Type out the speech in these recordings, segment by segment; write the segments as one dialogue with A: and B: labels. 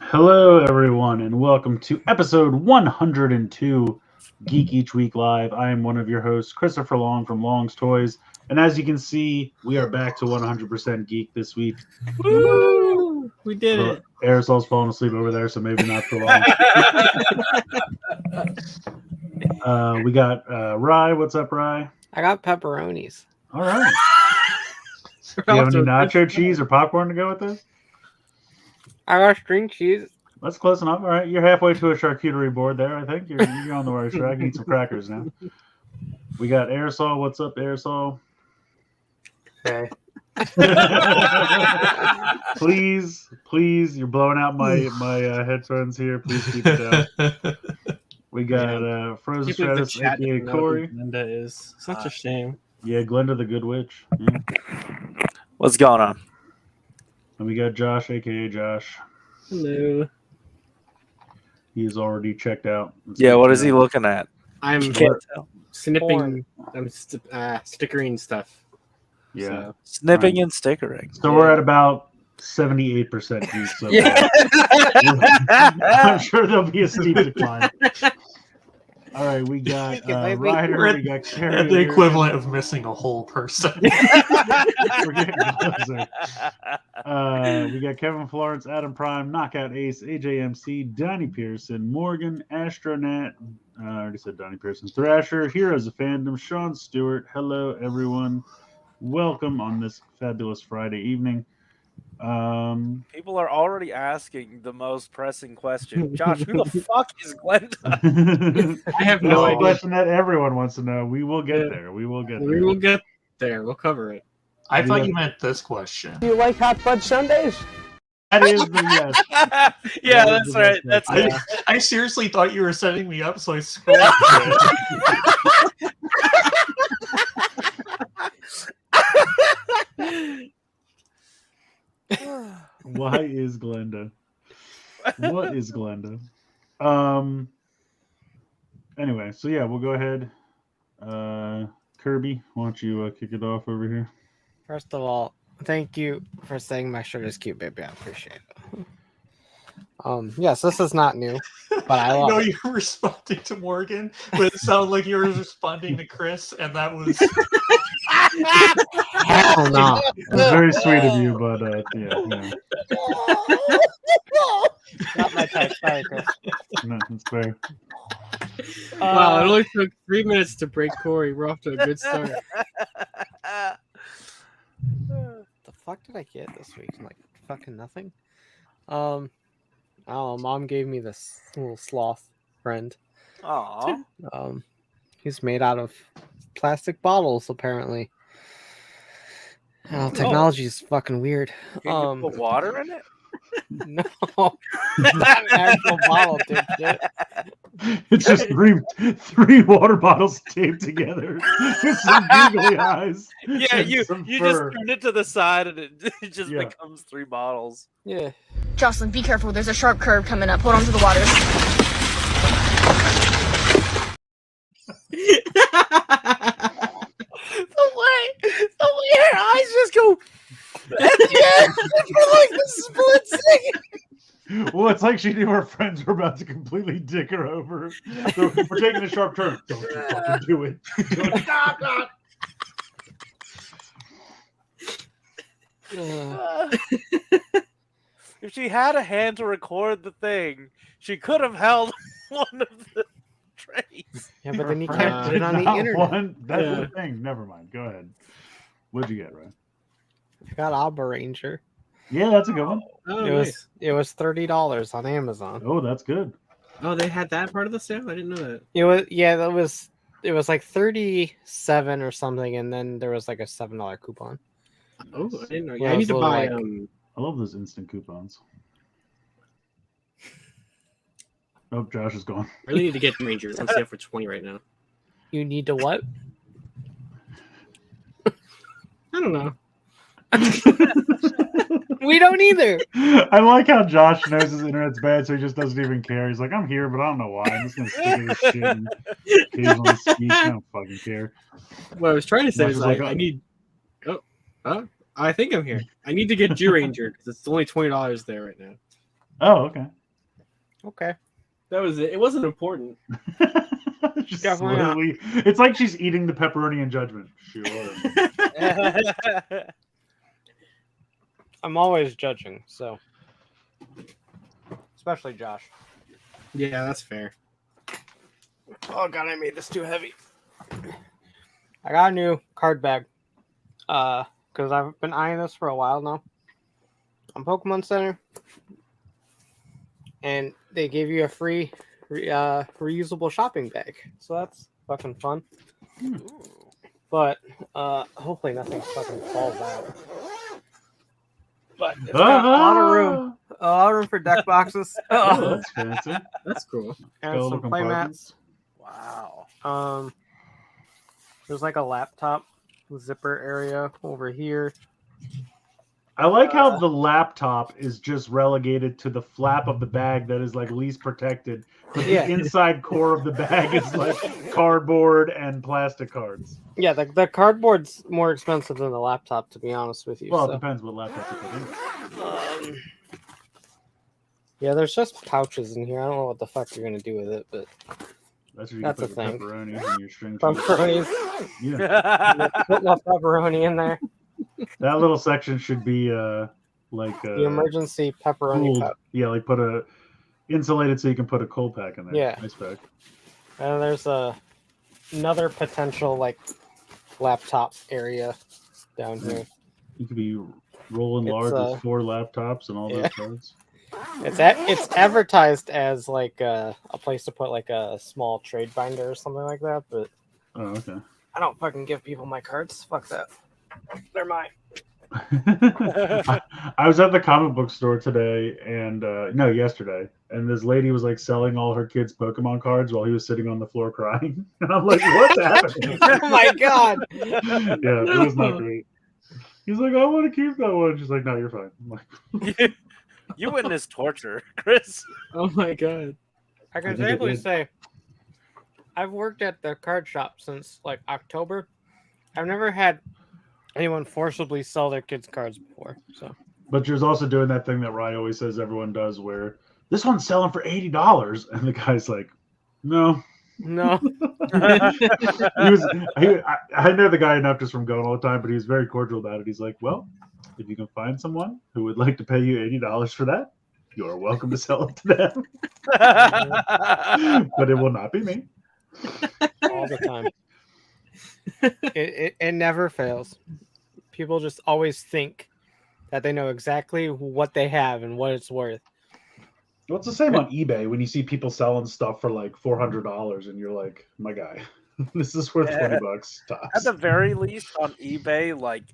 A: Hello, everyone, and welcome to episode 102 Geek Each Week Live. I am one of your hosts, Christopher Long from Long's Toys, and as you can see, we are back to 100% Geek this week.
B: Woo! We did it.
A: Aresol's falling asleep over there, so maybe not for long. We got Rye. What's up, Rye?
C: I got pepperonis.
A: All right. Do you have any nacho cheese or popcorn to go with this?
C: I got string cheese.
A: That's close enough. All right, you're halfway to a charcuterie board there. I think you're on the right track. Need some crackers now. We got Aresol. What's up, Aresol?
B: Okay.
A: Please, you're blowing out my headphones here. Please keep it down. We got Frozen Stratos, aka Corey.
B: Glenda is such a shame.
A: Yeah, Glenda the Good Witch. Yeah.
D: What's going on?
A: And we got Josh, aka Josh.
B: Hello.
A: He's already checked out.
D: Yeah, what is he looking at?
B: I'm
D: Can't tell.
B: snipping. I'm stickering stuff.
A: Yeah.
B: So.
D: Snipping and stickering.
A: So we're at about 78% geek. So
D: Yeah.
A: I'm sure there'll be a steep decline. All right, we got Ryder, we got Carrie.
E: At the equivalent of missing a whole person.
A: We're getting closer. We got Kevin Florence, Adam Prime, Knockout Ace, AJMC, Donnie Pearson, Morgan, Astronaut, I already said Donnie Pearson, Thrasher, Heroes of Fandom, Sean Stewart. Hello, everyone. Welcome on this fabulous Friday evening.
D: People are already asking the most pressing question. Josh, who the fuck is Glenda?
B: I have no idea.
A: Question that everyone wants to know. We will get there. We will get there.
B: We'll cover it.
E: I thought you meant this question.
C: Do you like hot fudge sundaes?
A: That is the yes.
D: Yeah,
A: That is
D: that's
A: the
D: right.
A: best
D: That's
A: question.
E: I seriously thought you were setting me up, so I scrolled through it.
A: Why is Glenda? What is Glenda? Anyway, so yeah, we'll go ahead. Kirby, why don't you kick it off over here?
C: First of all, thank you for saying my shirt is cute, baby. I appreciate it. Yes, this is not new, but I love
E: know
C: it.
E: you were responding to Morgan, but it sounded like you were responding to Chris, and that was...
C: Hell no.
A: It's very sweet of you, but yeah.
C: Not my type. Sorry, Chris.
A: No, it's fair.
B: Wow, it only took 3 minutes to break Corey. We're off to a good start.
C: The fuck did I get this week? Like fucking nothing. I don't know. Mom gave me this little sloth friend.
D: Aw.
C: He's made out of plastic bottles, apparently. Oh, technology is fucking weird.
D: Can you put water in it?
C: No, not an actual bottle, dude.
A: It's just three water bottles taped together with some googly eyes.
D: Yeah,
A: and
D: you
A: some
D: just
A: fur.
D: turn it to the side and it just
A: Yeah.
D: becomes 3 bottles.
C: Yeah.
F: Jocelyn, be careful. There's a sharp curve coming up. Hold on to the water.
D: the way her eyes just go at the end for like the split second.
A: Well, it's like she knew her friends were about to completely dick her over. So we're taking a sharp turn. Don't you fucking do it. Stop.
D: If she had a hand to record the thing, she could have held one of the trays.
C: Yeah, but then you
A: Her
C: can't
A: friends
C: put it
A: did
C: on the
A: not
C: internet.
A: want- That's
B: Yeah.
A: the thing. Never mind. Go ahead. What'd you get, Ray?
C: I got Alba Ranger.
A: Yeah, that's a good one.
B: Oh,
C: It
B: nice.
C: was $30 on Amazon.
A: Oh, that's good.
B: Oh, they had that part of the sale? I didn't know that.
C: It was like 37 or something, and then there was like a $7 coupon.
B: Oh, I didn't know.
C: Well,
B: Yeah, I
C: it
B: need to
C: was
B: buy.
C: like-
A: I love those instant coupons. Oh, Josh is gone.
B: I really need to get Ranger. I'm set for 20 right now.
C: You need to what?
B: I don't know.
C: We don't either.
A: I like how Josh knows his internet's bad, so he just doesn't even care. He's like, I'm here, but I don't know why. I'm just gonna stick with this shit and occasionally speak. I don't fucking care.
B: What I was trying to say
A: Josh
B: is
A: is
B: like,
A: like,
B: I need. Oh, I think I'm here. I need to get Jew Ranger because it's only $20 there right now.
A: Oh, okay.
C: Okay.
B: That was it. It wasn't important.
A: Just
C: Definitely not.
A: slowly. It's like she's eating the pepperoni in judgment. Sure.
C: I'm always judging, so especially Josh.
B: Yeah, that's fair.
C: Oh god, I made this too heavy. I got a new card bag. Because I've been eyeing this for a while now. On Pokemon Center. And they gave you a free reusable shopping bag. So that's fucking fun. But hopefully nothing fucking falls out. But it's got a lot of room. A lot of room for deck boxes.
A: Oh, that's fancy.
B: That's cool.
C: And
A: Skeletal
C: some play
A: compartments.
C: mats. Wow. There's like a laptop zipper area over here.
A: I like how the laptop is just relegated to the flap of the bag that is like least protected. But
C: Yeah.
A: the inside core of the bag is like cardboard and plastic cards.
C: Yeah, the cardboard's more expensive than the laptop, to be honest with you.
A: Well, it
C: so.
A: depends what laptop you put in.
C: Yeah, there's just pouches in here. I don't know what the fuck you're gonna do with it, but
A: That's where you
C: That's
A: can put
C: a
A: your
C: thing.
A: pepperoni and your string cheese.
C: pepperonis.
A: Yeah,
C: Put my pepperoni in there.
A: that little section should be like
C: The emergency pepperoni
A: cooled.
C: cup.
A: Yeah, like put a insulated so you can put a cold pack in there.
C: Yeah.
A: Ice pack.
C: And there's another potential like laptop area down here.
A: You could be rolling
C: It's,
A: large with 4 laptops and all
C: yeah.
A: those cards.
C: It's advertised as like a place to put like a small trade binder or something like that, but
A: Oh, okay.
C: I don't fucking give people my cards. Fuck that. They're mine.
A: I was at the comic book store today, and no, yesterday, and this lady was like selling all her kids' Pokemon cards while he was sitting on the floor crying, and I'm like, "What's happening?"
C: Oh my god.
A: Yeah, it was not great. He's like, "I want to keep that one." She's like, "No, you're fine." I'm like,
D: You witnessed torture, Chris.
B: Oh my god.
C: I
A: I
C: can
A: think it
C: safely
A: did.
C: say I've worked at the card shop since like October. I've never had anyone forcibly sell their kids cards before. So
A: but you're also doing that thing that Rye always says everyone does, where this one's selling for $80, and the guy's like, "No."
C: no.
A: I know the guy enough just from going all the time, but he was very cordial about it. He's like, "Well, if you can find someone who would like to pay you $80 for that, you are welcome to sell it to them, but it will not be me."
C: All the time. It never fails. People just always think that they know exactly what they have and what it's worth.
A: Well, it's the same on eBay when you see people selling stuff for like $400, and you're like, "My guy, this is worth $20 tops."
D: At the very least, on eBay, like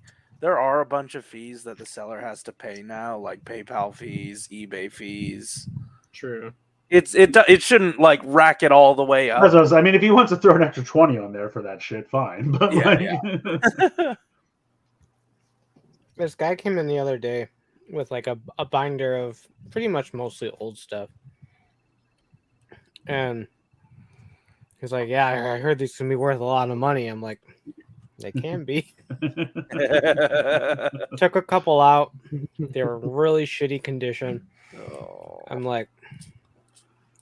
D: there are a bunch of fees that the seller has to pay now, like PayPal fees, eBay fees.
B: True.
D: It shouldn't like rack it all the way up.
A: I mean, if he wants to throw an extra 20 on there for that shit, fine. But
D: Yeah,
A: like,
C: This guy came in the other day with like a binder of pretty much mostly old stuff. And he's like, "Yeah, I heard these can be worth a lot of money." I'm like, "They can be." Took a couple out. They were in really shitty condition.
D: Oh.
C: I'm like,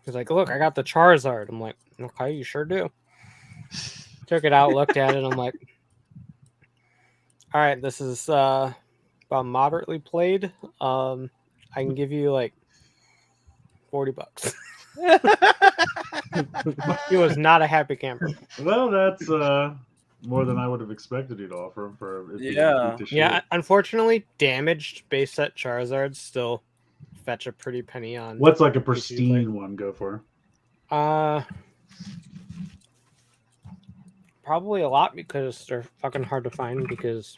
C: he's like, "Look, I got the Charizard." I'm like, "Okay, you sure do." Took it out, looked at it. I'm like, "All right, this is about moderately played. I can give you like $40." He was not a happy camper.
A: well, that's more than I would have expected you to offer him for. If he
D: Yeah.
A: beat the shit.
C: Yeah, unfortunately, damaged base set Charizards still fetch a pretty penny on.
A: What's like a
C: usually.
A: pristine one go for?
C: Probably a lot because they're fucking hard to find because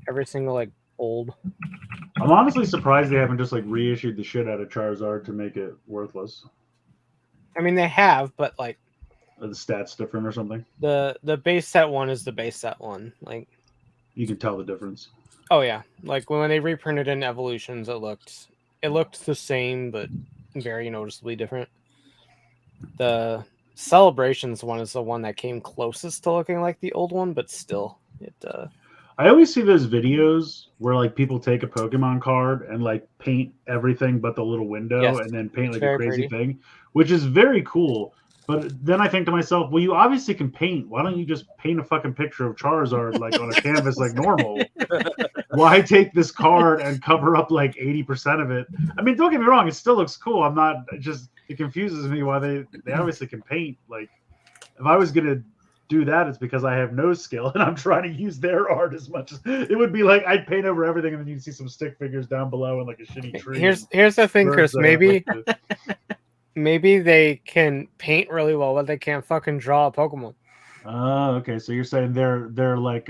C: every single like old.
A: I'm honestly surprised they haven't just like reissued the shit out of Charizard to make it worthless.
C: I mean, they have, but like
A: Are the stats different or something?
C: the base set one is the base set one. Like,
A: You can tell the difference.
C: oh yeah, like when they reprinted in Evolutions, it looked the same, but very noticeably different. The Celebrations one is the one that came closest to looking like the old one, but still, it.
A: I always see those videos where like people take a Pokemon card and like paint everything but the little window
C: Yes.
A: and then paint
C: It's
A: like a
C: very
A: crazy
C: pretty.
A: thing, which is very cool. But then I think to myself, well, you obviously can paint. Why don't you just paint a fucking picture of Charizard like on a canvas like normal? Why take this card and cover up like 80% of it? I mean, don't get me wrong, it still looks cool. I'm not just it confuses me why they obviously can paint. Like if I was gonna do that, it's because I have no skill and I'm trying to use their art as much as it would be like I'd paint over everything and then you'd see some stick figures down below and like a shitty tree.
C: Here's the thing, Chris.
A: birds that have,
C: Maybe
A: like, the-
C: maybe they can paint really well, but they can't fucking draw a Pokemon.
A: Okay. So you're saying they're like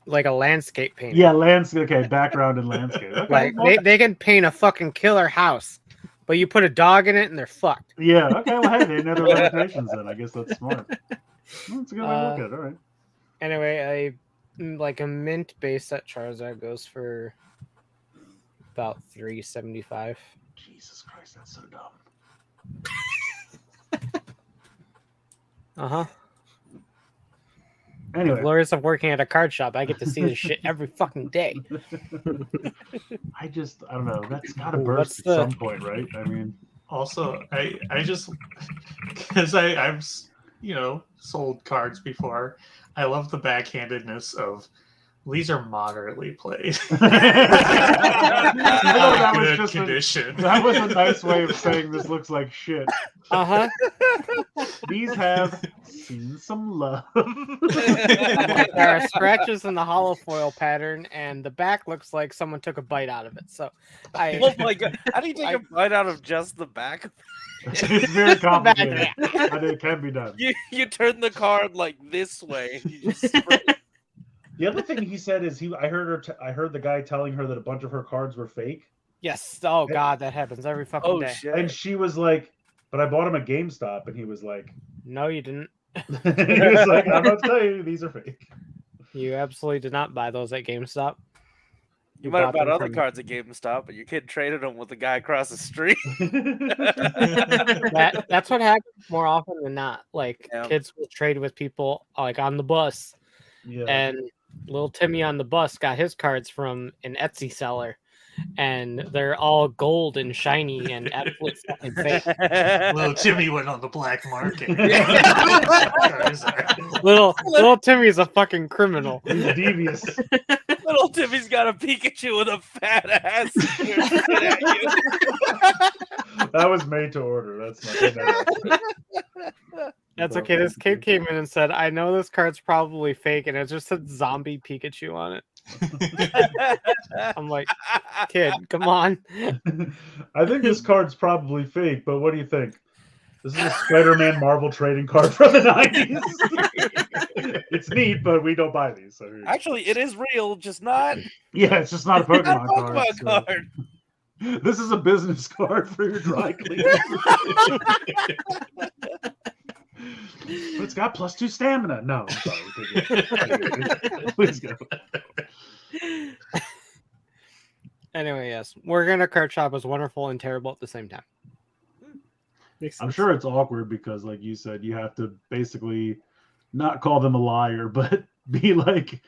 C: Like a landscape painter.
A: yeah, landscape. Okay, background and landscape. Okay,
C: Like
A: well,
C: they can paint a fucking killer house, but you put a dog in it and they're fucked.
A: yeah. Okay. Well, hey, they know their limitations. Then I guess that's smart. Well, that's a good way to look at it. All right.
C: Anyway, like a mint base set Charizard goes for about $375.
A: Jesus Christ, that's so dumb.
C: Uh-huh.
A: Anyway,
C: Glorious of working at a card shop. I get to see this shit every fucking day.
A: I don't know. That's got to
C: Ooh,
A: burst
C: what's
A: at
C: the-
A: some point, right? I mean,
E: Also, I just because I've sold cards before. I love the backhandedness of these are moderately played.
A: that was
E: Good
A: just
E: condition.
A: that was a nice way of saying this looks like shit.
C: Uh-huh.
A: These have seen some love.
C: There are scratches in the hollow foil pattern, and the back looks like someone took a bite out of it. So
D: Oh my god! How do you take a bite out of just the back?
A: It's very complicated, but it can be done.
D: You turn the card like this way. And you just spray.
A: The other thing he said is I heard the guy telling her that a bunch of her cards were fake,
C: yes. Oh god, that happens every fucking
D: Oh
C: day.
D: shit!
A: and she was like, "But I bought him at GameStop," and he was like,
C: No, you didn't.
A: "He was like, I'm not telling you these are fake."
C: You absolutely did not buy those at GameStop.
D: You might have bought
C: them
D: other
C: from-
D: cards at GameStop, but your kid traded them with the guy across the street.
C: That's what happens more often than not. Like
D: Yeah.
C: kids will trade with people like on the bus,
A: Yeah.
C: and little Timmy on the bus got his cards from an Etsy seller, and they're all gold and shiny and absolutely fucking fake.
E: Little Timmy went on the black market.
C: Little Timmy's a fucking criminal.
A: He's devious.
D: Little Timmy's got a Pikachu with a fat ass.
A: That was made to order. That's not.
C: That's okay. This kid came in and said, "I know this card's probably fake," and it just said "Zombie Pikachu" on it. I'm like, kid, come on.
A: I think this card's probably fake, but what do you think? This is a Spider-Man Marvel trading card from the 90s. It's neat, but we don't buy these. So here you go.
D: Actually, it is real, just not,
A: Yeah, it's just not a Pokemon,
D: not a Pokemon
A: card.
D: card.
A: So. This is a business card for your dry cleaner. But it's got +2 stamina. No, I'm sorry. Please go.
C: Anyway, yes, working at a card shop is wonderful and terrible at the same time.
A: I'm sure it's awkward because, like you said, you have to basically not call them a liar, but be like,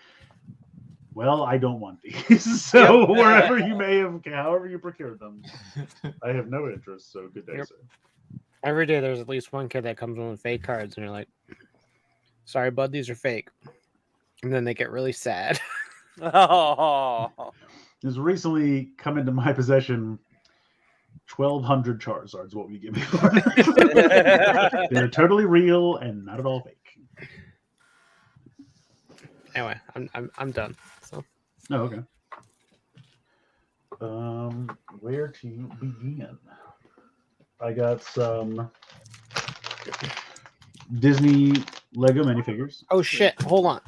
A: well, I don't want these. So wherever you may have, however you procured them, I have no interest. So good day,
C: Yep.
A: sir.
C: Every day there's at least one kid that comes in with fake cards, and you're like, "Sorry, bud, these are fake," and then they get really sad.
D: Oh,
A: Has recently come into my possession 1,200 Charizards. What will you give me for it? They're totally real and not at all fake.
C: Anyway, I'm done. So
A: Oh, okay. Where to begin? I got some Disney Lego minifigures.
C: oh shit, hold on.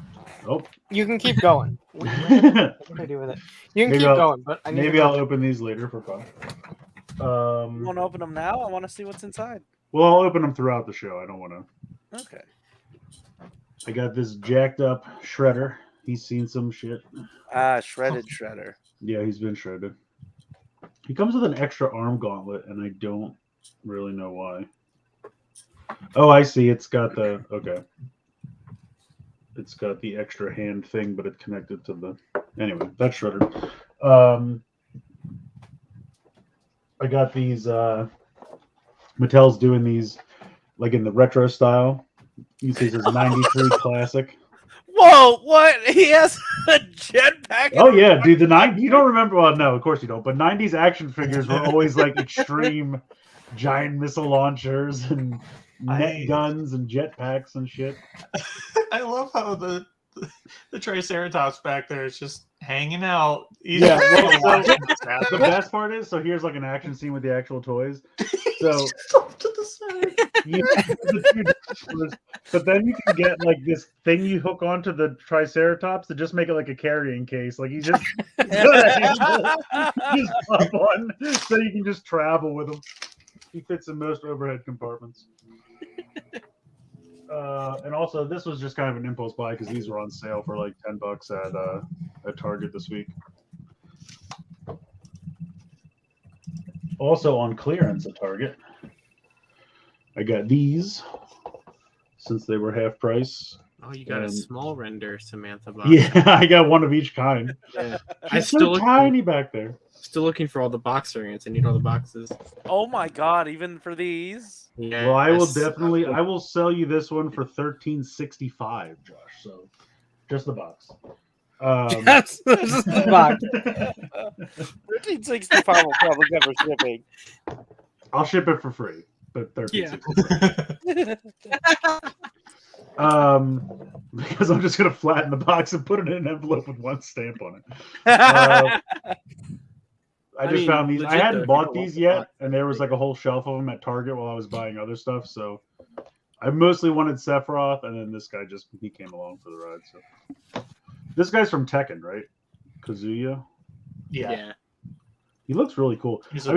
A: Oh,
C: You can keep going. What can I do with it? You can
A: Maybe
C: keep
A: I'll-
C: going, but I need
A: maybe
C: to
A: I'll open these later for fun.
D: you want to open them now? I want to see what's inside.
A: Well, I'll open them throughout the show. I don't want to.
D: Okay.
A: I got this jacked up Shredder. He's seen some shit.
D: Shredded Shredder.
A: Yeah, he's been shredded. He comes with an extra arm gauntlet, and I don't really know why. Oh, I see. It's got the It's got the extra hand thing, but it's connected to the. Anyway, that's Shredder. I got these. Mattel's doing these like in the retro style. You see, this is '93 classic.
D: Whoa! What? He has a jetpack.
A: Oh yeah, dude. The '90s. You don't remember? Well, no, of course you don't. But '90s action figures were always like extreme, giant missile launchers and net guns and jetpacks and shit.
E: I love how the Triceratops back there is just hanging out. He's
A: Yeah,
E: just
A: well,
E: watching this happen.
A: The best part is, so here's like an action scene with the actual toys. So
E: Just off to the side.
A: but then you can get like this thing you hook onto the Triceratops to just make it like a carrying case. Like you just just pop on, so you can just travel with him. He fits in most overhead compartments. And also, this was just kind of an impulse buy because these were on sale for like $10 at Target this week. Also on clearance at Target, I got these since they were half price.
B: Oh, you got a small render Samantha box.
A: Yeah, I got one of each kind.
B: Yeah.
A: It's so tiny back there.
B: Still looking for all the box variants. I need all the boxes.
D: Oh my god! Even for these.
B: Yeah,
A: Well, I will sell you this one for $13.65, Josh. So, just the box.
C: That's the box.
D: 1365 will probably cover shipping.
A: I'll ship it for free, but $13.65. Because I'm just gonna flatten the box and put it in an envelope with one stamp on it. I just found these. I hadn't bought these yet, and there was like a whole shelf of them at Target while I was buying other stuff. So I mostly wanted Sephiroth, and then this guy he came along for the ride. So this guy's from Tekken, right? Kazuya.
E: Yeah.
A: He looks really cool.
E: He's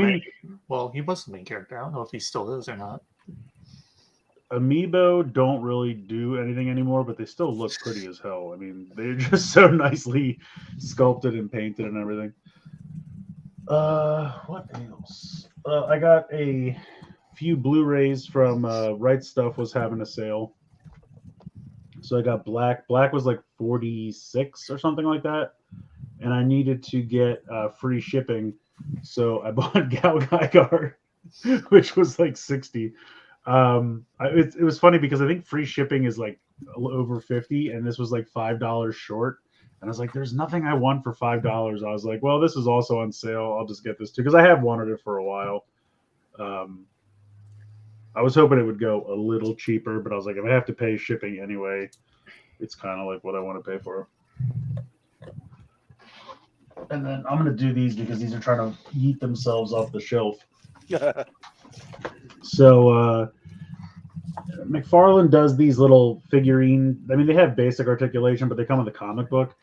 E: well, he was the main character. I don't know if he still is or not.
A: Amiibo don't really do anything anymore, but they still look pretty as hell. I mean, they're just so nicely sculpted and painted and everything. What else? I got a few Blu-rays from Right Stuff was having a sale. So I got Black. Black was like 46 or something like that. And I needed to get free shipping. So I bought Gal Gaigar, which was like 60. It was funny because I think free shipping is like over 50, and this was like $5 short. And I was like, there's nothing I want for $5. I was like, well, this is also on sale. I'll just get this too, because I have wanted it for a while. I was hoping it would go a little cheaper, but I was like, if I have to pay shipping anyway, it's kind of like what I want to pay for. And then I'm going to do these because these are trying to yeet themselves off the shelf. So McFarlane does these little figurine. I mean, they have basic articulation, but they come with a comic book.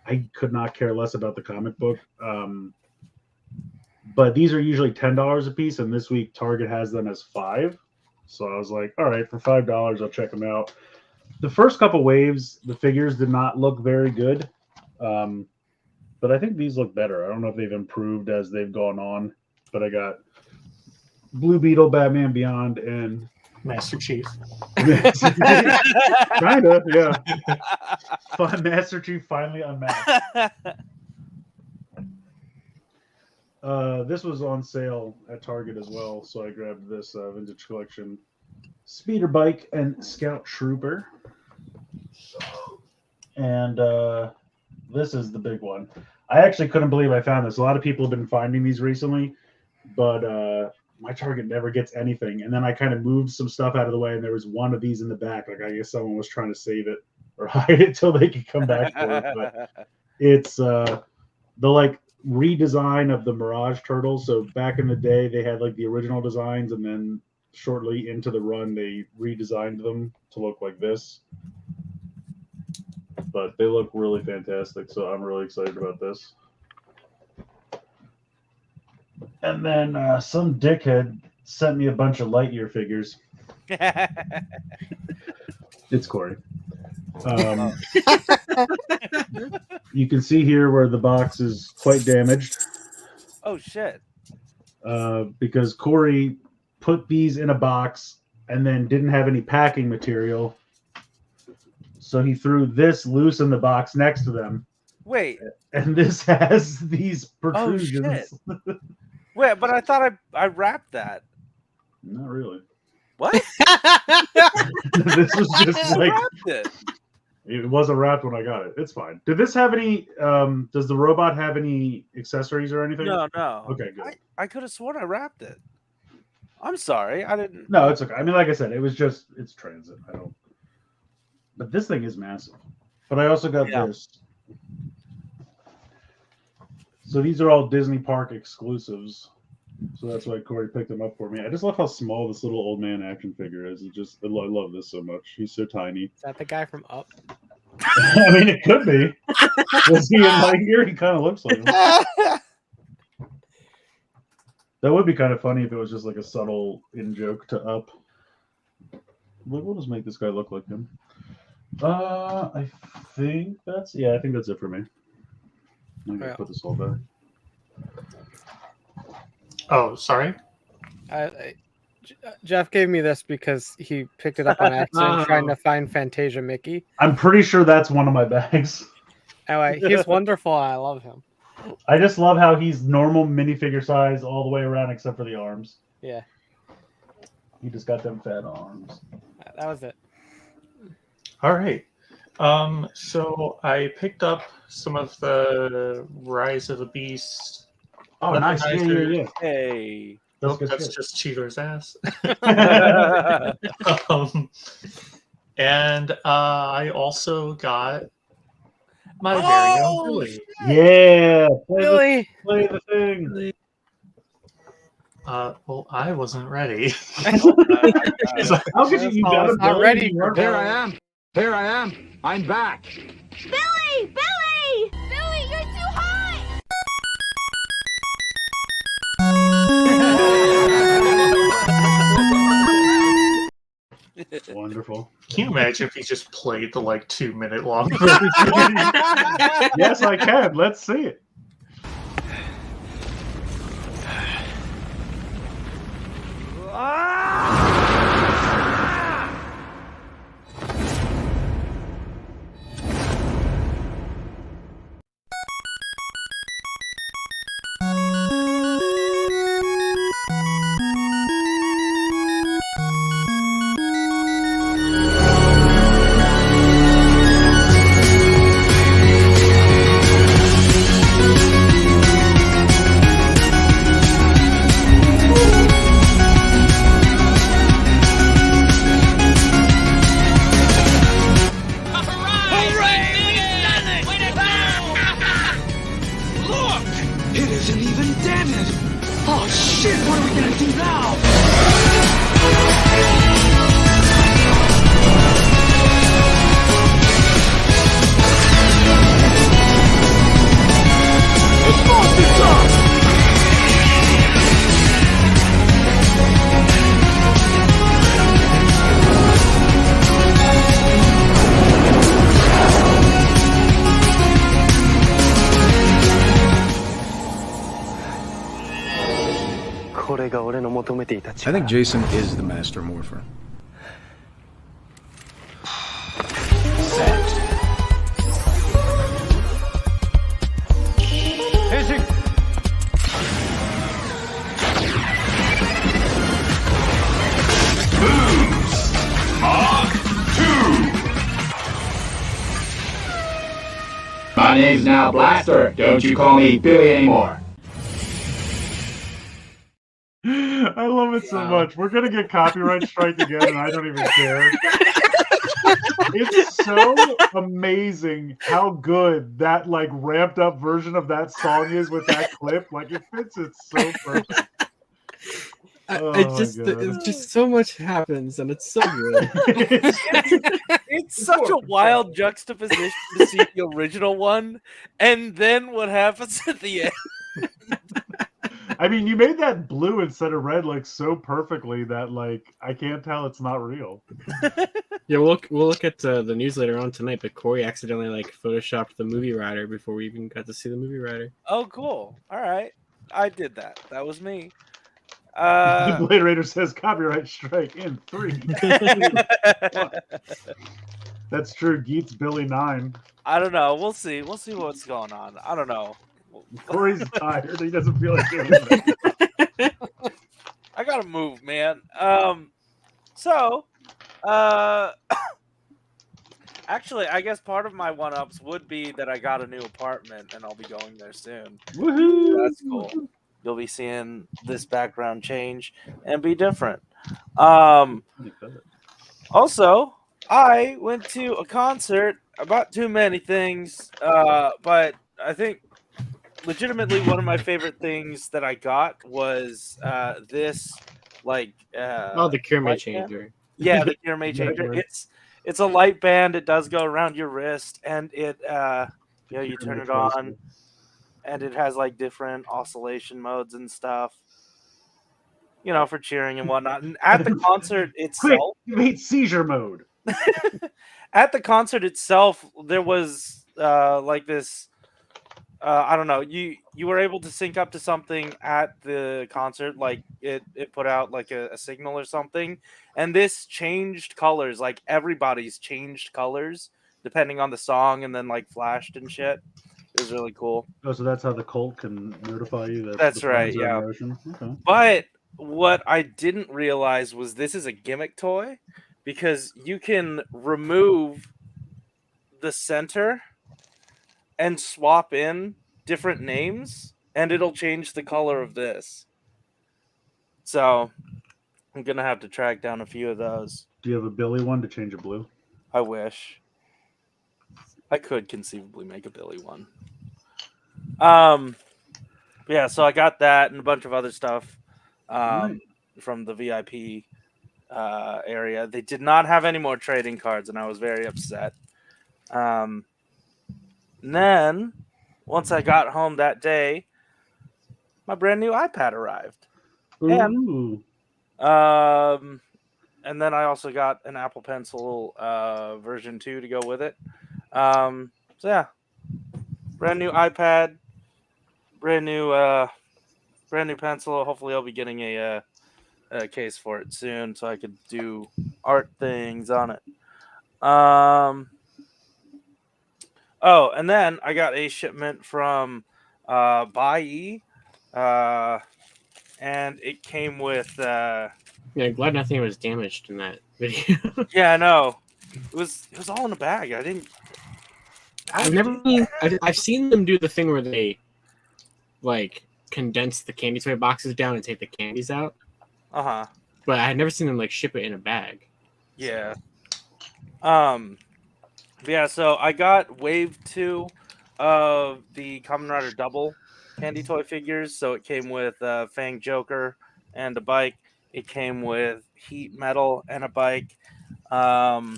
A: I could not care less about the comic book. But these are usually $10 a piece, and this week Target has them as $5. So I was like, all right, for $5, I'll check them out. The first couple waves, the figures did not look very good. But I think these look better. I don't know if they've improved as they've gone on, but I got Blue Beetle, Batman Beyond, and
E: Master Chief.
A: Kind of, yeah. Master Chief finally unmasked. This was on sale at Target as well, so I grabbed this vintage collection speeder bike and Scout Trooper. And this is the big one. I actually couldn't believe I found this. A lot of people have been finding these recently, but my Target never gets anything. And then I kind of moved some stuff out of the way, and there was one of these in the back. Like, I guess someone was trying to save it or hide it till they could come back for it. But it's the like redesign of the Mirage Turtles. So back in the day, they had like the original designs, and then shortly into the run, they redesigned them to look like this. But they look really fantastic, so I'm really excited about this. And then some dickhead sent me a bunch of Lightyear figures. It's Corey. You can see here where the box is quite damaged.
D: Oh shit!
A: Because Corey put these in a box and then didn't have any packing material. So he threw this loose in the box next to them.
D: Wait.
A: And this has these protrusions.
D: Oh, shit. Wait, but I thought I wrapped that.
A: Not really.
D: What?
A: This was just like
D: it.
A: It wasn't wrapped when I got it. It's fine. Did this have any? Does the robot have any accessories or anything?
D: No.
A: Okay, good.
D: I could have sworn I wrapped it. I'm sorry, I didn't.
A: No, it's okay. I mean, like I said, it's transit. I don't. But this thing is massive. But I also got this. So these are all Disney Park exclusives. So that's why Corey picked them up for me. I just love how small this little old man action figure is. I love this so much. He's so tiny.
C: Is that the guy from Up?
A: I mean, it could be. Was he in Lightyear? He kind of looks like him. That would be kind of funny if it was just like a subtle in-joke to Up. We'll just make this guy look like him. I think that's it for me. I'm gonna put this all back.
E: Oh, sorry.
C: Jeff gave me this because he picked it up on accident trying to find Fantasia Mickey.
A: I'm pretty sure that's one of my bags.
C: Anyway, he's wonderful. And I love him.
A: I just love how he's normal minifigure size all the way around except for the arms.
C: Yeah.
A: He just got them fat arms.
C: That was it.
E: All right. So I picked up some of the Rise of the Beast.
A: Oh, nice. Yeah.
D: Hey.
E: Nope, that's just Cheetor's ass. And I also got my very own Billy.
A: Yeah.
C: Billy.
A: Play the thing.
E: Well, I wasn't ready.
A: How could you got a
C: not ready.
G: Here I am. I'm back.
F: Billy! Billy! Billy, you're too hot!
A: Wonderful.
E: Can you imagine if he just played the 2-minute long?
A: Yes, I can. Let's see it.
G: It isn't even dented. Oh shit, what are we gonna do now? It's monster time!
H: I think Jason is the master morpher. Set.
G: My name's now Blaster. Don't you call me Billy anymore.
A: I love it so much. We're gonna get copyright strike again, and I don't even care. It's so amazing how good that ramped up version of that song is with that clip. It fits it so perfect.
B: It's just so much happens, and it's so good.
D: It's such a wild juxtaposition to see the original one, and then what happens at the end.
A: I mean, you made that blue instead of red like so perfectly that like I can't tell it's not real.
B: Yeah, we'll look at the news later on tonight. But Corey accidentally like photoshopped the movie rider before we even got to see the movie rider.
D: Oh, cool. All right. I did that. That was me.
A: The Blade Raider says copyright strike in 3. 2, 1. That's true. Geet's Billy 9.
D: I don't know. We'll see. We'll see what's going on. I don't know.
A: Corey's tired. He doesn't feel like doing it.
D: I gotta move, man. So, actually, I guess part of my one-ups would be that I got a new apartment and I'll be going there soon.
A: Woohoo!
D: That's cool. You'll be seeing this background change and be different. Also, I went to a concert. About too many things, but I think legitimately one of my favorite things that I got was this, like,
B: the Cure May Changer.
D: Yeah, the Cure May Changer. It's a light band. It does go around your wrist, and it you turn it on, and it has like different oscillation modes and stuff. For cheering and whatnot. And at the concert itself,
A: you made seizure mode.
D: At the concert itself, there was like this. I don't know. You were able to sync up to something at the concert, like it put out like a signal or something, and this changed colors. Like everybody's changed colors depending on the song, and then like flashed and shit. It was really cool.
A: Oh, so that's how the cult can notify you that
D: that's
A: the
D: right.
A: are in
D: Yeah.
A: motion? Okay.
D: But what I didn't realize was this is a gimmick toy, because you can remove the center and swap in different names, and it'll change the color of this. So I'm gonna have to track down a few of those.
A: Do you have a Billy one to change a blue?
D: I wish I could conceivably make a Billy one. Yeah, so I got that and a bunch of other stuff from the VIP area. They did not have any more trading cards, and I was very upset. And then once I got home that day, my brand new iPad arrived.
A: Ooh.
D: And then I also got an Apple Pencil version 2 to go with it. So yeah, brand new iPad, brand new pencil. Hopefully, I'll be getting a case for it soon, so I could do art things on it. Oh, and then I got a shipment from Bai, and it came with.
B: Yeah, glad nothing was damaged in that video.
D: Yeah, I know. It was all in a bag. I didn't.
B: I've seen them do the thing where they like condense the candy toy boxes down and take the candies out.
D: Uh-huh.
B: But I had never seen them like ship it in a bag.
D: Yeah. Yeah, so I got wave 2 of the Kamen Rider Double candy toy figures. So it came with Fang Joker and a bike. It came with Heat Metal and a bike. Luna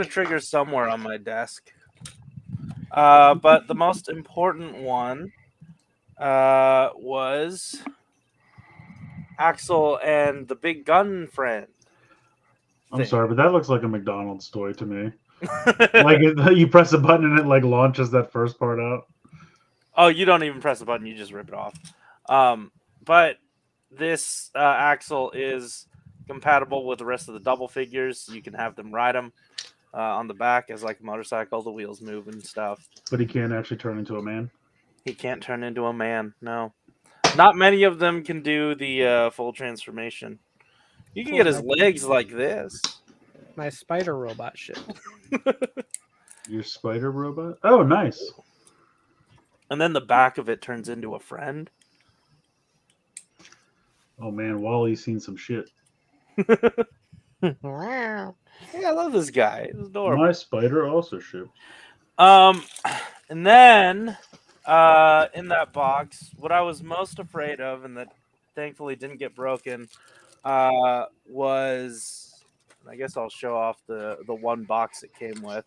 D: Trigger's somewhere on my desk. But the most important one was Axel and the Big Gun Friend.
A: I'm sorry, but that looks like a McDonald's toy to me. Like you press a button and it like launches that first part out.
D: Oh, you don't even press a button; you just rip it off. But this Axel is compatible with the rest of the double figures. You can have them ride them on the back as like a motorcycle. The wheels move and stuff.
A: But he can't actually turn into a man.
D: He can't turn into a man. No, not many of them can do the full transformation. You can get his legs like this.
C: My spider robot shit.
A: Your spider robot? Oh, nice.
D: And then the back of it turns into a friend.
A: Oh man, Wally's seen some shit.
C: Wow.
D: Yeah, I love this guy. It's adorable.
A: My spider also shipped.
D: And then in that box, what I was most afraid of, and that thankfully didn't get broken, was, I guess I'll show off the one box it came with,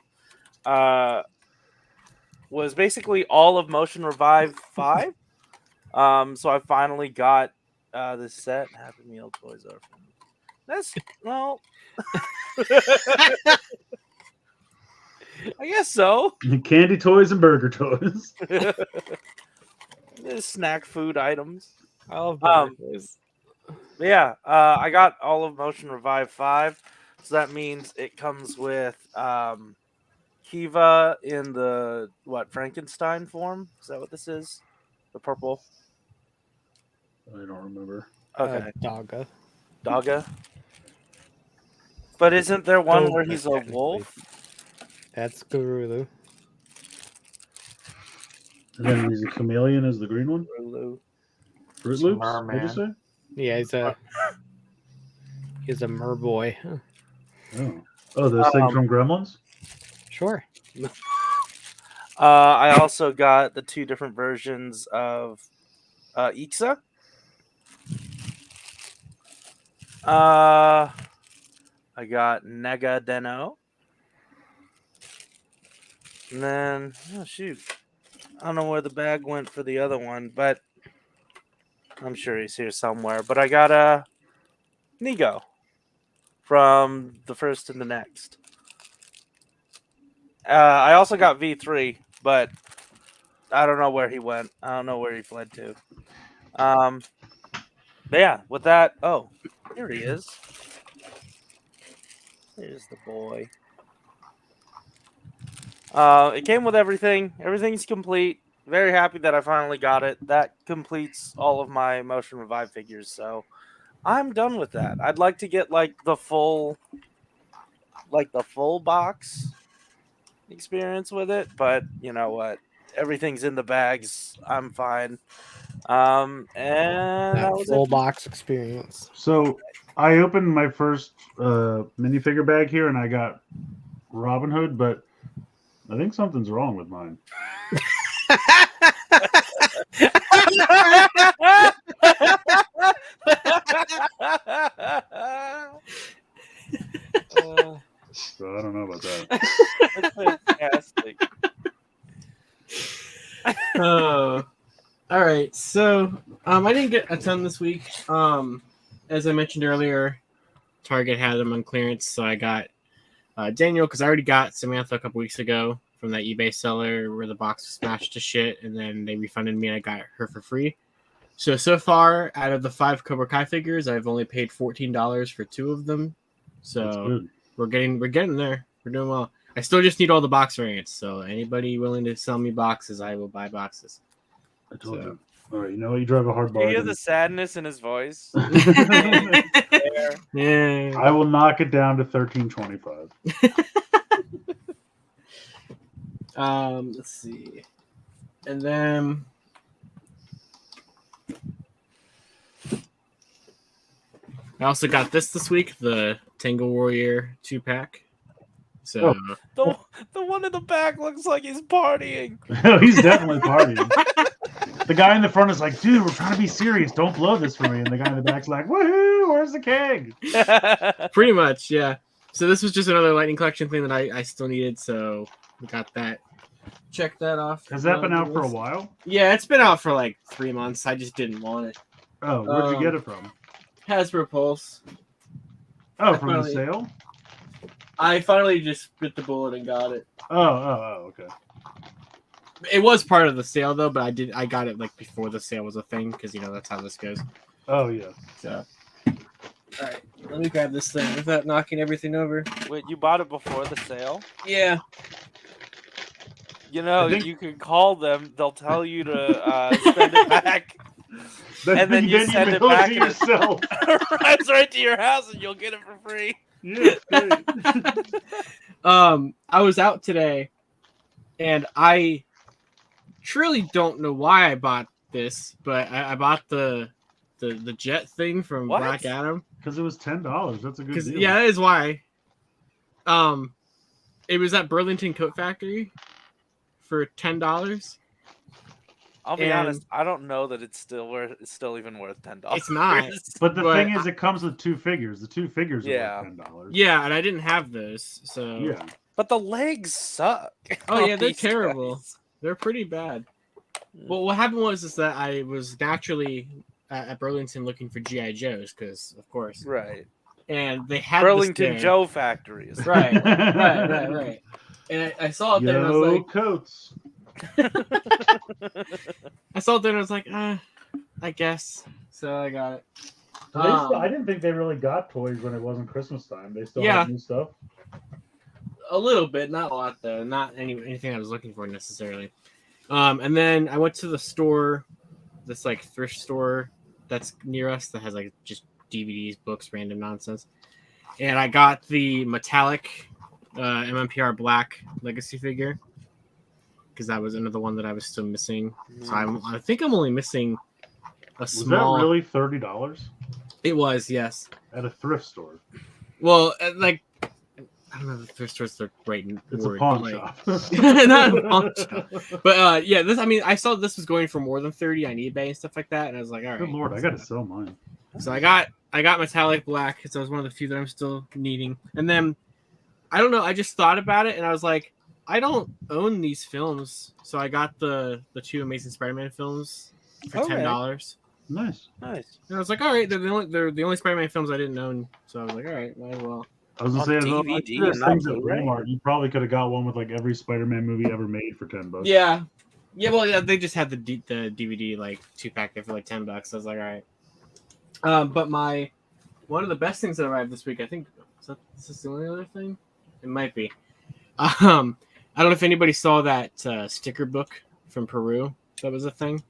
D: was basically all of Motion Revive 5. So I finally got this set. Happy Meal toys are from. That's well. I guess so.
A: Candy toys and burger toys.
D: Snack food items.
C: I love burgers.
D: Yeah, I got all of Motion Revive 5, so that means it comes with Kiva in the Frankenstein form. Is that what this is? The purple.
A: I don't remember.
D: Okay,
C: Dogga.
D: But isn't there one
C: Oh,
D: where he's a
C: technically.
D: wolf?
C: That's Gurulu.
A: And then he's a chameleon as the green one.
D: Rulu.
A: Fruit Loops? What'd you
E: Merman.
A: say?
C: Yeah, he's a merboy. Huh.
A: Oh, those things from Gremlins?
C: Sure.
D: I also got the 2 different versions of Ixa. I got Nega Deno. And then, oh shoot. I don't know where the bag went for the other one, but I'm sure he's here somewhere. But I got a Nigo from the first and the next. I also got V3, but I don't know where he went. I don't know where he fled to. But yeah, with that, oh, here he is. There's the boy. It came with everything. Everything's complete. Very happy that I finally got it. That completes all of my Motion Revive figures, so I'm done with that. I'd like to get the full box experience with it, but you know what? Everything's in the bags. I'm fine. And that was
C: full
D: it.
C: box experience.
A: So I opened my first minifigure bag here and I got Robin Hood, but I think something's wrong with mine. So I don't know about that.
D: That's fantastic.
B: Oh, all right. So I didn't get a ton this week. As I mentioned earlier, Target had them on clearance, so I got Daniel because I already got Samantha a couple weeks ago from that eBay seller where the box was smashed to shit, and then they refunded me and I got her for free. So far, out of the 5 Cobra Kai figures, I've only paid $14 for 2 of them. So we're getting there. We're doing well. I still just need all the box variants. So anybody willing to sell me boxes, I will buy boxes.
A: I told you. All right, you know what? You drive a hard
D: Do you hear
A: bargain.
D: the sadness in his voice?
B: Yeah.
A: I will knock it down to $13.25.
B: Let's see. And then I also got this week, the Tangle Warrior 2-pack. So
D: the one in the back looks like he's partying.
A: No, he's definitely partying. The guy in the front is like, dude, we're trying to be serious. Don't blow this for me. And the guy in the back's like, woohoo, where's the keg?
B: pretty much, yeah. So this was just another Lightning Collection thing that I still needed, so we got that. Check that off.
A: Has that been out for a while?
B: Yeah, it's been out for like 3 months. I just didn't want it.
A: Oh, where'd you get it from?
B: Hasbro Pulse.
A: Oh, from the sale?
B: I finally just bit the bullet and got it.
A: Oh, okay.
B: It was part of the sale though, but I got it like before the sale was a thing because that's how this goes.
A: Oh yeah.
B: So, all right, let me grab this thing without knocking everything over.
D: Wait, you bought it before the sale?
B: Yeah.
D: You can call them. They'll tell you to send it back. And then you send it back
A: to yourself.
D: It arrives right to your house and you'll get it for free.
A: Yeah, great.
B: I was out today and I truly don't know why I bought this, but I bought the jet thing from Black Adam.
A: Because it was $10. That's a good deal.
B: Yeah, that is why. It was at Burlington Coat Factory for $10.
D: I'll be honest, I don't know that it's still even worth $10.
B: It's not.
A: But the thing is, it comes with 2 figures. The 2 figures are worth $10.
B: Yeah, and I didn't have those, so
A: yeah.
D: But the legs suck.
B: Oh yeah, they're terrible. Guys. They're pretty bad. Well, what happened was that I was naturally at Burlington looking for GI Joes because, of course,
D: Right.
B: and they had
D: Burlington
B: this there.
D: Joe factories.
B: Right. And I saw it there, and I was
A: Yo,
B: like,
A: coats.
B: I saw it there, and I was like, I guess. So I got it.
A: I didn't think they really got toys when it wasn't Christmas time. They still had new stuff.
B: A little bit, not a lot though. Not anything I was looking for necessarily. And then I went to the store, this like thrift store that's near us that has like just DVDs, books, random nonsense. And I got the metallic MMPR Black Legacy figure because that was another one that I was still missing. So I think I'm only missing a small.
A: Was that really $30?
B: It was, yes.
A: At a thrift store.
B: Well, like. I don't know if the thrift store's the right
A: it's
B: word.
A: A pawn shop.
B: Not a pawn shop. But yeah, I saw this was going for more than 30 on eBay and stuff like that, and I was like, all right.
A: Good Lord, I gotta sell mine.
B: So I got metallic black because that was one of the few that I'm still needing. And then I don't know, I just thought about it and I was like, I don't own these films, so I got the two Amazing Spider-Man films for $10.
A: Nice.
B: And I was like, all right, they're the only Spider-Man films I didn't own, so I was like, all right, might as well.
A: I was gonna say,
D: DVD
A: there's
D: and not
A: things at
D: Blu-ray.
A: Walmart. You probably could have got one with like every Spider-Man movie ever made for $10.
B: Yeah. Well, yeah, they just had the DVD like 2-pack there for like $10. I was like, all right. But one of the best things that arrived this week, I think, is this the only other thing? It might be. I don't know if anybody saw that sticker book from Peru. That was a thing.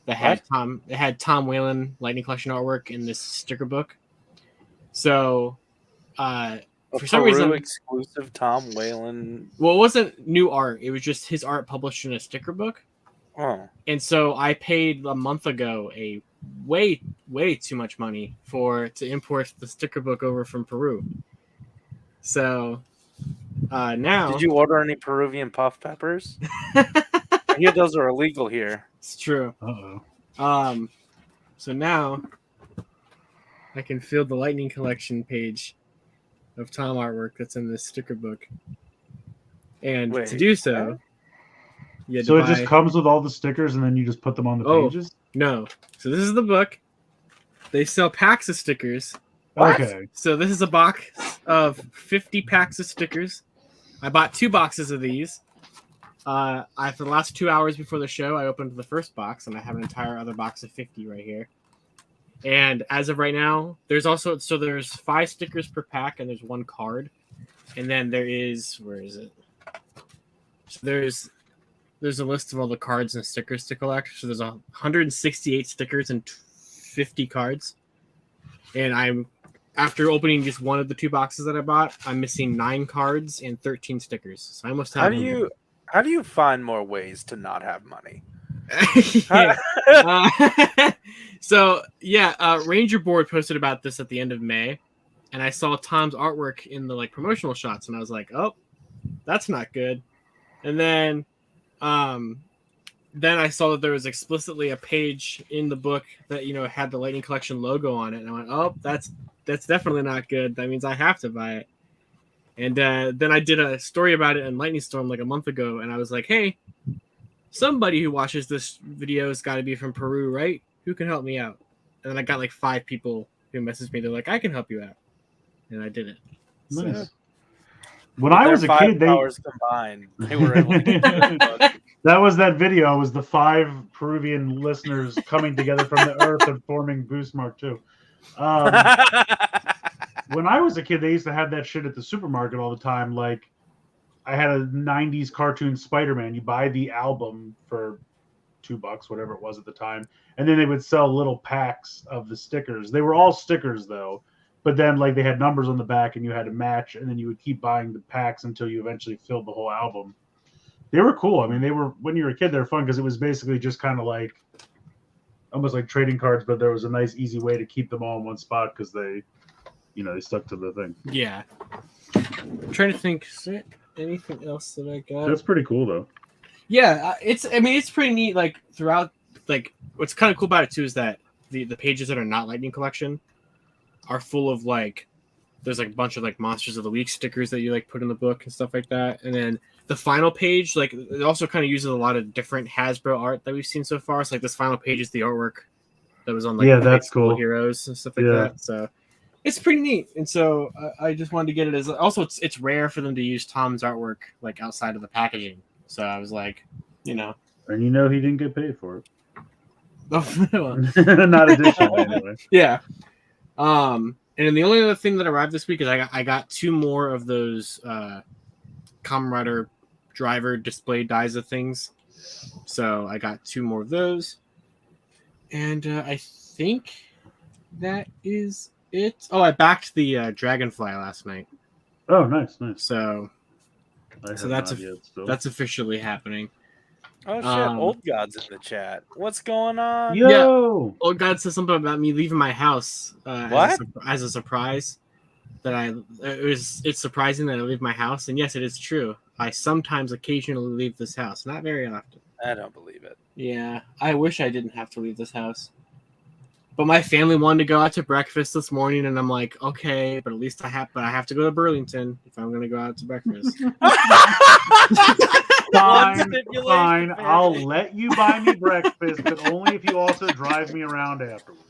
B: That had Tom Whalen Lightning Collection artwork in this sticker book. So. For some reason,
D: exclusive Tom Whalen.
B: Well, it wasn't new art. It was just his art published in a sticker book.
D: Oh.
B: And so I paid a month ago a way too much money to import the sticker book over from Peru. So now,
D: did you order any Peruvian puff peppers? I hear those are illegal here.
B: It's true.
A: Uh-oh.
B: So now I can fill the Lightning Collection page of Tom artwork that's in this sticker book. And to do so,
A: it just comes with all the stickers and then you just put them on the pages?
B: No. So this is the book. They sell packs of stickers.
A: What? Okay.
B: So this is a box of 50 packs of stickers. I bought 2 boxes of these. For the last 2 hours before the show, I opened the first box and I have an entire other box of 50 right here. And as of right now, there's 5 stickers per pack and there's 1 card. And then where is it? So there's a list of all the cards and stickers to collect. So there's 168 stickers and 50 cards. And after opening just one of the 2 boxes that I bought, I'm missing 9 cards and 13 stickers. So I almost have.
D: How do you find more ways to not have money?
B: Ranger Board posted about this at the end of May, and I saw Tom's artwork in the promotional shots, and I was like, "Oh, that's not good." And then I saw that there was explicitly a page in the book that had the Lightning Collection logo on it, and I went, "Oh, that's definitely not good. That means I have to buy it." And then I did a story about it in Lightning Storm like a month ago, and I was like, "Hey, somebody who watches this video has got to be from Peru, right? Who can help me out?" And then I got 5 people who messaged me. They're like, "I can help you out," and I did it.
A: Nice.
B: So,
A: when I was a kid,
D: they were able to get that.
A: That was that video. It was the 5 Peruvian listeners coming together from the earth and forming Boost Mark II. When I was a kid, they used to have that shit at the supermarket all the time. Like, I had a 90s cartoon Spider-Man. You buy the album for $2, whatever it was at the time, and then they would sell little packs of the stickers. They were all stickers though, but then they had numbers on the back and you had to match, and then you would keep buying the packs until you eventually filled the whole album. They were cool. I mean, when you were a kid, they were fun because it was basically just kind of almost like trading cards, but there was a nice easy way to keep them all in one spot because they stuck to the thing.
B: Yeah. I'm trying to think. Is there anything else that I got?
A: That's pretty cool though.
B: Yeah, it's pretty neat. Throughout, what's kind of cool about it too is that the pages that are not Lightning Collection are full of there's like a bunch of like Monsters of the Week stickers that you like put in the book and stuff like that. And then the final page, like it also kind of uses a lot of different Hasbro art that we've seen so far. So like this final page is the artwork that was on like
A: Yeah,
B: the
A: that's
B: high school
A: cool.
B: heroes and stuff like
A: Yeah.
B: that. So it's pretty neat. And so I just wanted to get it as also it's rare for them to use Tom's artwork like outside of the packaging. So I was like, you know,
A: And you know he didn't get paid for
B: well,
A: it. Not additional anyway.
B: yeah. And then the only other thing that arrived this week is I got 2 more of those Kamen Rider driver display dies of things. So I got 2 more of those. And I think that is it. Oh, I backed the Dragonfly last night.
A: Oh, nice.
B: So that's
A: that's
B: officially happening.
D: Oh shit! Old God's in the chat. What's going on?
A: Yo.
B: Old God said something about me leaving my house
D: What?
B: as a surprise. That it's surprising that I leave my house, and yes, it is true. I sometimes occasionally leave this house, not very often.
D: I don't believe it.
B: Yeah, I wish I didn't have to leave this house. But my family wanted to go out to breakfast this morning, and I'm like, okay, but at least I have to go to Burlington if I'm going to go out to breakfast.
A: Fine. I'll let you buy me breakfast, but only if you also drive me around afterwards.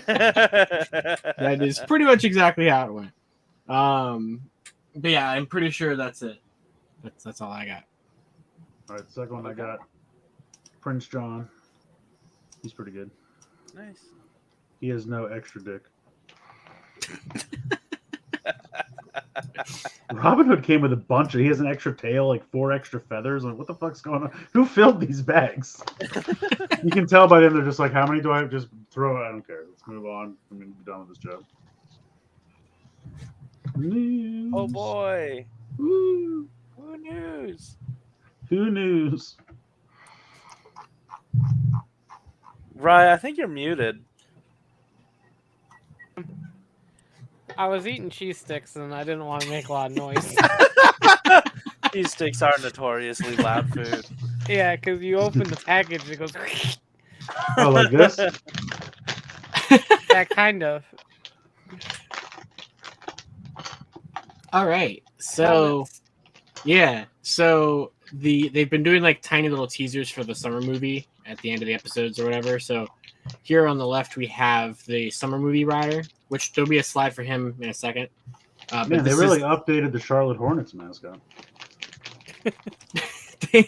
B: That is pretty much exactly how it went. But yeah, I'm pretty sure that's it. That's all I got.
A: All right, second one I got Prince John. He's pretty good.
D: Nice.
A: He has no extra dick. Robin Hood came with a bunch of. He has an extra tail, like 4 extra feathers. Like, what the fuck's going on? Who filled these bags? You can tell by them. They're just like, how many do I just throw? I don't care. Let's move on. I'm gonna be done with this joke. News.
D: Oh boy.
B: Woo.
D: Who knows?
A: Who knows?
D: Rye, I think you're muted.
C: I was eating cheese sticks and I didn't want to make a lot of noise.
D: Cheese sticks are notoriously loud food.
C: Yeah, because you open the package and it goes.
A: Oh, like this?
C: Yeah, kind of.
B: All right. So, yeah. So they've been doing like tiny little teasers for the summer movie at the end of the episodes or whatever. So here on the left we have the summer movie rider, which there'll be a slide for him in a second.
A: Man,
B: But
A: they really updated the Charlotte Hornets mascot.
B: they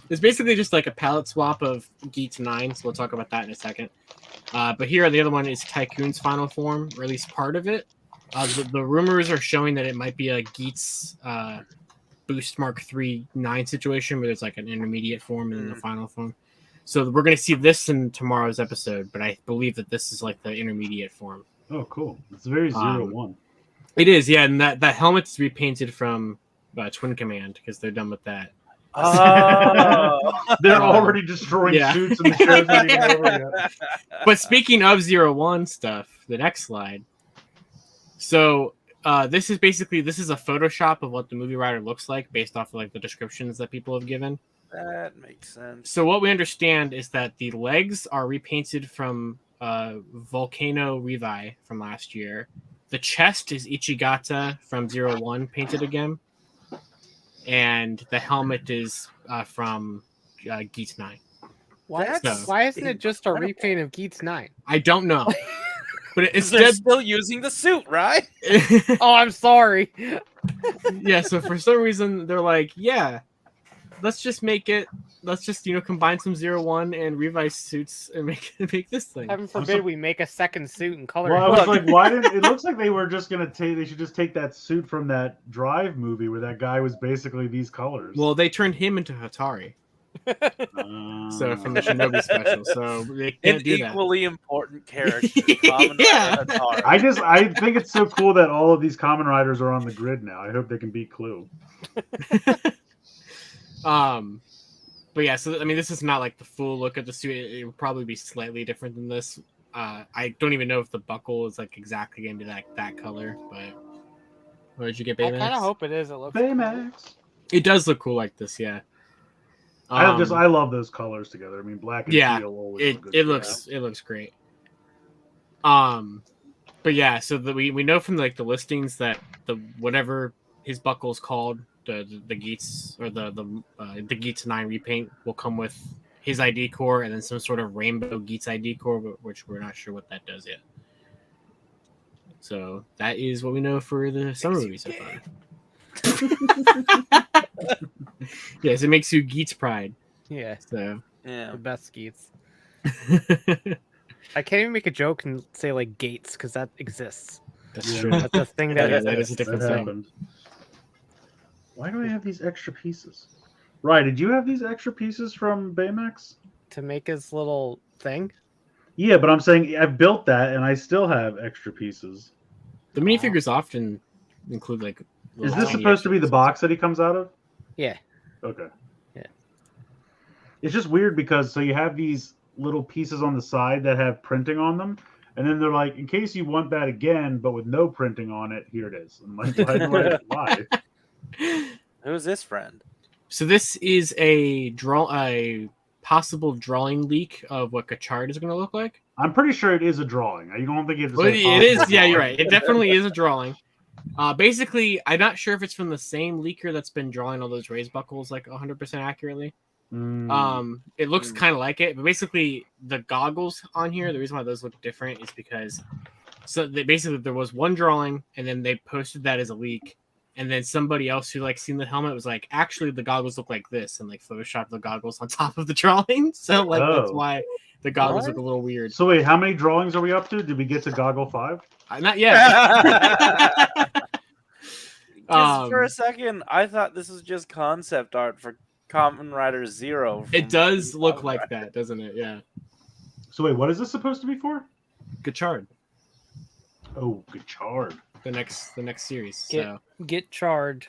B: it's basically just like a palette swap of Geek's 9, so we'll talk about that in a second. But here the other one is Tycoon's final form, or at least part of it. The rumors are showing that it might be a Geek's Boost Mark 3 9 situation where there's like an intermediate form and then the final form. So we're going to see this in tomorrow's episode, but I believe that this is like the intermediate form.
A: Oh, cool. It's very 0-1.
B: It is, yeah, and that helmet is repainted from Twin Command because they're done with that.
D: Oh.
A: They're already destroying suits and the show's not even over yet.
B: But speaking of 0-1 stuff, the next slide. So this is a Photoshop of what the movie rider looks like based off of like the descriptions that people have given.
D: That makes sense.
B: So what we understand is that the legs are repainted from Volcano Revi from last year. The chest is Ichigata from 0-1 painted again. And the helmet is from Geek's 9.
C: Why isn't it just a repaint of Geek's 9?
B: I don't know. But
D: they're still using the suit, right?
C: Oh, I'm sorry.
B: Yeah, so for some reason they're like, yeah, let's just combine some 0-1 and Revice suits and make this thing.
C: Heaven forbid we make a second suit and color.
A: Well, I was like, why didn't it looks like they were just gonna they should just take that suit from that Drive movie where that guy was basically these colors.
B: Well, they turned him into Hatari. So from the Shinobi special, so they can't do that.
D: Equally important character.
B: Yeah.
A: I think it's so cool that all of these Kamen Riders are on the grid now. I hope they can beat Clue.
B: But yeah, so I mean, this is not like the full look at the suit. It will probably be slightly different than this. I don't even know if the buckle is like exactly going to be that color. But what did you get, Baymax?
C: I kind of hope it is. It looks
A: Baymax.
C: Cool.
B: It does look cool like this, yeah.
A: I love those colors together. I mean, black and teal always look good.
B: It looks great. But yeah, so we know from like the listings that the whatever his buckle's called, the Geets or the Geets 9 repaint will come with his ID core and then some sort of rainbow Geets ID core, which we're not sure what that does yet. So that is what we know for the summer movie so far. Yes, it makes you Geets pride.
C: Yeah,
B: So
D: Yeah.
C: the best Geets. I can't even make a joke and say like Gates because that exists.
B: that's
A: Yeah.
B: true.
C: That's a thing that
B: Yeah, that is a
C: exists.
B: different
A: That
B: thing.
A: happened. Why do I have these extra pieces? Right, did you have these extra pieces from Baymax?
C: To make his little thing.
A: Yeah, but I'm saying I built that and I still have extra pieces.
B: The minifigures often include like.
A: Is
B: little
A: this
B: tiny
A: supposed to
B: extra
A: be the
B: pieces.
A: box that he comes out of?
C: Yeah.
A: Okay.
C: Yeah.
A: It's just weird because so you have these little pieces on the side that have printing on them, and then they're like, in case you want that again, but with no printing on it, here it is. I'm like, why?
D: Who's this friend?
B: So this is a possible drawing leak of what Gachard is going to look like.
A: I'm pretty sure it is a drawing. You don't think you have to
B: Well,
A: say
B: it is.
A: possible
B: Yeah, you're
A: drawing.
B: right. It definitely is a drawing. Basically, I'm not sure if it's from the same leaker that's been drawing all those raised buckles like 100% accurately. It looks kind of like it, but basically the goggles on here, the reason why those look different is because basically there was one drawing and then they posted that as a leak, and then somebody else who like seen the helmet was like, actually the goggles look like this, and like photoshopped the goggles on top of the drawing. So like that's
A: Oh.
B: why the goggles
D: What?
B: look a little weird.
A: So wait, how many drawings are we up to? Did we get to Goggle 5?
B: Not yet.
D: Just for a second, I thought this was just concept art for Kamen Rider Zero.
B: It does look like that, doesn't it? Yeah.
A: So wait, what is this supposed to be for?
B: Gachard,
A: Oh, Gachard.
B: the next series.
C: Get-
B: So,
C: Get charred.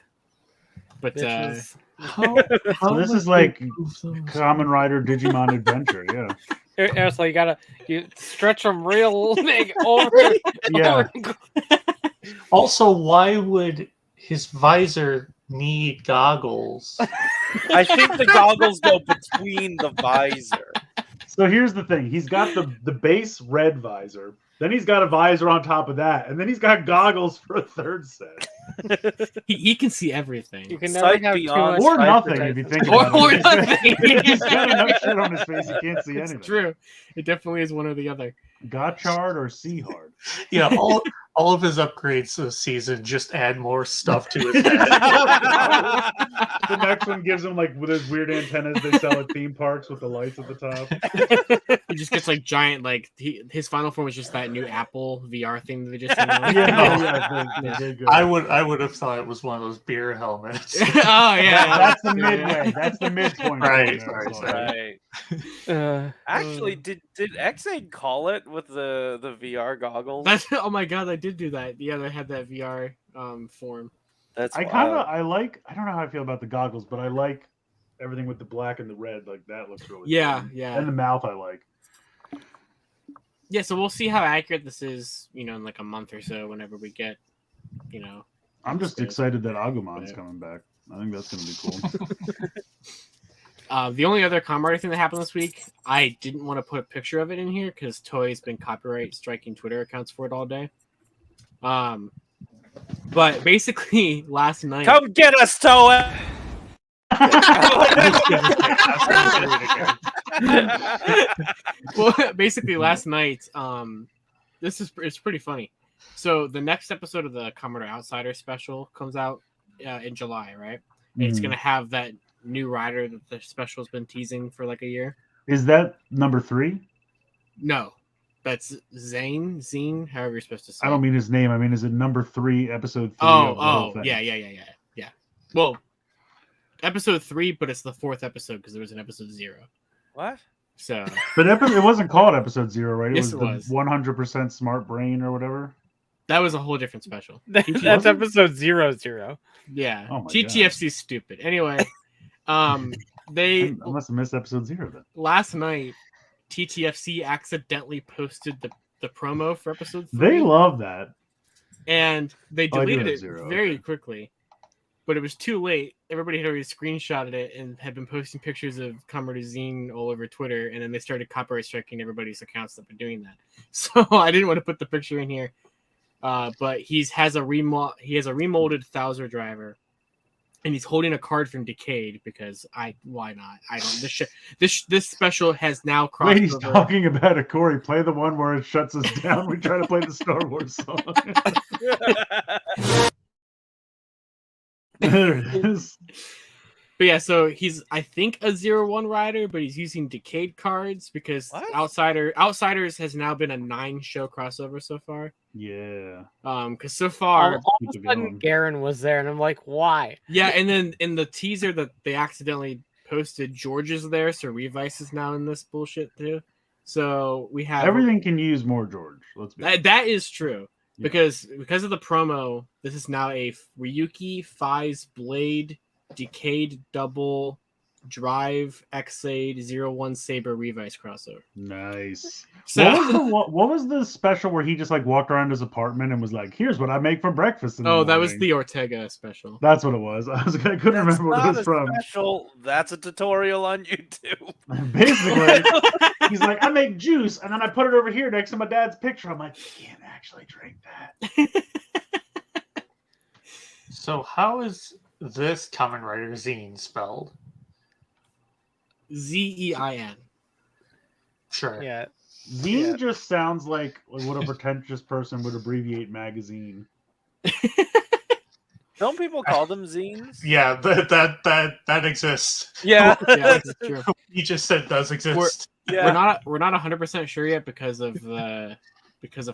B: but
C: Bitches.
A: So this is like Kamen Rider Digimon Adventure, yeah.
C: Aresol, you stretch them real big over.
A: Yeah.
E: Also, why would his visor need goggles?
D: I think the goggles go between the visor.
A: So here's the thing. He's got the base red visor. Then he's got a visor on top of that. And then he's got goggles for a third set.
B: he can see everything.
C: You can never
D: Sight
C: have too
D: beyond
C: much
A: Or
C: sight
A: nothing
C: protection.
A: if you think
B: Or
A: about it.
B: nothing.
A: He's got enough shit on his face he can't see
B: It's
A: anything.
B: true. It definitely is one or the other.
A: Gotchard or Seahard?
E: Yeah, all of his upgrades this season just add more stuff to his head.
A: The next one gives him like with his weird antennas they sell at theme parks with the lights at the top.
B: He just gets like giant, like his final form is just that new Apple VR thing that they just came out.
A: They're good.
E: I would have thought it was one of those beer helmets.
B: Oh yeah,
A: That's the midway. That's the midpoint.
E: Right,
A: there,
E: right,
A: so.
D: Right. Actually, did X8 call it with the VR goggles?
B: Oh my god, I did do that. Yeah, they had that VR form.
D: That's
A: I don't know how I feel about the goggles, but I like everything with the black and the red. Like that looks really
B: Yeah,
A: cool.
B: yeah.
A: And the mouth I like.
B: Yeah, so we'll see how accurate this is, in like a month or so, whenever we get,
A: I'm just
B: So-
A: excited that Agumon's
B: Yeah.
A: coming back. I think that's gonna be cool.
B: The only other comrade thing that happened this week, I didn't want to put a picture of it in here because Toei's been copyright striking Twitter accounts for it all day. But basically last night,
D: Come get us, Toei!
B: well, basically last night, it's pretty funny. So the next episode of the Commodore Outsider special comes out in July, right? And it's gonna have that new rider that the special has been teasing for like a year.
A: Is that number 3?
B: No, that's Zine, however you're supposed to say.
A: I don't mean his name. I mean, is it number 3, episode 3? of the whole thing?
B: Yeah. Well, episode 3, but it's the 4th episode because there was an episode 0.
D: What?
B: So,
A: But it wasn't called episode 0, right?
B: Yes,
A: it
B: it
A: was the 100% smart brain or whatever.
B: that was a whole different special.
C: That's episode 00.
B: Yeah,
A: Oh my
B: TTFC's stupid. Anyway,
A: I
B: they
A: must have missed episode 0 then.
B: last night TTFC accidentally posted the promo for episode 3.
A: They love that.
B: And they
A: Oh, I do
B: deleted
A: have
B: it
A: 0,
B: very
A: okay.
B: quickly. But it was too late. Everybody had already screenshotted it and had been posting pictures of Comrade Zine all over Twitter, and then they started copyright striking everybody's accounts that were doing that. So I didn't want to put the picture in here. But he has a remolded Thouser driver, and he's holding a card from Decade because why not? I don't. This special has now crossed.
A: Wait, he's
B: over.
A: talking about it, Corey. Play the one where it shuts us down. We try to play the Star Wars song. There it is.
B: But yeah, so he's I think a 0-1 rider, but he's using Decade cards because Outsiders has now been a 9-show crossover so far.
A: Yeah.
B: Because so far
C: all of a sudden Garen was there, and I'm like, why?
B: Yeah, and then in the teaser that they accidentally posted, George is there, so Revice is now in this bullshit too. So we have
A: everything can use more George. Let's be honest.
B: that is true.
A: Yeah.
B: Because of the promo, this is now a Ryuki, Fize, Blade, Decade, Double, Drive, Xade, 0-1 Saber, Revice crossover.
A: Nice.
B: So,
A: what was the special where he just like walked around his apartment and was like, "Here's what I make for breakfast"? In the
B: that was
A: morning."
B: the Ortega special.
A: That's what it was. I couldn't remember what it was from.
D: Special. That's a tutorial on YouTube.
A: Basically, he's like, "I make juice and then I put it over here next to my dad's picture." I'm like, "You can't actually drink that."
E: So how is this Kamen Rider zine spelled?
B: Zein.
E: Sure.
C: Yeah.
A: Zine just sounds like what a pretentious person would abbreviate magazine.
D: Don't people call them zines?
E: Yeah, that exists.
D: Yeah,
B: Yeah, that's true.
E: You just said does exist.
B: We're not 100% sure yet because of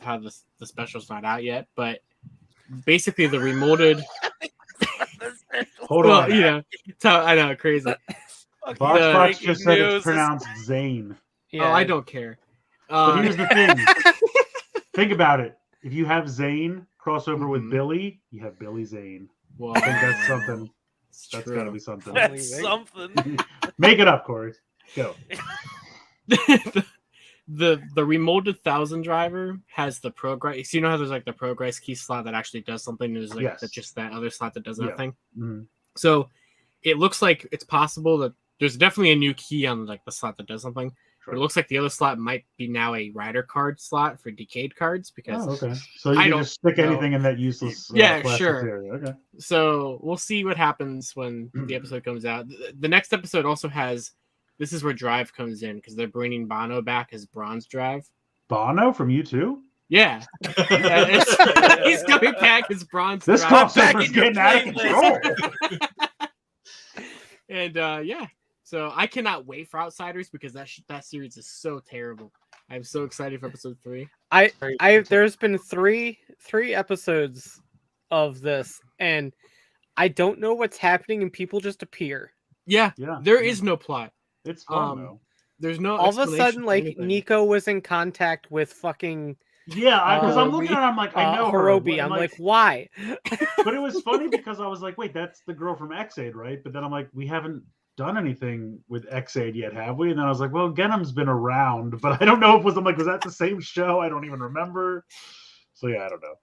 B: how the special's not out yet, but basically the remolded.
A: Hold on.
B: Yeah, I know, crazy.
A: Box just said
D: news.
A: it's pronounced Zane.
B: Yeah. Oh, I don't care.
A: But here's the thing. Think about it. If you have Zane crossover with Billy, you have Billy Zane.
B: Well,
A: I think that's something. That's
B: true.
A: got to be something.
D: That's something.
A: Make it up, Corey. Go.
B: the remolded 1000 driver has the progress. You know how there's like the progress key slot that actually does something. There's like just that other slot that does nothing.
A: Mm-hmm.
B: So it looks like it's possible that there's definitely a new key on like the slot that does something.
A: Sure.
B: But it looks like the other slot might be now a rider card slot for Decade cards because
A: okay. So you can just stick anything in that useless plastic area. Okay.
B: So we'll see what happens when the episode comes out. The next episode also has. This is where Drive comes in because they're bringing Bono back as Bronze Drive.
A: Bono from U2?
B: Yeah. He's coming back as Bronze
A: This
B: Drive.
A: crossover is getting out of control.
B: And yeah, so I cannot wait for Outsiders because that series is so terrible. I'm so excited for episode 3.
C: There's been three episodes of this, and I don't know what's happening, and people just appear.
B: Yeah. There is no plot.
A: It's fun though.
B: There's no.
C: All of a sudden, like Nico was in contact with fucking.
A: Yeah, because I'm looking at her, I'm like, I know
C: Hirobi.
A: her.
C: I'm like, why?
A: But it was funny because I was like, wait, that's the girl from Xade, right? But then I'm like, we haven't done anything with Xade yet, have we? And then I was like, well, Genham's been around, but I don't know if was that the same show? I don't even remember. So yeah, I don't know.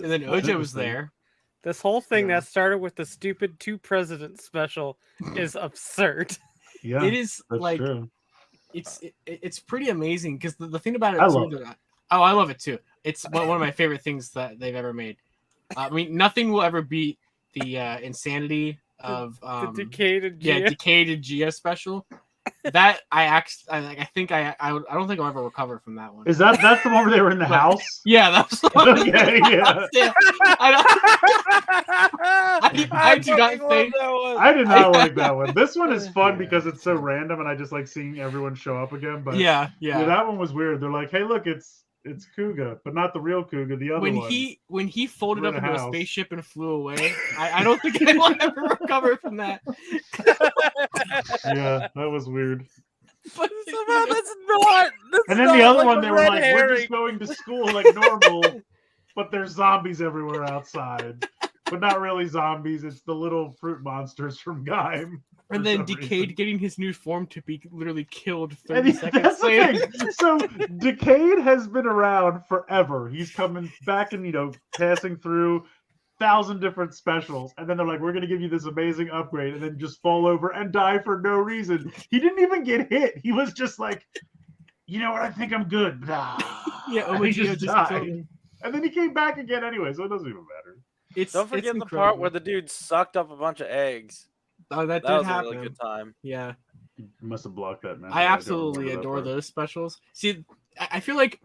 B: And then Oja was there.
C: This whole thing that started with the stupid 2 presidents special is absurd.
A: Yeah,
B: it is like
A: true.
B: It's pretty amazing because the thing about it
A: I
B: too,
A: love it.
B: I love it too. It's one of my favorite things that they've ever made. I mean, nothing will ever beat the insanity of
C: the Decade and Gia.
B: Decade and Gia special. That I think I don't think I'll ever recover from that one.
A: Is that's the one where they were in the house?
B: Yeah, that's the one.
A: yeah.
B: I do not think
A: I did not like that one. This one is fun because it's so random, and I just like seeing everyone show up again. But
B: yeah,
A: that one was weird. They're like, hey, look, it's Kuga, but not the real Kuga, the other one.
B: When he folded up into a spaceship and flew away, I don't think I will ever recover from that.
A: Yeah, that was weird.
D: But somehow that's not.
A: And then the other one, they were like, we're just going to school like normal, but there's zombies everywhere outside. But not really zombies. It's the little fruit monsters from Gaim.
B: And then Decade getting his new form to be literally killed 30 seconds later.
A: So Decade has been around forever. He's coming back and, passing through 1,000 different specials. And then they're like, we're going to give you this amazing upgrade, and then just fall over and die for no reason. He didn't even get hit. He was just like, you know what? I think I'm good.
B: Yeah,
A: he just died. And then he came back again anyway, so it doesn't even matter.
D: Don't forget the part where the dude sucked up a bunch of eggs.
B: Oh, that
D: That
B: did
D: was a
B: happen.
D: really good time.
B: Yeah.
A: You must have blocked that, man.
B: I
A: don't
B: absolutely
A: remember that
B: adore
A: part.
B: those specials. See, I feel like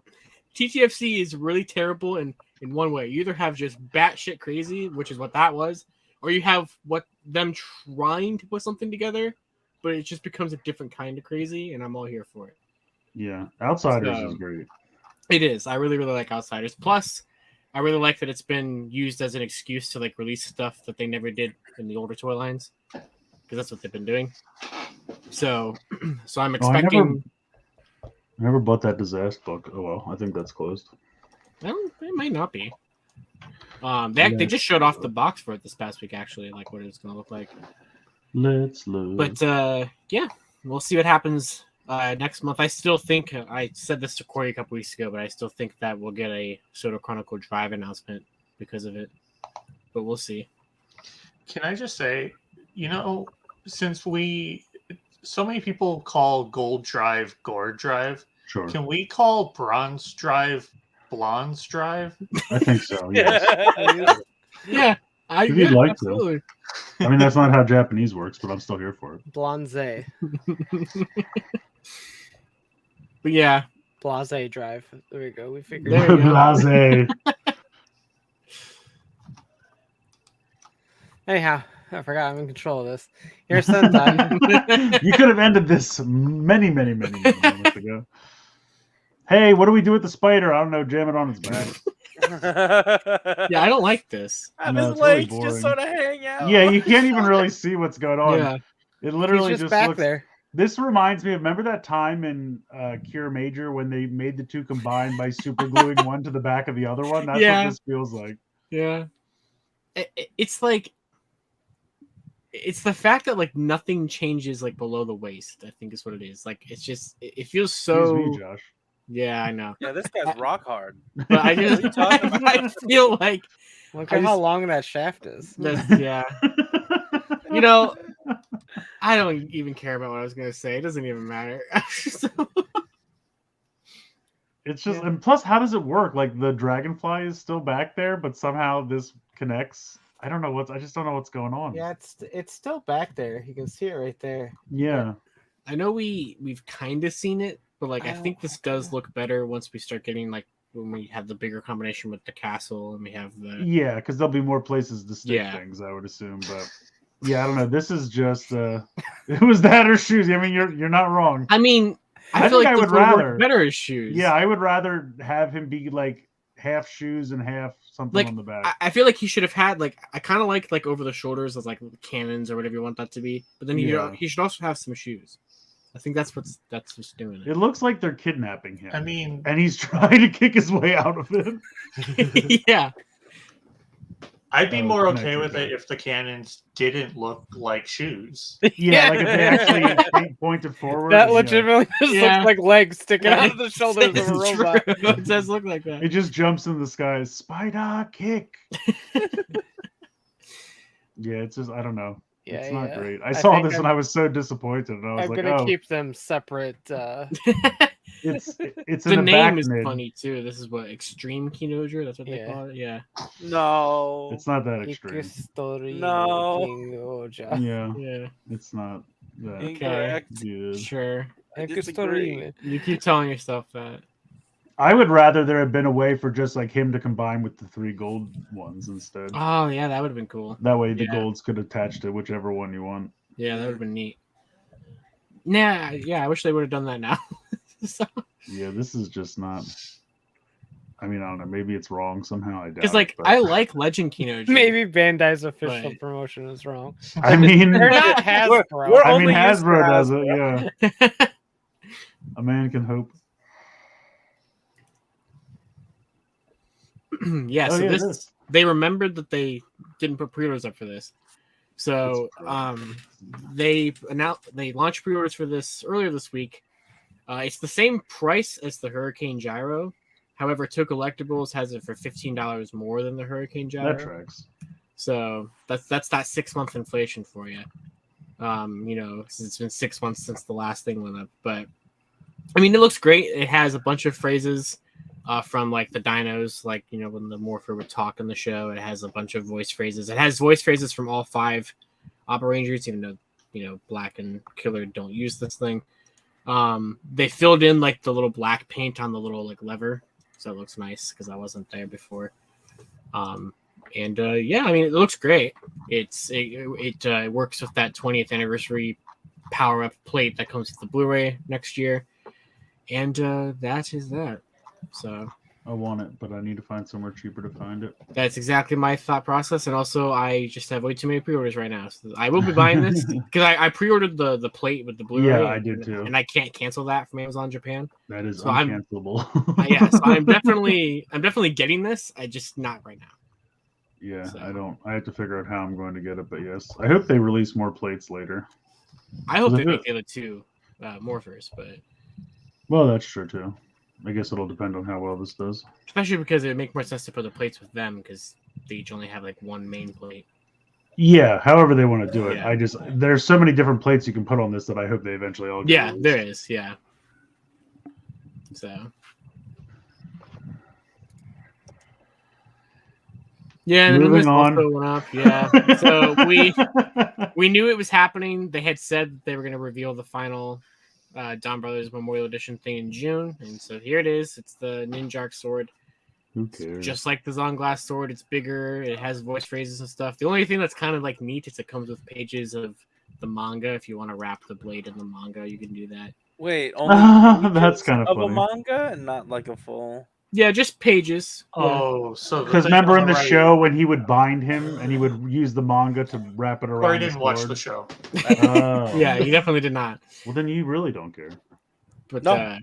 B: TTFC is really terrible in one way. You either have just batshit crazy, which is what that was, or you have them trying to put something together, but it just becomes a different kind of crazy, and I'm all here for it.
A: Yeah, Outsiders
B: So,
A: is great.
B: It is. I really, really like Outsiders. Plus, I really like that it's been used as an excuse to like release stuff that they never did in the older toy lines, because that's what they've been doing. So I'm expecting.
A: I never bought that Disaster book. Oh well, I think that's closed.
B: It might not be. They just showed off the box for it this past week, actually, like what it's gonna look like.
A: Let's look.
B: But yeah, we'll see what happens next month. I still think I said this to Corey a couple weeks ago, but I still think that we'll get a Soda Chronicle Drive announcement because of it. But we'll see.
E: Can I just say, since so many people call Gold Drive Gourd Drive,
A: Sure.
E: Can we call Bronze Drive Blonde's Drive?
A: I think so. Yes.
B: Yeah.
A: If you'd like
B: absolutely.
A: to. I mean, that's not how Japanese works, but I'm still here for it.
C: Blonze.
B: But yeah.
C: Blase Drive. There we go. We figured
B: There you go.
A: Blase.
C: Anyhow, I forgot I'm in control of this. Here's Sentai.
A: You could have ended this many moments ago. Hey, what do we do with the spider? I don't know. Jam it on its back.
B: Yeah, I don't like this.
D: Have
A: No,
D: his
A: it's really
D: legs
A: boring.
D: just sort of hang out.
A: Yeah, you can't even really see what's going on.
B: Yeah.
A: It literally
C: He's just back
A: looks
C: there.
A: This reminds me of, remember that time in Cure Major when they made the two combine by super gluing one to the back of the other one? That's
B: Yeah.
A: what this feels like.
B: Yeah. It's like, it's the fact that like nothing changes like below the waist, I think is what it is. Like, it's just, it feels so.
A: Excuse me, Josh.
B: Yeah, I know.
D: Yeah, this guy's rock hard.
B: But I just, I feel like,
C: Look
B: I
C: at how
B: just-
C: long that shaft is.
B: yeah. You know, I don't even care about what I was going to say. It doesn't even matter.
A: It's just, and plus, how does it work? Like, the dragonfly is still back there, but somehow this connects. I don't know I just don't know what's going on.
C: Yeah, it's still back there. You can see it right there.
A: Yeah.
B: I know we've kind of seen it, but like I think this does look better once we start getting like when we have the bigger combination with the castle and we have the
A: Yeah, because there'll be more places to stick
B: Yeah.
A: things, I would assume. But yeah, I don't know. This is just it was that or shoes. I mean, you're not wrong.
B: I mean,
A: I
B: feel
A: think
B: like
A: I
B: this
A: would
B: work
A: rather-
B: better as shoes.
A: Yeah, I would rather have him be like half shoes and half something
B: Like,
A: on the back.
B: I feel like he should have had like I kind of like over the shoulders as like cannons or whatever you want that to be, but then
A: Yeah.
B: he should also have some shoes. I think that's what's doing
A: It looks like they're kidnapping him.
E: I mean,
A: and he's trying to kick his way out of it.
B: it. Yeah.
E: I'd be
A: Oh,
E: more
A: connect
E: okay
A: with
E: with it
A: that.
E: if the cannons didn't look like shoes.
A: Yeah, like if they actually pointed forward.
C: That
A: yeah.
C: legitimately just
B: Yeah.
C: looks like legs sticking out of the shoulders of a
B: It's
C: robot.
B: true. It does look like that.
A: It just jumps in the sky. Spider kick. Yeah, it's just I don't know.
C: Yeah,
A: It's not
C: yeah.
A: great. I
C: I
A: saw
C: think
A: this and I was so disappointed. And I was
C: I'm
A: like,
C: gonna
A: oh,
C: keep them separate.
A: it's
B: The
A: in the
B: name
A: back
B: is
A: mid.
B: funny too. This is what Extreme Kinoger. That's what they
C: Yeah.
B: call it. Yeah.
D: No.
A: It's not that extreme.
D: No.
C: Ikostory.
A: Yeah,
B: Yeah.
A: it's not that
D: Incorrect.
A: good.
B: Sure.
D: I disagree.
B: You keep telling yourself that.
A: I would rather there had been a way for just like him to combine with the 3 gold ones instead.
B: Oh yeah, that would have been cool.
A: That way the
B: Yeah.
A: golds could attach to whichever one you want.
B: Yeah, that would have been neat. Nah, yeah, I wish they would have done that now. Because
A: Yeah, this is just not. I mean, I don't know. Maybe it's wrong somehow. I doubt.
B: like
A: it, but-
B: I like Legend Kinoger.
C: Maybe Bandai's official
B: Right.
C: promotion is wrong.
A: I mean,
C: They're not
D: We're-
C: Hasbro.
D: we're
A: I mean,
D: only used to
A: Hasbro does
D: Hasbro.
A: it. Yeah, a man can hope.
B: Yeah,
A: Oh,
B: so
A: yeah,
B: this they remembered that they didn't put pre-orders up for this. So
A: That's
B: they launched pre-orders for this earlier this week. It's the same price as the Hurricane Gyro. However, Toku Collectibles has it for $15 more than the Hurricane Gyro.
A: That tracks.
B: So that's that 6-month inflation for you. Since it's been 6 months since the last thing went up. But I mean, it looks great. It has a bunch of phrases. from like the dinos, like when the Morpher would talk in the show. It has a bunch of voice phrases. It has voice phrases from all 5 Opera Rangers, even though Black and Killer don't use this thing. They filled in like the little black paint on the little like lever, so it looks nice because I wasn't there before. Yeah, I mean it looks great. It works with that 20th anniversary power up plate that comes with the Blu-ray next year, and that is that. So
A: I want it, but I need to find somewhere cheaper to find it.
B: that's exactly my thought process, and also I just have way too many pre-orders right now. So I will be buying this because I pre-ordered the plate with the Blu-ray.
A: Yeah, I did too,
B: and I can't cancel that from Amazon Japan.
A: That is
B: so
A: uncancelable.
B: So I'm definitely getting this. I just not right now.
A: Yeah,
B: So.
A: I have to figure out how I'm going to get it, but yes, I hope they release more plates later.
B: I hope they make the other 2 Morphers, but
A: well, that's true too. I guess it'll depend on how well this does.
B: especially because it would make more sense to put the plates with them because they each only have like 1 main plate.
A: Yeah, however they want to do it.
B: Yeah.
A: There's so many different plates you can put on this that I hope they eventually all get
B: Yeah,
A: released.
B: there is. Yeah. So. Yeah, and then
A: Moving
B: this
A: on.
B: also went up. Yeah. So we knew it was happening. They had said that they were going to reveal the final Don Brothers Memorial Edition thing in June, and so here it is. It's the Ninjak sword.
A: Who cares?
B: Just like the Zonglass sword, it's bigger. It has voice phrases and stuff. The only thing that's kind of like neat is it comes with pages of the manga. If you want to wrap the blade in the manga, you can do that.
D: Wait, only
A: that's kind of
D: a
A: funny.
D: manga and not like a full.
B: Yeah, just pages.
E: Oh, so
A: Because remember in the show when he would bind him and he would use the manga to wrap it around.
E: Or I didn't watch
A: sword?
E: the show.
A: Oh.
B: Yeah, you definitely did not.
A: Well, then you really don't care.
B: But
D: No.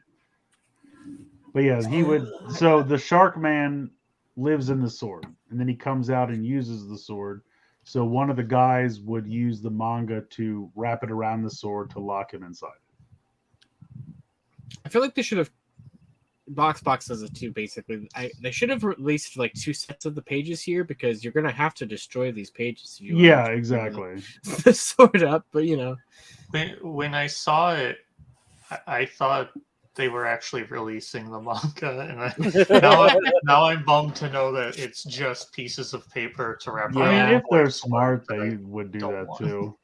A: But yeah, he would. So the Shark Man lives in the sword, and then he comes out and uses the sword. So one of the guys would use the manga to wrap it around the sword to lock him inside.
B: I feel like they should have. Box does it too. Basically, they should have released like 2 sets of the pages here because you're gonna have to destroy these pages. If you
A: Yeah, exactly.
B: The sword up, but
E: When I saw it, I thought they were actually releasing the manga, and now I'm bummed to know that it's just pieces of paper to wrap around.
A: I mean, if
E: the
A: they're
E: sword
A: smart,
E: that
A: they
E: I
A: would do
E: don't
A: that
E: want.
A: too.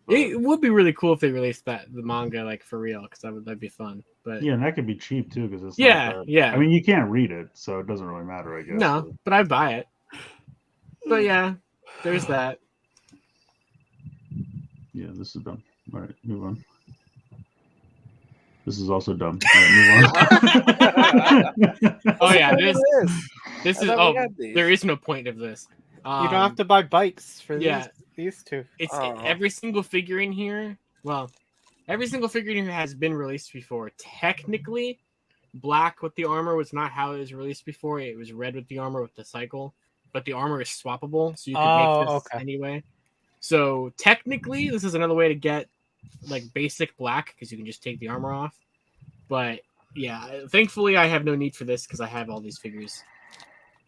B: It would be really cool if they released the manga like for real because that'd be fun. But
A: Yeah, and that could be cheap too because it's
B: yeah,
A: not that...
B: yeah.
A: I mean, you can't read it, so it doesn't really matter, I guess.
B: No, but I'd buy it. But yeah, there's that.
A: Yeah, this is dumb. All right, move on. This is also dumb. All right, move on.
B: Oh yeah,
D: What is
B: this
D: I
B: is.
D: thought we had these.
B: There is no point of this.
C: You don't have to buy bikes for
B: yeah.
C: these 2.
B: It's
D: Oh.
B: every single figure in here. Well, every single figure in here has been released before. Technically, black with the armor was not how it was released before. It was red with the armor with the cycle, but the armor is swappable, so you can make this anyway. So technically, this is another way to get like basic black because you can just take the armor off. But yeah, thankfully, I have no need for this because I have all these figures.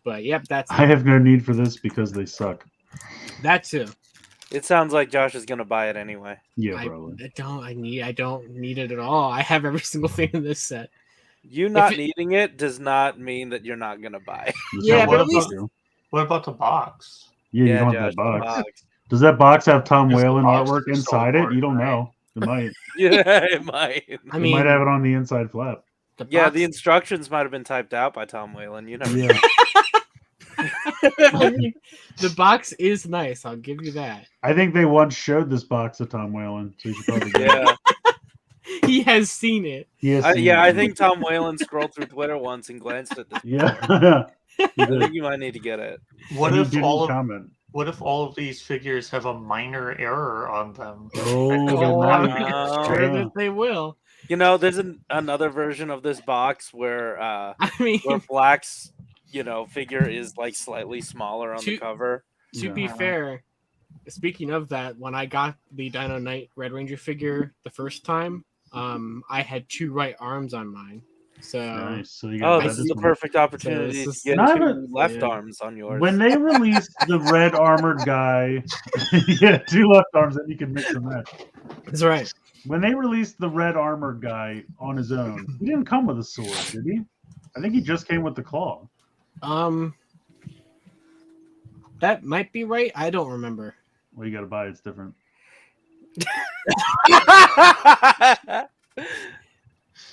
B: But yep, that's
A: I have no need for this because they suck.
B: that too.
D: It sounds like Josh is gonna buy it anyway.
A: Yeah,
B: I
A: probably.
B: I don't need it at all. I have every single thing in this set.
D: You not
B: it-
D: needing it does not mean that you're not gonna buy it.
B: Yeah,
E: but
B: but
E: at
B: at least
E: What about the box?
A: Yeah, you don't
D: Josh,
A: have that box.
D: the box.
A: Does that box have Tom
E: Just the
A: Whalen
E: box
A: artwork
E: is so
A: inside it? You
E: important,
A: don't
E: right?
A: know. It might.
D: Yeah, it might.
B: I
A: It
B: mean,
A: might have it on the inside flap.
B: the
D: Yeah,
B: box-
D: the instructions might have been typed out by Tom Whalen. You never.
A: Yeah.
B: I mean, the box is nice. I'll give you that.
A: I think they once showed this box to Tom Whalen, so you should probably get it.
D: Yeah,
B: He has seen it.
A: He has seen
D: yeah.
A: it.
D: I think Tom Whalen scrolled through Twitter once and glanced at this.
A: Yeah. He
D: I
A: did.
D: think you might need to get it.
E: What
A: And he
E: if
A: didn't
E: all of
A: comment?
E: What if all of these figures have a minor error on them?
A: Oh,
B: Oh,
A: they're
B: I'm
A: not-
B: sure
A: yeah.
B: that they will.
D: You know, there's another version of this box where
B: I mean,
D: Black's figure is like slightly smaller on the
B: To-
D: cover.
B: to
A: Yeah.
B: be fair, speaking of that, when I got the Dino Knight Red Ranger figure the first time, I had 2 right arms on mine. So
A: Nice. So you
D: Oh,
A: got
D: this is the
A: one.
D: perfect opportunity
B: this is
D: to get
A: not
D: 2
A: a-
D: left
B: yeah.
D: arms on yours.
A: When they released the red armored guy, yeah, 2 left arms, then you can mix and match.
B: that's right.
A: When they released the red armored guy on his own, he didn't come with a sword, did he? I think he just came with the claw.
B: That might be right. I don't remember.
A: Well, you got to buy it. It's different.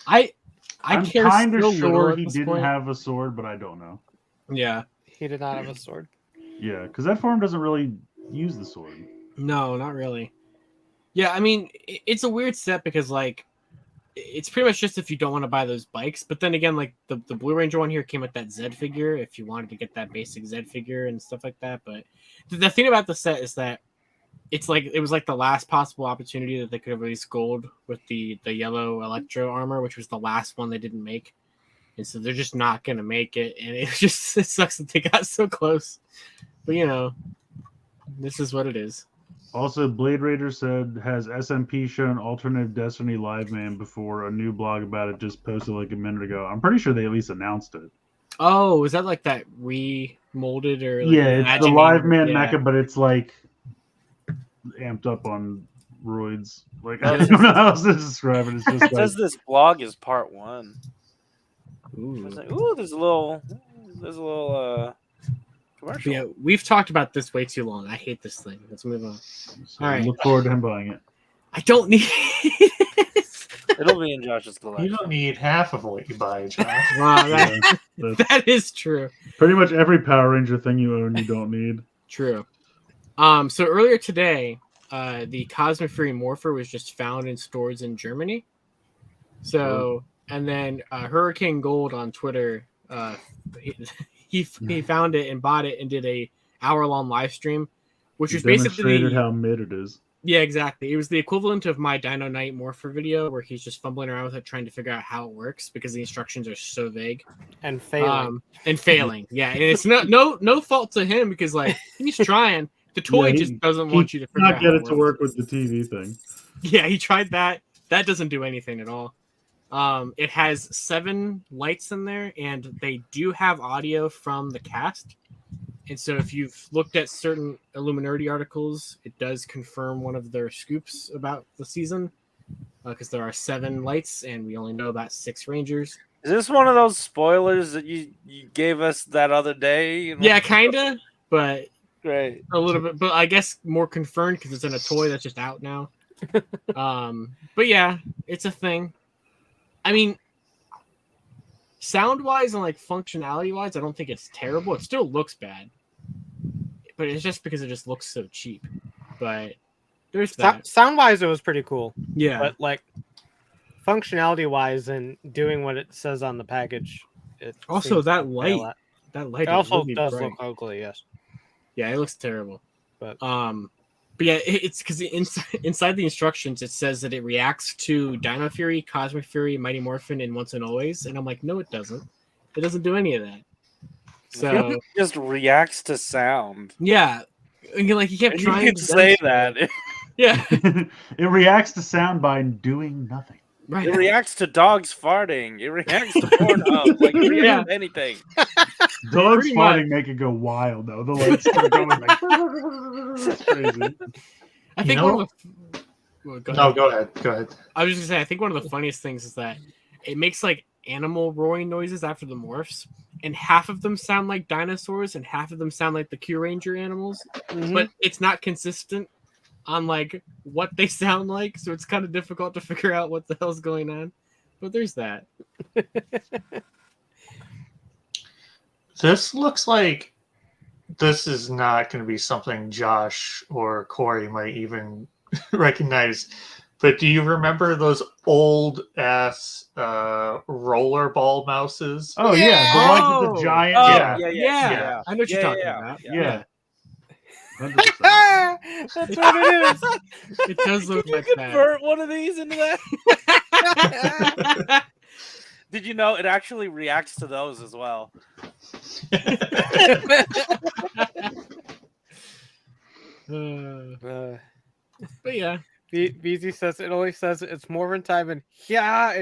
A: I'm kind of sure he didn't have a sword, but I don't know.
B: Yeah.
C: He did not have a sword.
A: Yeah, because that form doesn't really use the sword.
B: No, not really. Yeah, I mean, it's a weird set because, like, it's pretty much just if you don't want to buy those bikes. But then again, like, the Blue Ranger one here came with that Z figure if you wanted to get that basic Z figure and stuff like that. But the thing about the set is that it was like the last possible opportunity that they could have released gold with the yellow Electro armor, which was the last one they didn't make. And so they're just not going to make it. And it sucks that they got so close. But, you know, this is what it is.
A: Also, Blade Raider said, has SMP shown Alternative Destiny Live Man before? A new blog about it just posted like a minute ago. I'm pretty sure they at least announced it.
B: Oh, is that like that remolded or like
A: it's the Live Man mecha, but it's like amped up on roids. Like, I don't know how else to describe it. It's just
D: it says this blog is part 1.
B: Ooh.
D: Like, there's a little commercial.
B: Yeah, we've talked about this way too long. I hate this thing. Let's move on.
A: So
B: all right.
A: Look forward to him buying it.
B: I don't need it.
D: It'll be in Josh's collection.
E: You don't need half of what you buy, Josh.
B: Wow, that is true.
A: Pretty much every Power Ranger thing you own, you don't need.
B: True. So earlier today, the Cosmic Fury Morpher was just found in stores in Germany. So, and then Hurricane Gold on Twitter, he found it and bought it and did a hour-long live stream, which was basically
A: how mid it is.
B: Yeah, exactly. It was the equivalent of my Dino Knight Morpher video, where he's just fumbling around with it, trying to figure out how it works because the instructions are so vague
C: and failing.
B: Yeah, and it's no fault to him because like he's trying. The toy just doesn't want you to figure out.
A: Get it to work with the TV thing.
B: Yeah, he tried that. That doesn't do anything at all. It has 7 lights in there, and they do have audio from the cast. And so if you've looked at certain Illuminati articles, it does confirm one of their scoops about the season, because there are 7 lights, and we only know about 6 Rangers.
D: Is this one of those spoilers that you gave us that other day?
B: Yeah, kind of, but
D: great.
B: A little bit, but I guess more confirmed because it's in a toy that's just out now. But yeah, it's a thing. I mean, sound-wise and like functionality-wise, I don't think it's terrible. It still looks bad, but it's just because it just looks so cheap. But there's that.
C: Sound-wise, it was pretty cool.
B: Yeah,
C: but like functionality-wise and doing what it says on the package, it
B: also that light
C: it also does look ugly. Yes.
B: Yeah, it looks terrible. But yeah, it's because inside the instructions it says that it reacts to Dino Fury, Cosmic Fury, Mighty Morphin, and Once and Always, and I'm like, no, it doesn't. It doesn't do any of that. So
D: it just reacts to sound.
B: Yeah, like you kept trying.
D: You could say that.
B: Yeah,
A: it reacts to sound by doing nothing.
B: Right.
D: It reacts to dogs farting. It reacts to Pornhub. Like it reacts to anything.
A: Dogs farting make it go wild though. The lights start going like it's crazy.
B: I think one of the
E: go ahead.
B: I was just gonna say I think one of the funniest things is that it makes like animal roaring noises after the morphs, and half of them sound like dinosaurs and half of them sound like the Q Ranger animals, but it's not consistent on like what they sound like, so it's kind of difficult to figure out what the hell's going on. But there's that.
E: This looks like this is not going to be something Josh or Corey might even recognize. But do you remember those old ass rollerball mouses?
A: Oh yeah, the ones with the giant.
B: Yeah. I know what you're talking about.
A: Yeah. 100%.
C: That's what it is.
B: It does look like that.
D: Convert one of these into that. Did you know it actually reacts to those as well?
B: But yeah,
C: BZ says it only says it's Morphin time and yeah.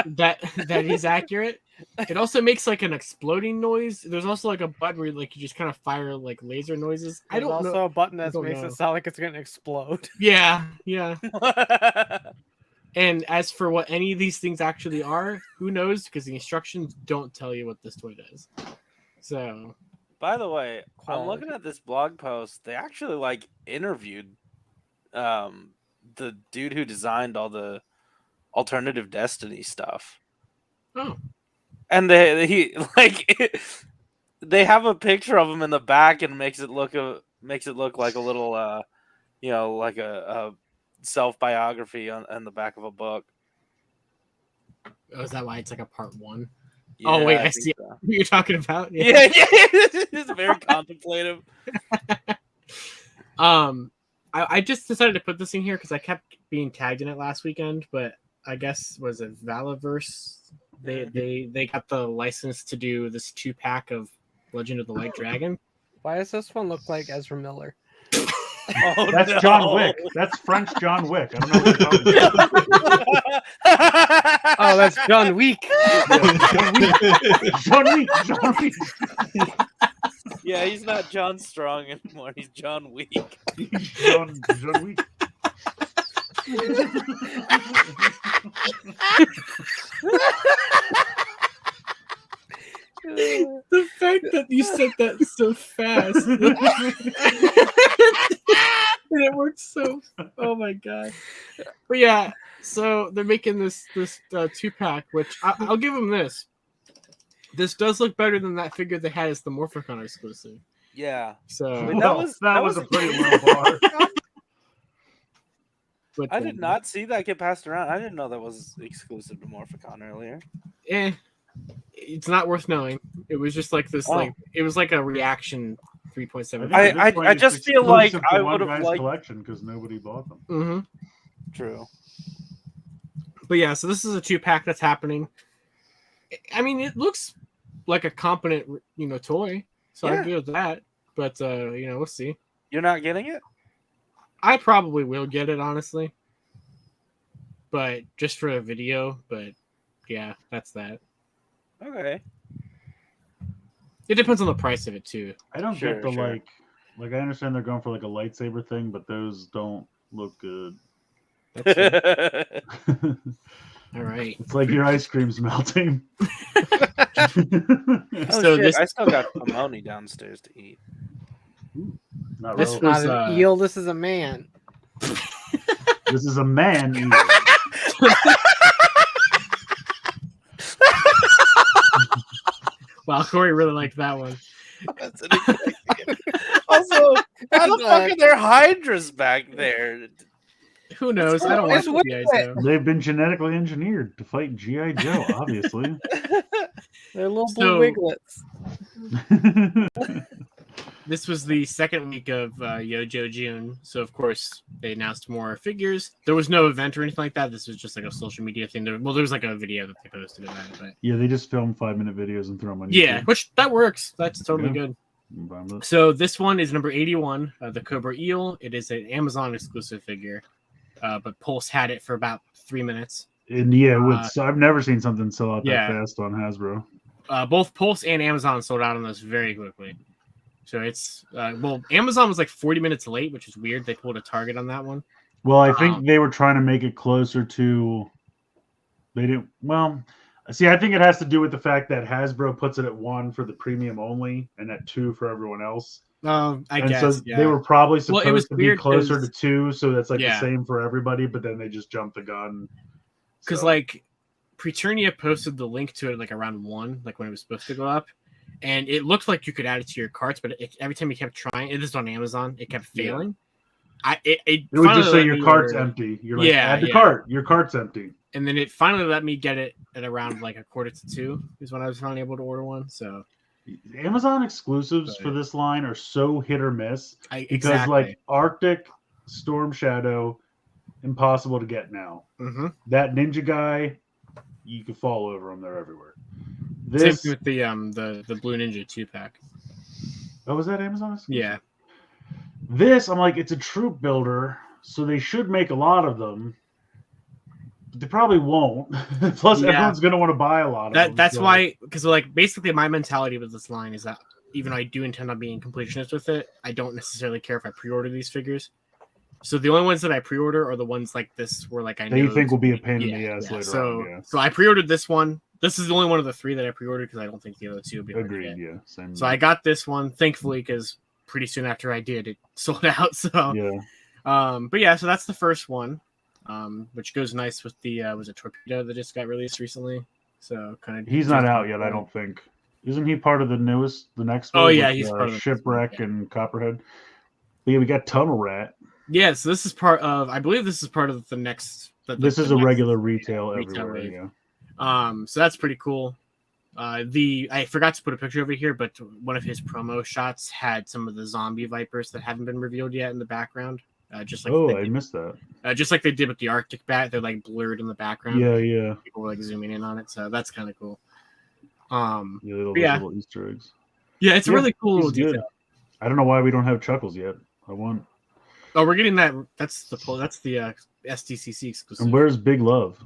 B: That is accurate. It also makes like an exploding noise. There's also like a button where like you just kind of fire like laser noises.
C: There's also a button that makes it sound like it's gonna explode.
B: Yeah. And And as for what any of these things actually are, who knows? Because the instructions don't tell you what this toy does. So,
D: By the way, I'm
C: Quality.
D: looking at this blog post. They actually like interviewed the dude who designed all the alternative Destiny stuff.
B: oh,
D: And they have a picture of him in the back and makes it look like a little like a self biography on the back of a book.
B: oh, is that why it's like a part 1?
D: Yeah,
B: Oh wait, I
D: think
B: see
D: so.
B: what you're talking about.
D: Yeah, it's very contemplative.
B: I just decided to put this in here because I kept being tagged in it last weekend, but I guess was it Valaverse? They got the license to do this 2-pack of Legend of the White Dragon.
C: Why does this one look like Ezra Miller?
D: Oh,
A: That's
D: no.
A: John Wick. That's French John Wick. I don't know what you're talking about.
C: Oh, that's John Wick.
A: John Wick. John Wick.
D: Yeah, he's not John Strong anymore. He's John Wick.
A: John Wick.
B: The fact that you said that so fast and it worked so. Oh my god! But yeah, so they're making this 2-pack, which I'll give them this. This does look better than that figure they had as the Morphicon exclusive.
D: Yeah.
B: So
D: Wait,
A: Well, that was a pretty low bar.
B: but
D: I did not see that get passed around. I didn't know that was exclusive to Morphicon earlier.
B: It's not worth knowing. It was just like this, like it was like a reaction 3.7.
D: I just feel like I would have liked
A: collection because nobody bought them.
B: Mm-hmm.
D: True.
B: But yeah, so this is a 2-pack that's happening. I mean, it looks like a competent, toy. So
D: Yeah.
B: I'm good with that. But we'll see.
D: You're not getting it?
B: I probably will get it, honestly. But just for a video. But yeah, that's that.
D: Okay.
B: It depends on the price of it too.
A: I don't
D: Sure,
A: get the
D: sure.
A: like. I understand they're going for like a lightsaber thing, but those don't look good.
B: That's fair. All right.
A: It's like your ice cream's melting.
B: So
D: shit,
B: this-
D: I still got pomoni downstairs to eat.
A: Not
B: This
A: relevant.
B: was-
C: Not an eel. This is a man.
A: This is a man. Eater.
B: Wow, Corey really liked that one.
D: That's an also, how the fuck are there hydras back there?
B: Who knows? I don't watch
C: It's with
B: G.I.
C: it.
B: Joe.
A: They've been genetically engineered to fight GI Joe, obviously.
C: They're little
B: So-
C: blue wiglets.
B: This was the second week of Yojo June, so of course they announced more figures. There was no event or anything like that. This was just like a social media thing. There was like a video that they posted of that. But
A: Yeah, they just film 5-minute videos and throw them on
B: yeah,
A: YouTube.
B: which that works. That's totally
A: Yeah.
B: good.
A: I'm fine with it.
B: So this one is number 81, the Cobra Eel. It is an Amazon exclusive figure, but Pulse had it for about 3 minutes.
A: And yeah, I've never seen something sell out that
B: yeah.
A: fast on Hasbro.
B: Both Pulse and Amazon sold out on this very quickly. So it's Amazon was like 40 minutes late, which is weird. They pulled a Target on that one.
A: Well, I think they were trying to make it closer to. They didn't. Well, see, I think it has to do with the fact that Hasbro puts it at 1 for the premium only and at 2 for everyone else.
B: I
A: And
B: guess
A: so
B: yeah.
A: they were probably supposed
B: Well, it was
A: to be
B: weird
A: closer
B: 'cause-
A: to 2, so that's like
B: Yeah.
A: the same for everybody. But then they just jumped the gun
B: Because
A: So-
B: like Preternia posted the link to it like around 1, like when it was supposed to go up, and it looked like you could add it to your carts, but every time you kept trying, it is on Amazon, it kept
A: Yeah.
B: failing. It
A: it would
B: finally
A: just say
B: let
A: your
B: me
A: cart's
B: order it.
A: empty. You're like,
B: Yeah,
A: add the
B: yeah.
A: cart. Your cart's empty.
B: And then it finally let me get it at around like 1:45 is when I was finally able to order one. So
A: Amazon exclusives for
B: Right.
A: this line are so hit or miss because
B: exactly.
A: like Arctic, Storm Shadow, impossible to get now.
B: Mhm.
A: That ninja guy, you can fall over them. They're everywhere.
B: Same
A: This
B: thing with the Blue Ninja 2-pack.
A: was that Amazon exclusive?
B: Yeah.
A: This I'm like, it's a troop builder, so they should make a lot of them. But they probably won't. Plus,
B: Yeah.
A: everyone's gonna want to buy a lot of them.
B: That's
A: so-
B: why, because like basically my mentality with this line is that even though I do intend on being completionist with it, I don't necessarily care if I pre-order these figures. So the only ones that I pre-order are the ones like this, where like I know
A: That you think will be a pain in the ass later
B: so,
A: on. Yeah.
B: So I pre-ordered this one. This is the only one of the 3 that I pre-ordered because I don't think the other 2 will be hard to
A: Agreed.
B: get.
A: Yeah. Same.
B: So I got this one, thankfully, because pretty soon after I did, it sold out. So
A: Yeah.
B: but yeah, so that's the first one, which goes nice with the was it Torpedo that just got released recently. So kind of
A: He's not out yet. I don't think. Isn't he part of the next one?
B: Oh yeah,
A: with,
B: he's part of the
A: Shipwreck and Copperhead. But yeah, we got Tunnel Rat.
B: Yeah, so this is part of. I believe this is part of the next.
A: This is a regular retail everywhere.
B: wave.
A: Yeah.
B: So that's pretty cool. I forgot to put a picture over here, but one of his promo shots had some of the zombie vipers that haven't been revealed yet in the background. Just like
A: I missed that.
B: Just like they did with the Arctic bat, they're like blurred in the background.
A: Yeah.
B: People were like zooming in on it, so that's kind of cool.
A: Little Easter eggs.
B: Yeah, it's a really cool little detail.
A: Good. I don't know why we don't have Chuckles yet. I want.
B: Oh, we're getting that. That's the SDCC exclusive.
A: And where's Big Love?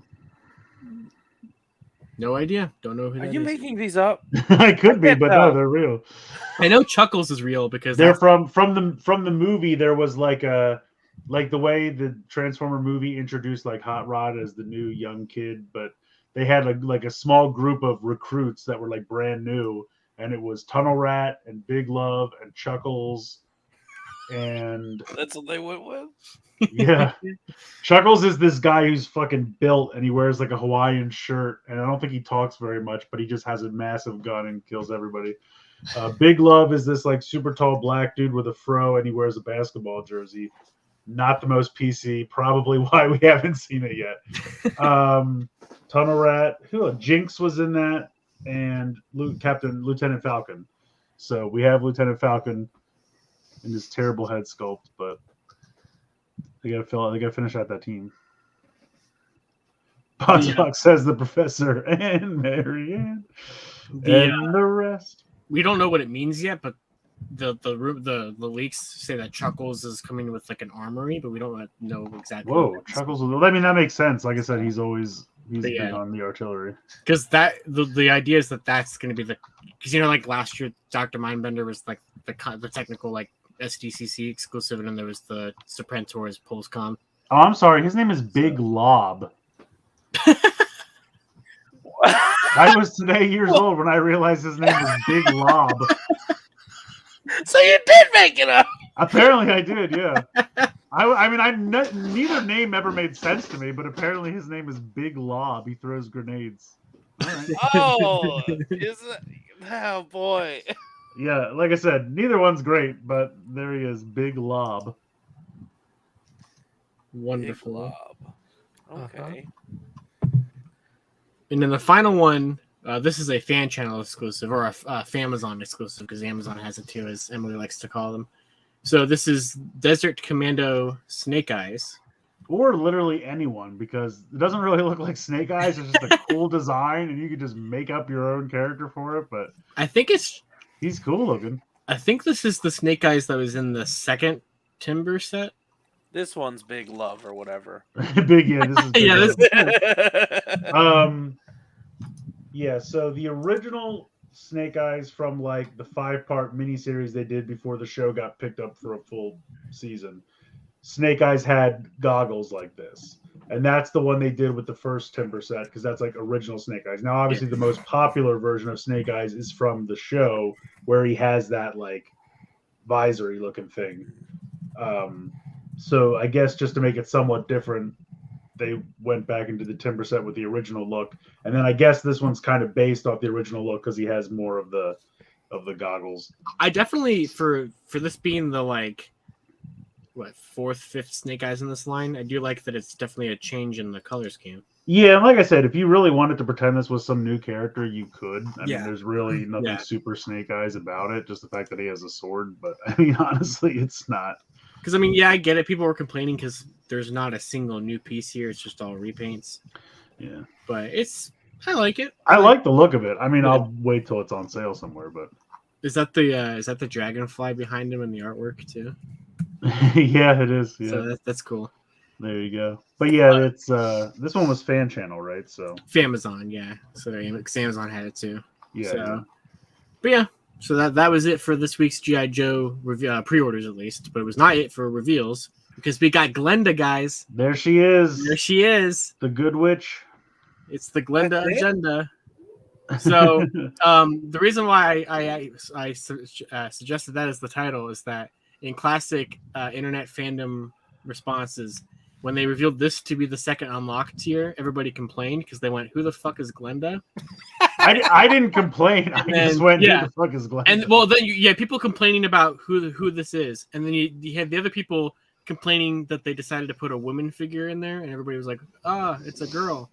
B: No idea. Don't know who.
D: Are you making these up?
A: I could be, but no, they're real.
B: I know Chuckles is real because
A: they're from the movie. There was like the way the Transformer movie introduced like Hot Rod as the new young kid, but they had like a small group of recruits that were like brand new, and it was Tunnel Rat and Big Love and Chuckles, and
D: that's what they went with.
A: Yeah, Chuckles is this guy who's fucking built and he wears like a Hawaiian shirt, and I don't think he talks very much, but he just has a massive gun and kills everybody. Big Love is this like super tall black dude with a fro, and he wears a basketball jersey. Not the most PC, probably why we haven't seen it yet. Tunnel Rat, Jinx was in that, and Lieutenant Falcon. So we have Lieutenant Falcon in this terrible head sculpt, but they gotta finish out that team. Boxbox says the professor and Marianne and the rest.
B: We don't know what it means yet, but the leaks say that Chuckles is coming with like an armory, but we don't know exactly.
A: Whoa, Chuckles! I mean, that makes sense. Like I said, he's big on the artillery.
B: Because that the idea is that's going to be because like last year Dr. Mindbender was like the technical like SDCC exclusive, and then there was the Serpentor's PulseCon.
A: Oh, I'm sorry. His name is Big Lob. I was today years old when I realized his name was Big Lob.
D: So you did make it up.
A: Apparently, I did. Yeah. I mean, neither name ever made sense to me, but apparently his name is Big Lob. He throws grenades.
D: Right. Oh boy.
A: Yeah, like I said, neither one's great, but there he is, Big Lob.
B: Wonderful.
D: Big Lob. Okay.
B: And then the final one, this is a fan channel exclusive, or a Famazon exclusive, because Amazon has it too, as Emily likes to call them. So this is Desert Commando Snake Eyes.
A: Or literally anyone, because it doesn't really look like Snake Eyes. It's just a cool design, and you could just make up your own character for it. But
B: I think
A: he's cool looking.
B: I think this is the Snake Eyes that was in the second Timber set.
D: This one's Big Love or whatever.
A: This is Big
B: yeah,
A: Love. Yeah, so the original Snake Eyes from like the 5-part miniseries they did before the show got picked up for a full season. Snake Eyes had goggles like this. And that's the one they did with the first Timber set, because that's like original Snake Eyes. Now, obviously, the most popular version of Snake Eyes is from the show, where he has that like visory looking thing. So I guess just to make it somewhat different, they went back into the Timber set with the original look. And then I guess this one's kind of based off the original look because he has more of the goggles.
B: I definitely, for this being the like, what, 4th, 5th Snake Eyes in this line, I do like that it's definitely a change in the color scheme.
A: Yeah, and like I said, if you really wanted to pretend this was some new character, you could. I mean, there's really nothing super Snake Eyes about it, just the fact that he has a sword. But I mean, honestly, it's not.
B: Because I mean, I get it. People were complaining because there's not a single new piece here. It's just all repaints.
A: Yeah,
B: but I like it.
A: I like the look of it. I mean, I'll wait till it's on sale somewhere. But
B: is that the dragonfly behind him in the artwork too?
A: Yeah, it is. Yeah,
B: so that's cool.
A: There you go. But yeah, it's this one was fan channel, right? So
B: Famazon, yeah. So Amazon had it too.
A: Yeah.
B: So, but yeah. So that was it for this week's G.I. Joe pre-orders, at least. But it was not it for reveals. Because we got Glenda, guys.
A: There she is.
B: There she is.
A: The good witch.
B: It's the Glenda
D: That's it?
B: agenda. So, the reason why I suggested that as the title is that in classic internet fandom responses, when they revealed this to be the second unlocked tier, everybody complained because they went, "Who the fuck is Glenda?"
A: I didn't complain. I just went, "Who the fuck is Glenda?"
B: And well, then people complaining about who this is, and then you had the other people complaining that they decided to put a woman figure in there, and everybody was like, it's a girl.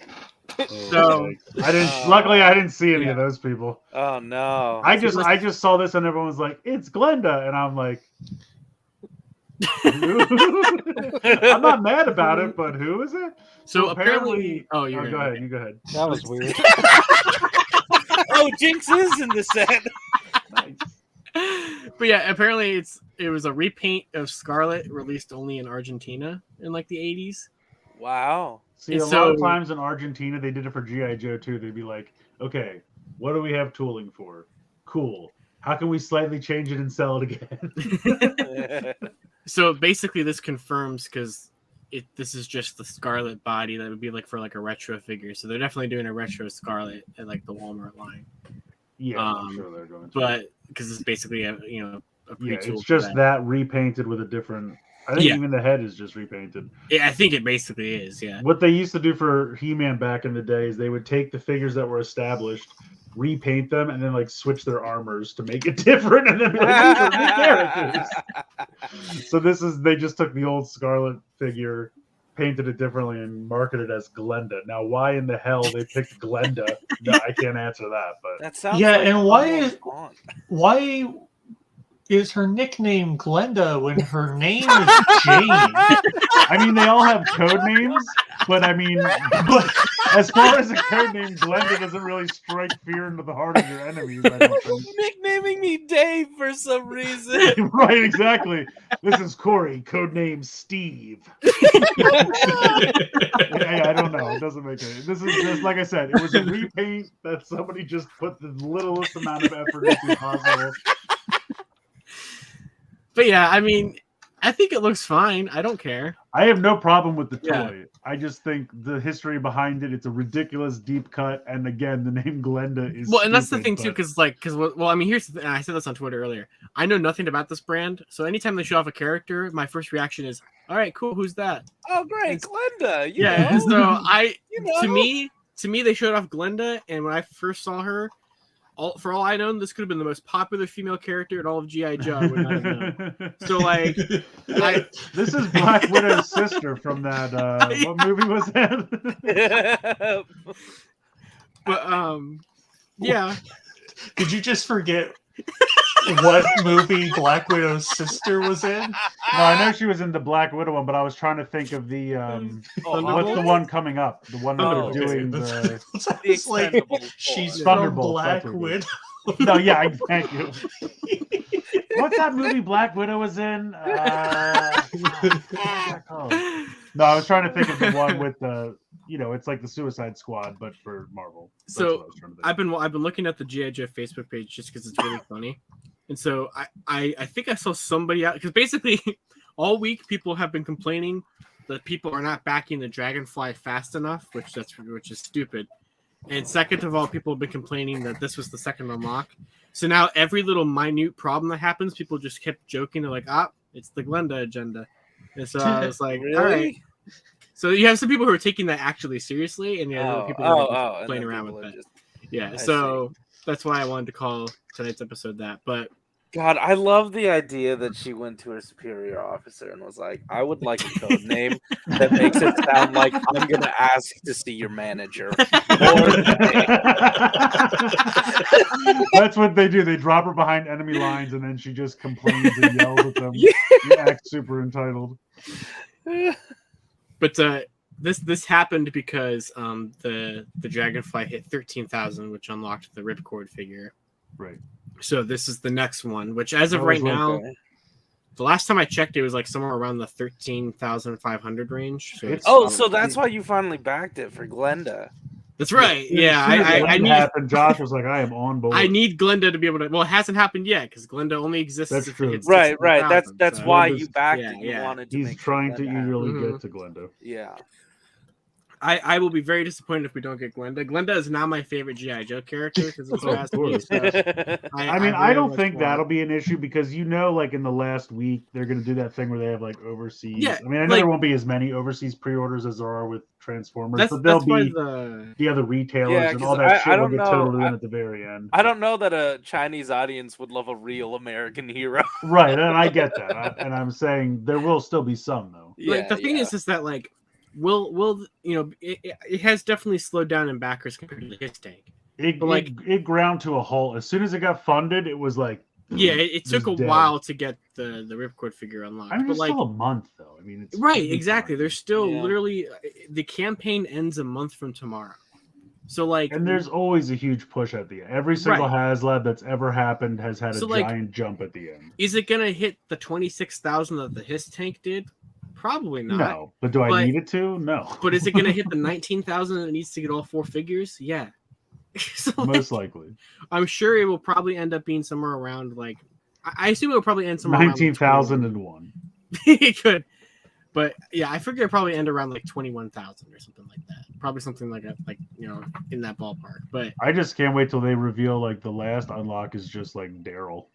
B: So
A: I didn't. Luckily, I didn't see any of those people.
D: Oh no!
A: I just saw this, and everyone was like, "It's Glenda," and I'm like, I'm not mad about it, but who is it?
B: So apparently,
A: go ahead. You go ahead.
C: That was weird.
D: Oh, Jinx is in the set.
A: Nice.
B: But yeah, apparently it was a repaint of Scarlet released only in Argentina in like the 80s.
D: Wow.
A: See, a lot of times in Argentina, they did it for G.I. Joe too. They'd be like, "Okay, what do we have tooling for? Cool. How can we slightly change it and sell it again?"
B: So basically, this confirms because this is just the Scarlet body that would be like for like a retro figure. So they're definitely doing a retro Scarlet at like the Walmart line.
A: Yeah, I'm sure they're going to.
B: But because it's basically a pre-tool.
A: It's just that repainted with a different. I think even the head is just repainted.
B: Yeah, I think it basically is. Yeah.
A: What they used to do for He-Man back in the day is they would take the figures that were established, repaint them, and then like switch their armors to make it different, and then be like, "These are new characters." So they just took the old Scarlet figure, painted it differently, and marketed it as Glenda. Now, why in the hell they picked Glenda? No, I can't answer that. But
E: that sounds and why is her nickname Glenda when her name is Jane?
A: I mean, they all have code names, but I mean, as far as a code name, Glenda doesn't really strike fear into the heart of your enemies. I don't think.
D: Nicknaming me Dave for some reason.
A: Right, exactly. This is Corey, code name Steve. I don't know. It doesn't make any. This is just like I said. It was a repaint that somebody just put the littlest amount of effort into possible.
B: But yeah, I mean, I think it looks fine. I don't care.
A: I have no problem with the toy. I just think the history behind it, it's a ridiculous deep cut. And again, the name Glenda is
B: and that's the thing too, because I mean, here's the thing. I said this on Twitter earlier. I know nothing about this brand, so anytime they show off a character, my first reaction is, "All right, cool, who's that?"
D: Oh, great, Glenda.
B: So to me, they showed off Glenda, and when I first saw her, for all I know, this could have been the most popular female character in all of G.I. Joe. I would not have known. So, like,
A: this is Black Widow's sister from that. What movie was that?
B: But yeah.
E: Did you just forget what movie Black Widow's sister was in?
A: No, I know she was in the Black Widow one, but I was trying to think of the what's the one coming up? The one that they're doing
E: it's like she's from Black Widow.
A: No, yeah, thank you. What's that movie Black Widow was in? No, I was trying to think of the one with the, it's like the Suicide Squad, but for Marvel.
B: So I've been looking at the G.I. Joe Facebook page just because it's really funny, and so I think I saw somebody out because basically all week people have been complaining that people are not backing the Dragonfly fast enough, which is stupid. And second of all, people have been complaining that this was the second unlock. So now every little minute problem that happens, people just kept joking. They're like, it's the Glenda agenda. And so I was like,
D: really?
B: All right. So you have some people who are taking that actually seriously, and you have people who are playing around with it. So that's why I wanted to call tonight's episode that. But
D: God, I love the idea that she went to her superior officer and was like, "I would like a code name that makes it sound like I'm going to ask to see your manager."
A: That's what they do. They drop her behind enemy lines, and then she just complains and yells at them.
D: Yeah.
A: You act super entitled.
B: But this happened because the Dragonfly hit 13,000, which unlocked the Ripcord figure.
A: Right.
B: So this is the next one, which as of right now, the last time I checked, it was like somewhere around the 13,500 range. So
D: so that's why you finally backed it for Glenda.
B: That's right.
A: As soon
B: Yeah,
A: as
B: I
A: Glenda
B: need
A: happened, Josh was like, I am on board.
B: I need Glenda to be able to. Well, it hasn't happened yet because Glenda only exists
A: That's
B: if
A: true.
B: it hits
D: Right.
B: 16,000,
D: That's
B: so-
D: why
A: Glenda's-
D: you backed
B: yeah,
D: it. You
B: yeah.
D: wanted to
A: He's
D: make
A: trying
D: sure
A: to
D: Glenda
A: eagerly
B: Mhm.
A: get to Glenda.
D: Yeah.
B: I will be very disappointed if we don't get Glenda. Glenda is now my favorite GI Joe character because of
A: Of
B: ask me,
A: course.
B: so
A: I mean, I
B: very
A: don't
B: much
A: think
B: want
A: that'll
B: it.
A: be an issue because like in the last week they're going to do that thing where they have like overseas.
B: Yeah,
A: I mean, I know
B: like-
A: there won't be as many overseas pre-orders as there are with Transformers,
B: That's
A: but there'll
B: why
A: be
B: the
A: the other retailers
D: Yeah,
A: and
D: 'cause
A: all that
D: I
A: shit will
D: don't
A: get
D: know-
A: totally in at the very end.
D: I don't know that a Chinese audience would love a real American hero.
A: Right, and I get that, and I'm saying there will still be some though.
B: like the thing is that like will it has definitely slowed down in backers compared to his tank. But, like-
A: It ground to a halt as soon as it got funded. It was like
B: Yeah, it took a
A: just dead.
B: while to get the Ripcord figure unlocked.
A: I mean,
B: but
A: it's
B: like
A: still a month though. I mean, it's
B: right,
A: it'll be
B: exactly.
A: fine.
B: There's still
D: Yeah.
B: literally the campaign ends a month from tomorrow. So like
A: And there's always a huge push at the end. Every single
B: Right.
A: HasLab that's ever happened has had a
B: So, like-
A: giant jump at the end.
B: is it gonna hit the 26,000 that the his tank did? Probably not.
A: No, but do I
B: But-
A: need it to? No.
B: But is it gonna hit the 19,000 that it needs to get all four figures? Yeah. So, like,
A: Most likely
B: I'm sure it will probably end up being somewhere around like I assume it will probably end somewhere around, like,
A: 19,001.
B: it could. But yeah, I figure it'll probably end around like 21,000 or something like that. Probably something like in that ballpark. But
A: I just can't wait till they reveal like the last unlock is just like Daryl.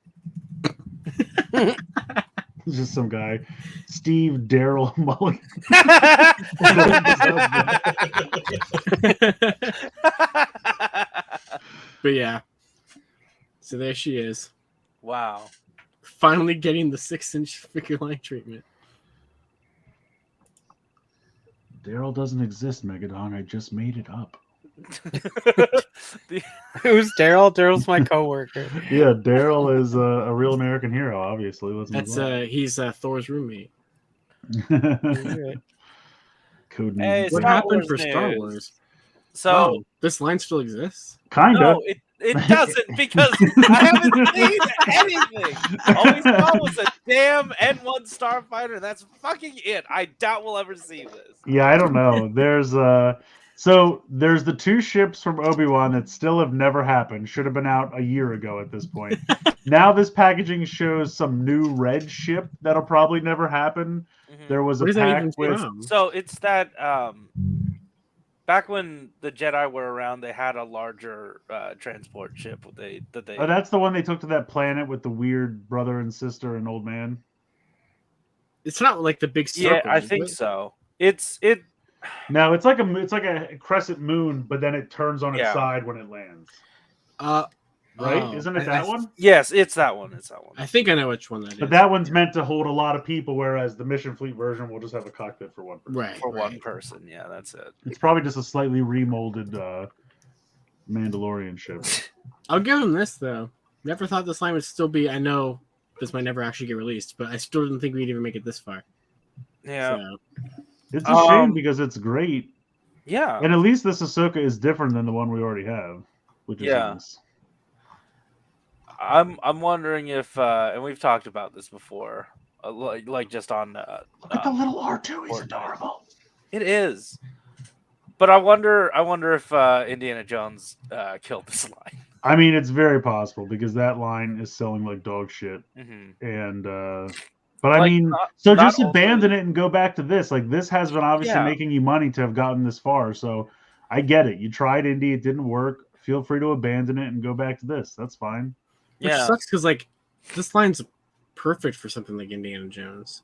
A: Just some guy, Steve Daryl Mulligan.
B: but yeah. So there she is.
D: Wow.
B: Finally getting the 6-inch figure line treatment.
A: Daryl doesn't exist, Megadon. I just made it up.
C: Who's Daryl? Daryl's my coworker.
A: Yeah, Daryl is a real American hero. Obviously, let's move
B: That's
A: on.
B: he's Thor's roommate.
A: Code
D: Hey,
A: name.
B: What
D: Star
B: happened
D: Wars
B: for Star
D: news.
B: Wars?
D: So
B: Oh, this line still exists.
A: Kinda.
D: no, it doesn't because I haven't seen anything. All we saw was a damn N1 Starfighter. That's fucking it. I doubt we'll ever see this.
A: Yeah, I don't know. There's there's the two ships from Obi-Wan that still have never happened. Should have been out a year ago at this point. Now this packaging shows some new red ship that'll probably never happen.
D: Mhm.
A: There was
B: Where
A: a
B: does that
A: pack
B: even
A: with
B: from?
D: So it's that back when the Jedi were around, they had a larger transport ship that they
A: oh, that's the one they took to that planet with the weird brother and sister and old man.
B: It's not like the big circle.
D: yeah, I
B: is
D: think
B: it?
D: so.
A: No, it's like a crescent moon, but then it turns on its
D: Yeah.
A: side when it lands.
B: Right?
A: Right? Isn't it that one?
D: Yes, it's that one. It's that one.
B: I think I know which one that is.
A: But that one's meant to hold a lot of people, whereas the Mission Fleet version will just have a cockpit for one person.
B: right
D: For one
B: right.
D: person. Yeah, that's it.
A: It's probably just a slightly remolded Mandalorian ship.
B: I'll give him this though. Never thought this line would still be. I know this might never actually get released, but I still didn't think we'd even make it this far.
D: Yeah.
B: So,
A: It's a shame because it's great,
D: Yeah.
A: and at least this Ahsoka is different than the one we already have, which is
D: Yeah.
A: nice.
D: I'm wondering if and we've talked about this before, like just on.
A: Look at the little R2. He's
D: Fortnite.
A: adorable.
D: It is, but I wonder if Indiana Jones killed this line.
A: I mean, it's very possible because that line is selling like dog shit,
D: Mm-hmm.
A: and but I
D: Like,
A: mean,
D: not-
A: so
D: not
A: just
D: only-
A: abandon it and go back to this. Like this has been obviously
D: Yeah.
A: making you money to have gotten this far. So I get it. You tried indie, it didn't work. Feel free to abandon it and go back to this. That's fine.
B: which
D: Yeah.
B: sucks because like this line's perfect for something like Indiana Jones.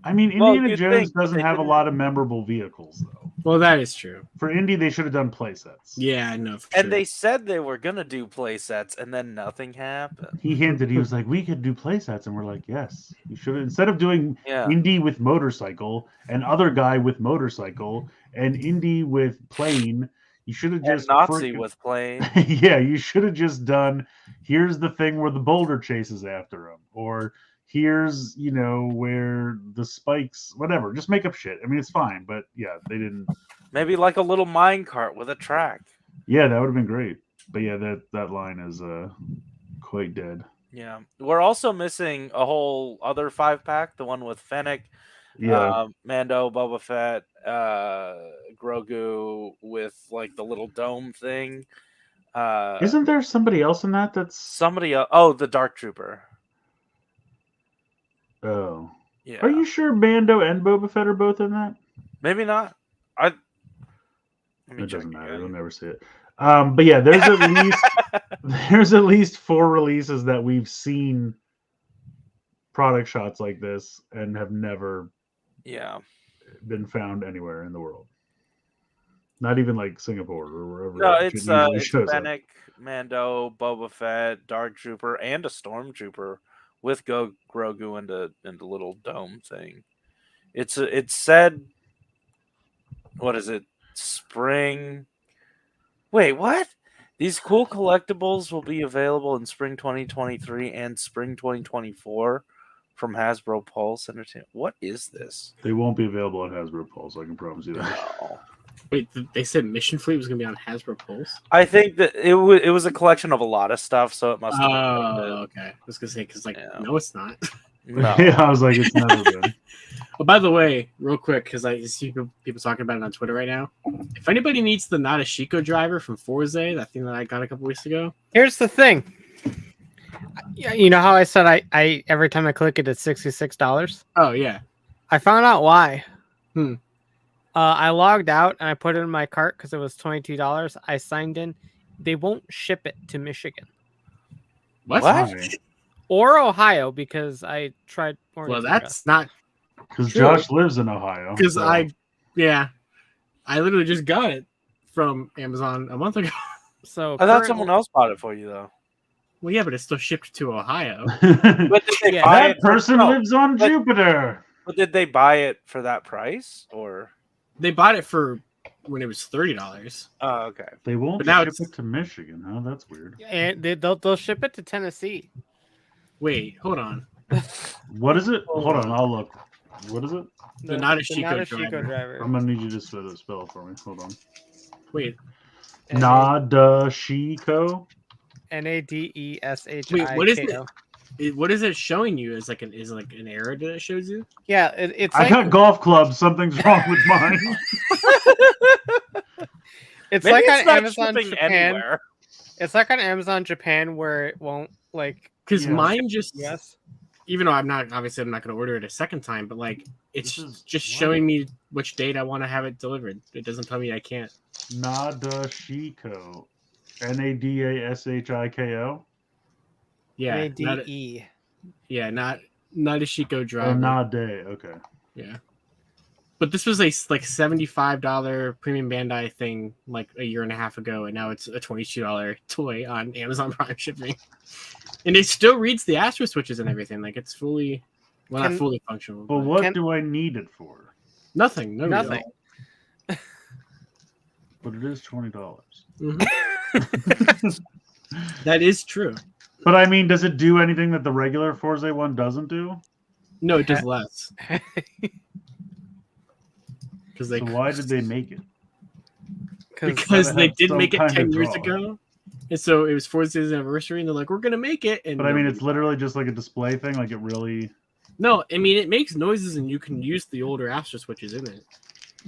A: I mean,
D: Well,
A: Indiana
D: you'd
A: Jones
D: think
A: doesn't
D: they
A: have a
D: didn't-
A: lot of memorable vehicles though.
B: Well, that is true.
A: For indie, they should have done play sets.
B: Yeah, I know. For
D: And
B: sure.
D: they said they were gonna do play sets, and then nothing happened.
A: He hinted, he was like, we could do play sets. And we're like, yes, you should have. Instead of doing
D: Yeah.
A: indie with motorcycle and other guy with motorcycle and indie with plane, you should have
D: And
A: just
D: Nazi
A: frickin-
D: with playing.
A: yeah, you should have just done. Here's the thing where the boulder chases after him, or here's where the spikes, whatever. Just make up shit. I mean, it's fine, but yeah, they didn't.
D: Maybe like a little mine cart with a track.
A: Yeah, that would have been great. But yeah, that line is quite dead.
D: Yeah. We're also missing a whole other 5-pack, the one with Fennec,
A: Yeah,
D: Mando, Boba Fett, Grogu with like the little dome thing.
A: Isn't there somebody else in that? That's
D: Somebody else. Oh, the Dark Trooper.
A: oh.
D: Yeah.
A: Are you sure Mando and Boba Fett are both in that?
D: Maybe not. Let me
A: It
D: check
A: doesn't matter.
D: again.
A: We'll never see it. But yeah, there's at least 4 releases that we've seen product shots like this and have never
D: Yeah.
A: been found anywhere in the world. Not even like Singapore or wherever.
D: No,
A: it
D: it's
A: usually shows up.
D: Fennec, Mando, Boba Fett, Dark Trooper, and a Stormtrooper with Grogu and the little dome thing. It said, what is it? Spring. Wait, what? These cool collectibles will be available in spring 2023 and spring 2024 from Hasbro Pulse Entertainment. What is this?
A: They won't be available on Hasbro Pulse. I can promise you that.
D: Oh.
B: Wait, they said Mission Fleet was going to be on Hasbro Pulse?
D: I think that it was a collection of a lot of stuff, so it must have been.
B: Oh, okay. I was going to say, because, no, it's not.
D: No.
A: Yeah, I was like, it's never been.
B: Oh, by the way, real quick, because I see people talking about it on Twitter right now. If anybody needs the Nadeshiko driver from Forza, that thing that I got a couple weeks ago.
C: Here's the thing. You know how I said I every time I click it, it's $66?
B: Oh, yeah.
C: I found out why. I logged out and I put it in my cart because it was $22. I signed in. They won't ship it to Michigan.
B: What?
C: Or Ohio, because I tried.
B: Well, that's not
A: because Josh lives in Ohio.
B: Because I literally just got it from Amazon a month ago.
C: So
D: I thought someone else bought it for you, though.
B: Well, yeah, but it's still shipped to Ohio.
D: But did they buy
A: that person lives on Jupiter.
D: But did they buy it for that price, or
B: they bought it for when it was $30?
D: Oh, okay.
A: They won't ship it to Michigan. Huh? That's weird.
C: And they'll ship it to Tennessee.
B: Wait, hold on.
A: What is it? Hold on, I'll look. What is it?
B: The Nadeshiko driver.
A: I'm gonna need you to spell it for me. Hold on.
B: Wait.
A: Nadeshiko.
C: Nadeshiko.
B: Wait, what is it? What is it showing you? Is an error that it shows you?
C: Yeah, it's.
A: I got golf clubs. Something's wrong with mine.
C: It's
D: Maybe
C: like
D: it's
C: on
D: not
C: Amazon
D: shipping
C: Japan.
D: anywhere.
C: It's like on Amazon Japan where it won't like.
B: Because mine just
C: yes.
B: Even though I'm not going to order it a second time, but it's just showing me which date I want to have it delivered. It doesn't tell me I can't.
A: Nadeshiko. Nadashiko.
B: Yeah.
C: Nade.
B: Yeah, not Nadeshiko driver.
A: Oh, Nade. Okay.
B: Yeah. But this was a $75 premium Bandai thing a year and a half ago, and now it's a $22 toy on Amazon Prime shipping. And it still reads the Astro switches and everything. It's fully, not fully functional.
A: Well, what do I need it for?
B: Nothing.
C: Nothing.
A: But it is $20.
B: Mm-hmm. That is true.
A: But I mean, does it do anything that the regular Forza one doesn't do?
B: No, it does less.
A: So why did they make it?
B: Because they did make it 10 years ago. And so it was Forza's anniversary, and they're like, we're going to make it.
A: But I mean, it's literally just like a display thing. Like it really...
B: No, I mean, it makes noises, and you can use the older Astro switches in it.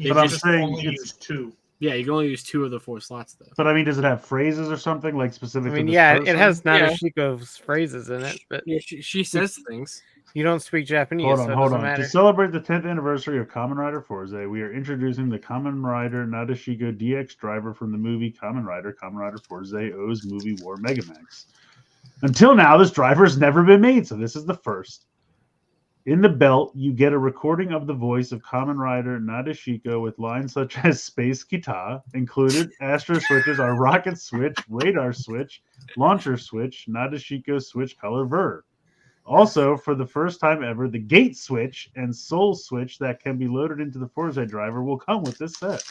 A: But I'm saying
E: only use 2.
B: Yeah, you can only use 2 of the 4 slots, though.
A: But I mean, does it have phrases or something specific?
C: I mean,
A: to this
C: yeah,
A: person?
C: it has Nadeshiko's phrases in it, but
B: yeah, she says things.
C: You don't speak Japanese.
A: Hold on. To celebrate the 10th anniversary of Kamen Rider Forza, we are introducing the Kamen Rider Nadeshiko DX driver from the movie Kamen Rider Forza O's Movie War Megamax. Until now, this driver has never been made, so this is the first. In the belt, you get a recording of the voice of Kamen Rider Nadeshiko with lines such as Space Kita. Included Astro switches are Rocket Switch, Radar Switch, Launcher Switch, Nadeshiko Switch Color Ver. Also, for the first time ever, the Gate Switch and Soul Switch that can be loaded into the Forza driver will come with this set.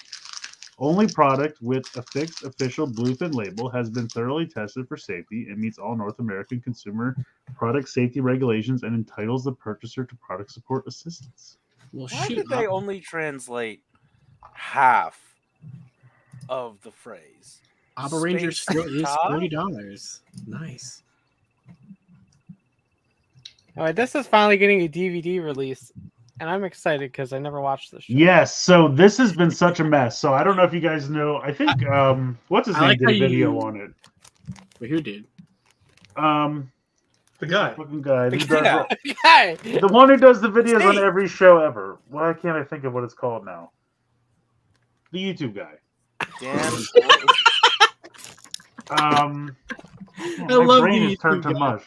A: Only product with a fixed official bluefin label has been thoroughly tested for safety and meets all North American consumer product safety regulations and entitles the purchaser to product support assistance.
B: Well,
D: why did they only translate half of the phrase?
B: Abba Ranger still is $40. Nice.
C: Oh, this is finally getting a DVD release. and I'm excited because I never watched this show.
A: Yes, so this has been such a mess. So I don't know if you guys know. I think what's his
B: I
A: name
B: like
A: did a
B: how
A: video
B: you-
A: on it.
B: Wait, who did?
E: The guy.
A: Fucking guy. Who
D: Yeah.
A: does
C: Hey!
A: the one who does the videos on
D: Steve.
A: every show ever. Why can't I think of what it's called now? The YouTube guy.
D: Damn.
A: My
B: love
A: brain
B: the
A: is turned
B: YouTube
A: to
B: guy.
A: mush.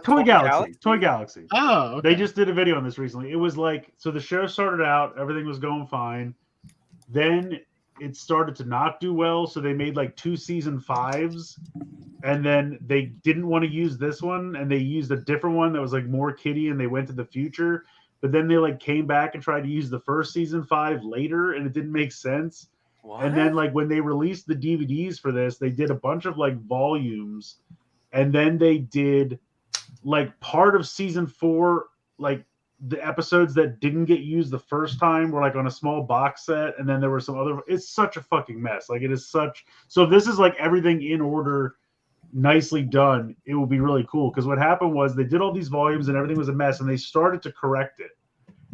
A: Toy Galaxy. Toy Galaxy.
B: Oh, okay.
A: They just did a video on this recently. It was like, so the show started out, everything was going fine. Then it started to not do well, so they made like 2 season 5s, and then they didn't want to use this one, and they used a different one that was like more kiddie, and they went to the future. But then they like came back and tried to use the first season 5 later, and it didn't make sense.
D: What?
A: And then like when they released the DVDs for this, they did a bunch of like volumes, and then they did like part of season 4, like the episodes that didn't get used the first time were like on a small box set, and then there were some other. It's such a fucking mess. Like it is such. So if this is like everything in order, nicely done, it will be really cool. Because what happened was they did all these volumes and everything was a mess, and they started to correct it.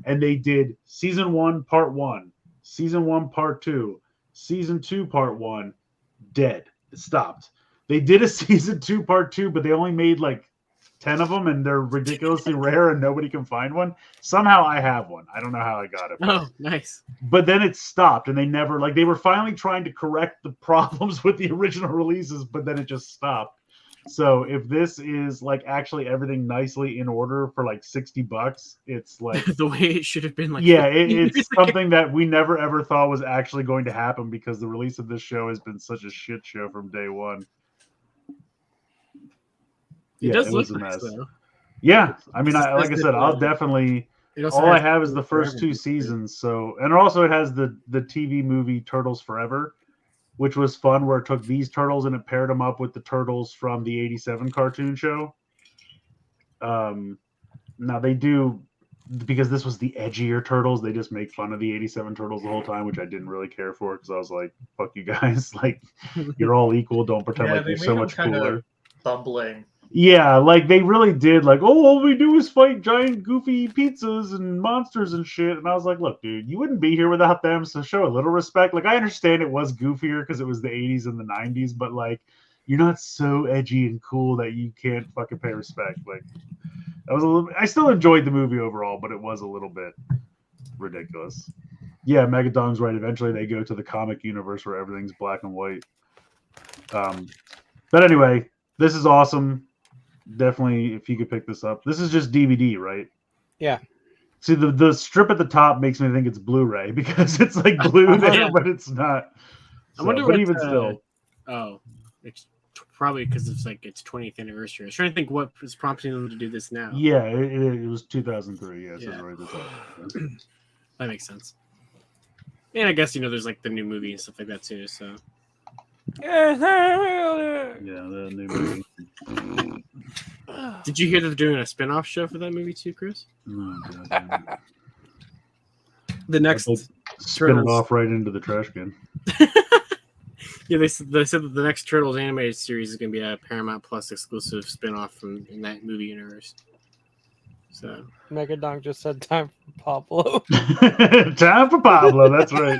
A: And they did season 1 part 1, season 1 part 2, season 2 part 1, dead. It stopped. They did a season 2 part 2, but they only made like 10 of them, and they're ridiculously rare, and nobody can find one. Somehow I have one. I don't know how I got it.
B: Oh, nice.
A: But then it stopped, and they never, like, they were finally trying to correct the problems with the original releases, but then it just stopped. So if this is like actually everything nicely in order for like $60, it's like
B: The way it should have been. Like,
A: yeah,
B: 15
A: it's
B: years ago.
A: something that we never ever thought was actually going to happen, because the release of this show has been such a shit show from day one.
B: It does
A: it
B: look
A: was a
B: nice,
A: mess.
B: though.
A: Yeah, I mean,
B: It
A: like I
B: says
A: said,
B: that,
A: I'll definitely.
B: It also
A: All I
B: has
A: have is the
B: Forever
A: first 2
B: Movie.
A: seasons. So, and also it has the TV movie Turtles Forever, which was fun, where it took these turtles and it paired them up with the turtles from the '87 cartoon show. Now they do, because this was the edgier turtles, they just make fun of the '87 turtles the whole time, which I didn't really care for, because I was like, "Fuck you guys! Like, you're all equal. Don't pretend
E: Yeah,
A: like
E: they
A: you're
E: made
A: so
E: them
A: much
E: kind
A: cooler."
E: of bumbling.
A: Yeah, like they really did. Like, oh, all we do is fight giant goofy pizzas and monsters and shit. And I was like, look, dude, you wouldn't be here without them. So show a little respect. Like, I understand it was goofier because it was the '80s and the '90s, but like, you're not so edgy and cool that you can't fucking pay respect. Like, that was a little. I still enjoyed the movie overall, but it was a little bit ridiculous. Yeah, Megadong's right. Eventually, they go to the comic universe where everything's black and white. But anyway, this is awesome. Definitely, if you could pick this up. This is just DVD, right?
C: Yeah.
A: See, the strip at the top makes me think it's Blu-ray, because it's like blue there,
B: Yeah.
A: but it's not.
B: I wonder
A: but
B: what,
A: even still,
B: Oh, it's probably because it's like its 20th anniversary. I was trying to think what was prompting them to do this now.
A: yeah, it was 2003. Yeah, it says
B: Yeah.
A: right at the top.
B: That makes sense. And I guess there's like the new movie and stuff like that too. So
A: Yeah, the new movie.
B: did you hear that they're doing a spin-off show for that movie too, Chris?
A: Oh, God, damn it.
B: The next,
A: I'll spin it
B: Turtles.
A: off right into the trash can.
B: yeah, they said that the next Turtles animated series is going to be a Paramount Plus exclusive spin-off from in that movie universe. So
C: Megadong just said time for Pablo.
A: Time for Pablo. That's right.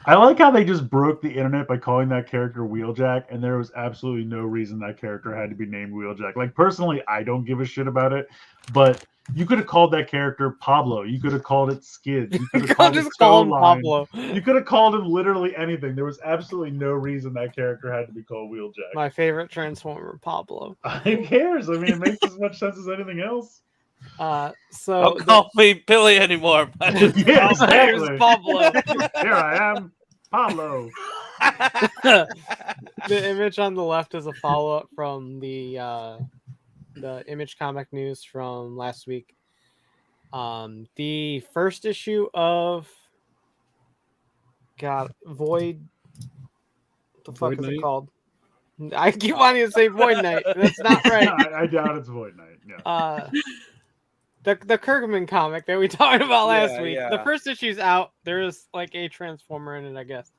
A: I like how they just broke the internet by calling that character Wheeljack, and there was absolutely no reason that character had to be named Wheeljack. Like, personally, I don't give a shit about it, but you could have called that character Pablo. You could have called it Skid. You could have called it
C: Just call him
A: Tow Line.
C: Pablo.
A: You could have called him literally anything. There was absolutely no reason that character had to be called Wheeljack.
C: My favorite Transformer, Pablo.
A: Who cares? I mean, it makes as much sense as anything else.
C: So
D: Don't call me Billy anymore.
A: Yeah,
C: Here's
A: exactly.
C: Pablo.
A: Here I am, Pablo.
C: The image on the left is a follow-up from the Image comic news from last week. The first issue of Void. What the fuck
B: Void
C: is it
B: Knight?
C: called? I keep wanting to say Void Knight. That's not right.
A: I doubt it's Void Knight. Yeah.
C: The Kirkman comic that we talked about last
D: Yeah,
C: week.
D: yeah.
C: The first issue's out. There is like a Transformer in it, I guess.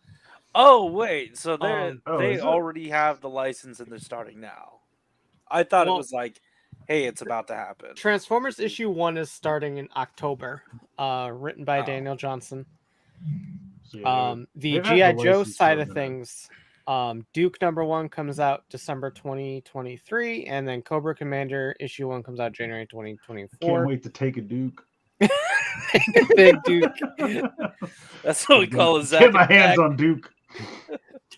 D: Oh wait, so
A: Oh,
D: they
A: is it?
D: already have the license and they're starting now. I thought
C: Well-
D: it was like hey, it's about to happen.
C: Transformers issue 1 is starting in October. Written by
D: Oh.
C: Daniel Johnson.
A: So, yeah,
C: The
A: they've had
C: G.I.
A: the
C: Joe
A: license
C: side
A: for a
C: of
A: minute.
C: things, Duke #1 comes out December 2023, and then Cobra Commander issue 1 comes out January
A: Can't
C: 2024.
A: wait to take a Duke.
C: Big Duke.
D: That's what we call a Zack
A: Get my
D: and
A: hands
D: Pack.
A: on Duke.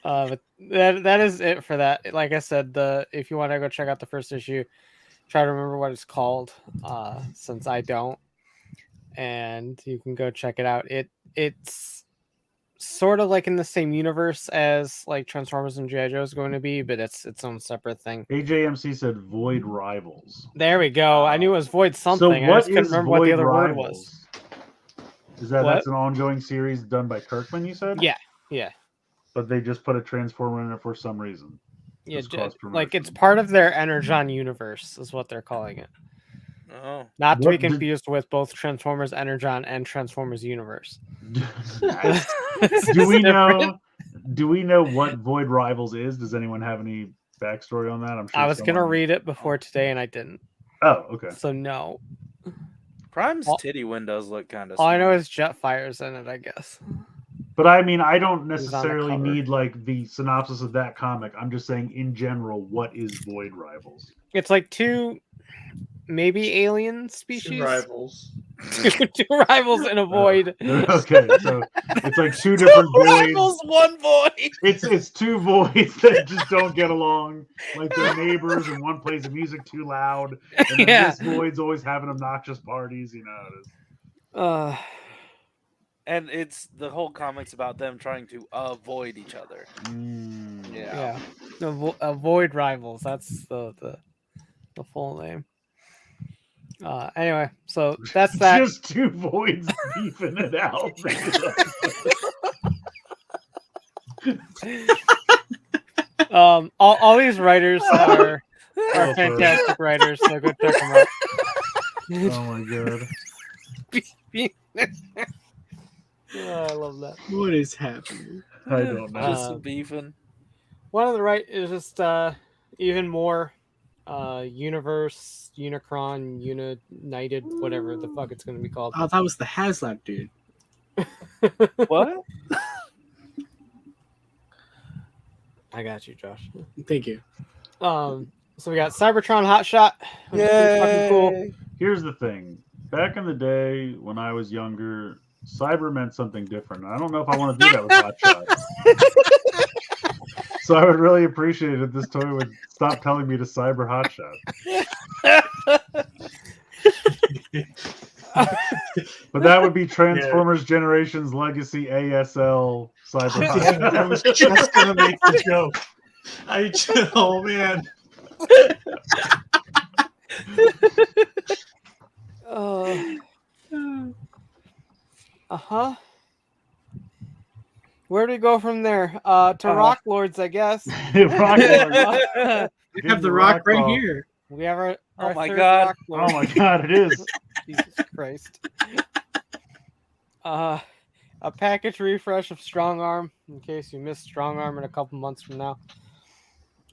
C: But that is it for that. Like I said, if you want to go check out the first issue, try to remember what it's called, since I don't, and you can go check it out. It's sort of like in the same universe as like Transformers and G.I. Joe is going to be, but it's its own separate thing.
A: AJMC said Void Rivals.
C: There we go. I knew it was Void something.
A: So
C: I
A: what
C: just couldn't
A: is
C: remember
A: Void
C: what the other
A: Rivals?
C: word was.
A: Is that
C: What?
A: that's an ongoing series done by Kirkman? You said.
C: Yeah.
A: But they just put a Transformer in it for some reason.
C: Yeah,
A: Just cross
C: like it's
A: promotion.
C: part of their Energon universe, is what they're calling it.
D: Oh.
C: Not to be
A: What did-
C: confused with both Transformers Energon and Transformers Universe.
A: Nice.
C: It's
A: Do we
C: different.
A: know? Do we know what Void Rivals is? Does anyone have any backstory on that? I'm sure.
C: I was gonna
A: someone-
C: read it before today, and I didn't.
A: Oh, okay.
C: So no.
D: Prime's
C: All-
D: titty windows look kind of.
C: All I know is Jetfire's in it, I guess.
A: But I mean, I don't
C: on the
A: necessarily
C: cover.
A: need like the synopsis of that comic. I'm just saying, in general, what is Void Rivals?
C: It's like two, maybe alien species.
E: Two rivals.
C: two rivals in a void.
A: Okay, so it's like two different voids.
D: Rivals, one void.
A: It's two voids that just don't get along, like they're neighbors, and one plays the music too loud, and then
C: Yeah.
A: this void's always having obnoxious parties. You know how it is.
D: And it's the whole comic's about them trying to avoid each other.
C: Yeah. Void rivals. That's the full name. Anyway, so that's that.
A: Just two voids beefing it out.
C: All these writers are
A: Oh,
C: fantastic writers, so go check them out.
A: Oh my god.
C: I love that.
B: What is happening?
A: I don't know.
D: Just some beefing.
C: One on the right is just even more universe, Unicron, United, whatever the fuck it's gonna be called.
B: Oh, that was the HasLab dude.
D: What?
C: I got you, Josh.
B: Thank you.
C: So we got Cybertron Hotshot. which is pretty fucking cool.
A: Here's the thing. Back in the day when I was younger, cyber meant something different. I don't know if I want to do that with Hotshot. So I would really appreciate it if this toy would stop telling me to cyber Hotshot. But that would be Transformers Generations Legacy ASL cyber Hotshot.
E: I was just gonna make the joke. Oh man.
C: Where do we go from there? To Rock Lords, I guess.
A: Rock Lord.
B: We have the rock right
A: off.
B: here.
C: We have our
D: Oh my
C: third
D: God.
C: Rock Lord.
A: Oh my god, it is.
C: Jesus Christ. A package refresh of Strong Arm, in case you missed Strong Arm in a couple months from now.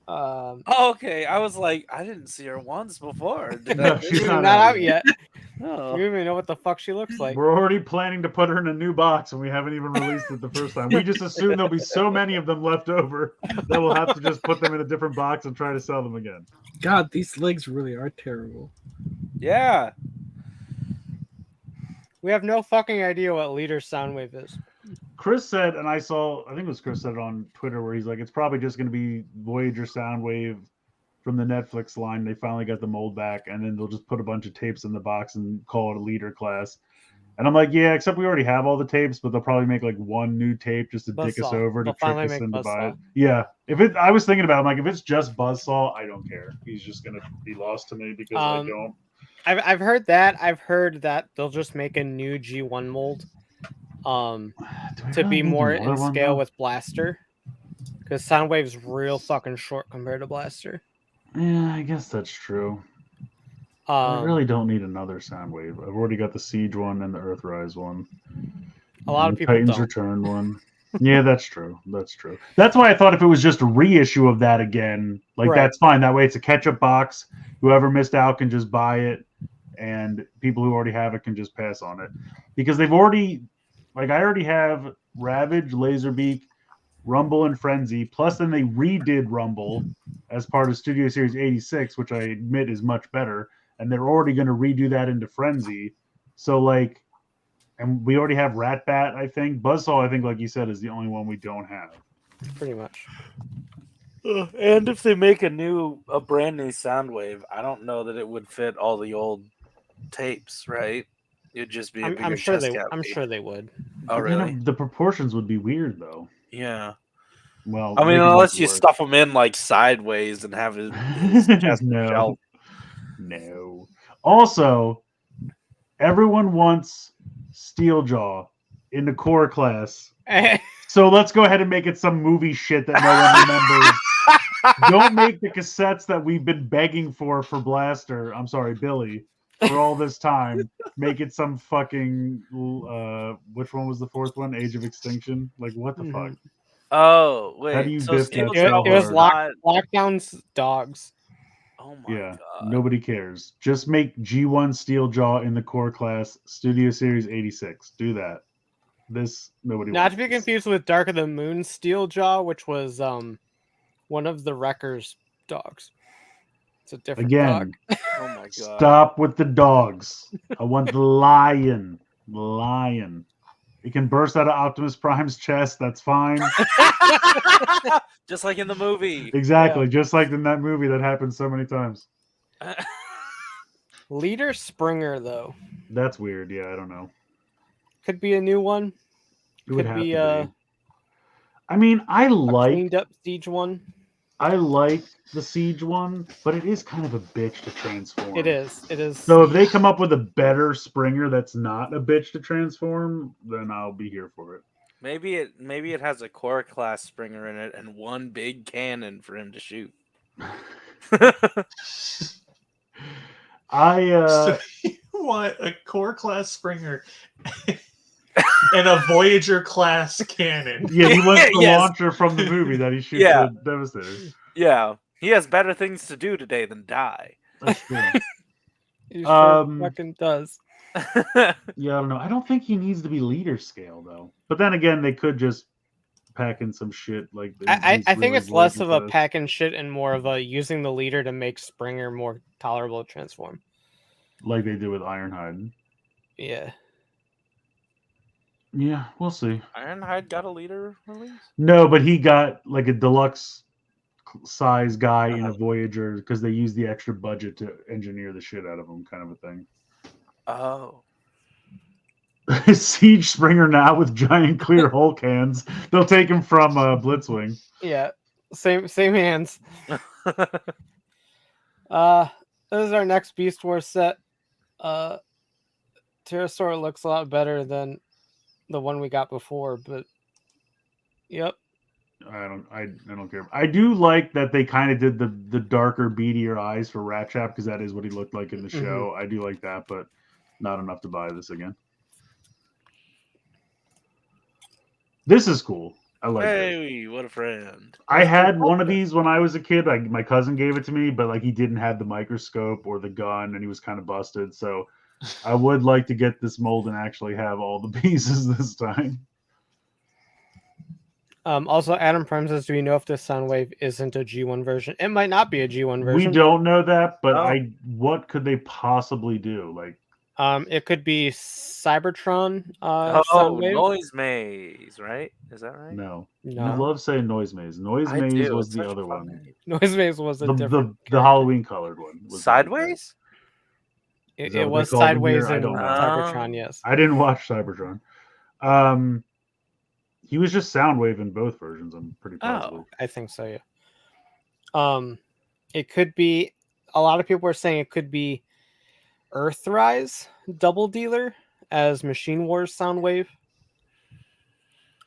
D: Okay, I was like, I didn't see her once before. Did
A: No,
D: I?
A: she's
C: not
A: not
C: out yet.
D: No.
C: You don't even know what the fuck she looks like.
A: We're already planning to put her in a new box, and we haven't even released it the first time. We just assume there'll be so many of them left over that we'll have to just put them in a different box and try to sell them again.
B: God, these legs really are terrible.
D: Yeah.
C: We have no fucking idea what Leader Soundwave is.
A: Chris said, and I think it was Chris said it on Twitter, where he's like, it's probably just going to be Voyager Soundwave from the Netflix line. They finally got the mold back, and then they'll just put a bunch of tapes in the box and call it a leader class. And I'm like, yeah, except we already have all the tapes, but they'll probably make like one new tape just to dick us
C: Buzzsaw.
A: over to
C: They'll
A: trick
C: finally
A: us
C: make
A: into buy it.
C: Buzzsaw.
A: Yeah, I was thinking about it, I'm like, if it's just Buzzsaw, I don't care. He's just gonna be lost to me because I don't.
C: I've heard that. I've heard that they'll just make a new G1 mold to be more in scale with Blaster. Because Soundwave's real fucking short compared to Blaster.
A: Yeah, I guess that's true. I really don't need another Soundwave. I've already got the Siege one and the Earthrise one.
C: A lot
A: And
C: of
A: the
C: people
A: Titans
C: don't.
A: Return one. Yeah, that's true. That's true. That's why I thought if it was just a reissue of that again, like
C: Right.
A: that's fine. That way it's a catch-up box. Whoever missed out can just buy it, and people who already have it can just pass on it. Because they've already, like, I already have Ravage, Laserbeak, Rumble, and Frenzy. Plus, then they redid Rumble as part of Studio Series 86, which I admit is much better. And they're already going to redo that into Frenzy. So, like, and we already have Ratbat, I think. Buzzsaw, I think, like you said, is the only one we don't have.
C: Pretty much.
D: And if they make a brand new Soundwave, I don't know that it would fit all the old tapes, right? It'd just be a bigger
C: I'm sure
D: chest
C: they.
D: cavity.
C: I'm sure they would.
D: Oh,
A: You
D: really?
A: know, the proportions would be weird, though.
D: Yeah.
A: Well,
D: I mean,
A: they can
D: unless
A: make it
D: you
A: work.
D: stuff them in like sideways and have his chest
A: No.
D: shelf.
A: No. Also, everyone wants Steeljaw in the core class. So let's go ahead and make it some movie shit that no one remembers. Don't make the cassettes that we've been begging for Blaster. I'm sorry, Billy, for all this time. Make it some fucking. Which one was the fourth one? Age of Extinction. Like what the fuck?
D: Oh wait,
A: How do you
D: so
A: biff that
D: Steeljaw
C: It was
A: hard?
C: Lockdown's dogs.
D: Oh my
A: Yeah,
D: god!
A: nobody cares. Just make G1 Steeljaw in the core class, Studio Series 86. Do that. This nobody
C: Not
A: wants.
C: to be
A: this.
C: confused with Dark of the Moon Steeljaw, which was one of the Wrecker's dogs. It's a different dog.
A: Again,
D: Oh my god!
A: stop with the dogs. I want the lion. The lion. It can burst out of Optimus Prime's chest. That's fine.
D: Just like in the movie.
A: Exactly. Just like in that movie that happened so many times.
C: Leader Springer, though.
A: That's weird. Yeah, I don't know.
C: Could be a new one.
A: It would
C: Could
A: have
C: be
A: to be. I mean, I like
C: cleaned up Siege one.
A: I like the Siege one, but it is kind of a bitch to transform.
C: It is. It is.
A: So if they come up with a better Springer that's not a bitch to transform, then I'll be here for it.
D: Maybe it has a core class Springer in it and one big cannon for him to shoot.
E: So you want a core class Springer and a Voyager class cannon.
A: Yeah, he wants the
D: Yes.
A: launcher from the movie that he shoots
D: Yeah.
A: the Devastator.
D: Yeah, he has better things to do today than die.
A: That's true.
C: He sure
A: Um,
C: fucking does.
A: Yeah, I don't know. I don't think he needs to be leader scale though. But then again, they could just pack in some shit like.
C: I
A: he's
C: think
A: really
C: it's less
A: Voyager
C: of a
A: class.
C: pack and shit and more of a using the leader to make Springer more tolerable to transform.
A: like they did with Ironhide.
C: Yeah.
A: Yeah, we'll see.
D: Ironhide got a leader release?
A: No, but he got like a deluxe size guy in a Voyager because they used the extra budget to engineer the shit out of him, kind of a thing.
D: Oh.
A: Siege Springer now with giant clear Hulk hands. They'll take him from Blitzwing.
C: Yeah. Same hands. This is our next Beast Wars set. Pterosaur looks a lot better than the one we got before, but yep.
A: I don't care. I do like that they kind of did the darker, beadier eyes for Ratchap because that is what he looked like in the show. I do like that, but not enough to buy this again. This is cool. I like it.
D: Hey, what a friend.
A: I had one of these when I was a kid. My cousin gave it to me, but like he didn't have the microscope or the gun, and he was kind of busted. So I would like to get this mold and actually have all the pieces this time.
C: Also, Adam Prime says, do we know if this Soundwave isn't a G1 version? It might not be a G1 version.
A: We don't know that, but
D: Oh.
A: what could they possibly do? Like,
C: It could be Cybertron
D: Oh,
C: Soundwave.
D: Noise Maze, right? Is that right?
A: no.
C: No.
A: I love saying Noise Maze. Noise
D: I
A: Maze
D: do.
A: was
D: It's
A: the
D: such a
A: other
D: fun
A: one.
D: name.
C: Noise Maze was a
A: The
C: different.
A: Halloween colored one. Was
D: Sideways?
A: Is
C: It
A: that what
C: was
A: they called him
C: Sideways
A: here? I
C: and
A: don't know.
C: Cybertron, yes.
A: I didn't watch Cybertron. He was just Soundwave in both versions. I'm pretty positive.
C: I think so, yeah. It could be. A lot of people are saying it could be Earthrise Double Dealer as Machine Wars Soundwave.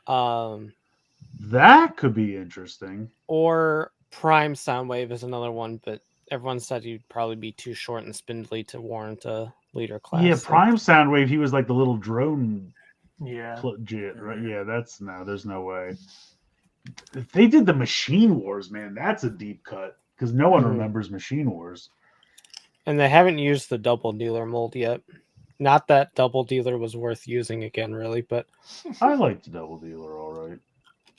A: That could be interesting.
C: Or Prime Soundwave is another one, but everyone said he'd probably be too short and spindly to warrant a leader class.
A: Yeah,
C: so-
A: Prime Soundwave. He was like the little drone
E: Yeah.
A: legit, right? Yeah, that's no. There's no way. If they did the Machine Wars, man, that's a deep cut because no one
C: Mhm.
A: remembers Machine Wars.
C: And they haven't used the double dealer mold yet. Not that double dealer was worth using again, really, but
A: I liked Double Dealer, all right.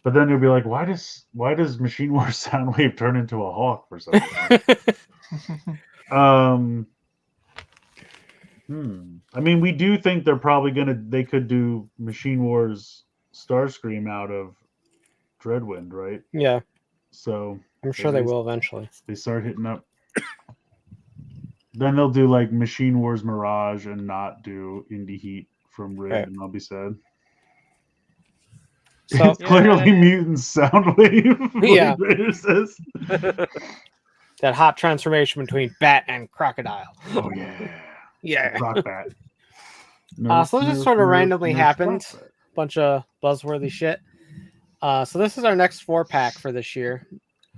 A: But then you'll be like, why does Machine Wars Soundwave turn into a hawk for some reason? I mean, we do think they're probably they could do Machine Wars Starscream out of Dreadwind, right?
C: yeah,
A: So
C: I'm sure they will eventually.
A: They start hitting up. Then they'll do like Machine Wars Mirage and not do Indie Heat from Rig,
C: Right.
A: and I'll be sad.
C: So
A: It's clearly Mutant Soundwave.
C: Yeah.
A: Vader says.
C: that hot transformation between bat and crocodile.
A: Oh yeah.
C: Yeah.
A: Rock Bat.
C: So this just sort of randomly happened. Bunch of buzzworthy shit. So this is our next 4-pack for this year.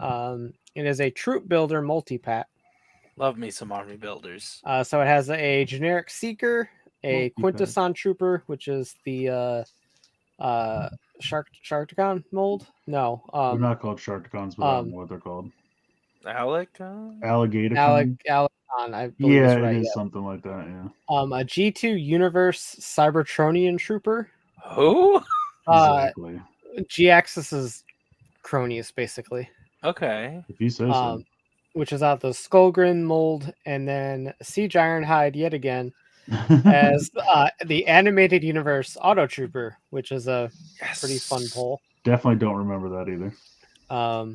C: It is a Troop Builder multi-pack.
D: Love me some army builders.
C: So it has a generic Seeker, a
A: Multi-pack.
C: Quintesson Trooper, which is the Sharkticon mold. No,
A: They're not called Sharkticons, but I don't know what they're called.
D: Alec?
A: Alligator.
C: Alecon, I believe
A: Yeah,
C: is right.
A: it is
C: Yeah.
A: something like that. Yeah.
C: A G2 Universe Cybertronian Trooper.
D: Who?
A: Exactly.
C: G-Axis is Cronius, basically.
D: Okay.
A: If you say so.
C: Which is out the Skullgrin mold, and then Siege Ironhide yet again as the Animated Universe Auto Trooper, which is a pretty fun pull.
A: Definitely don't remember that either.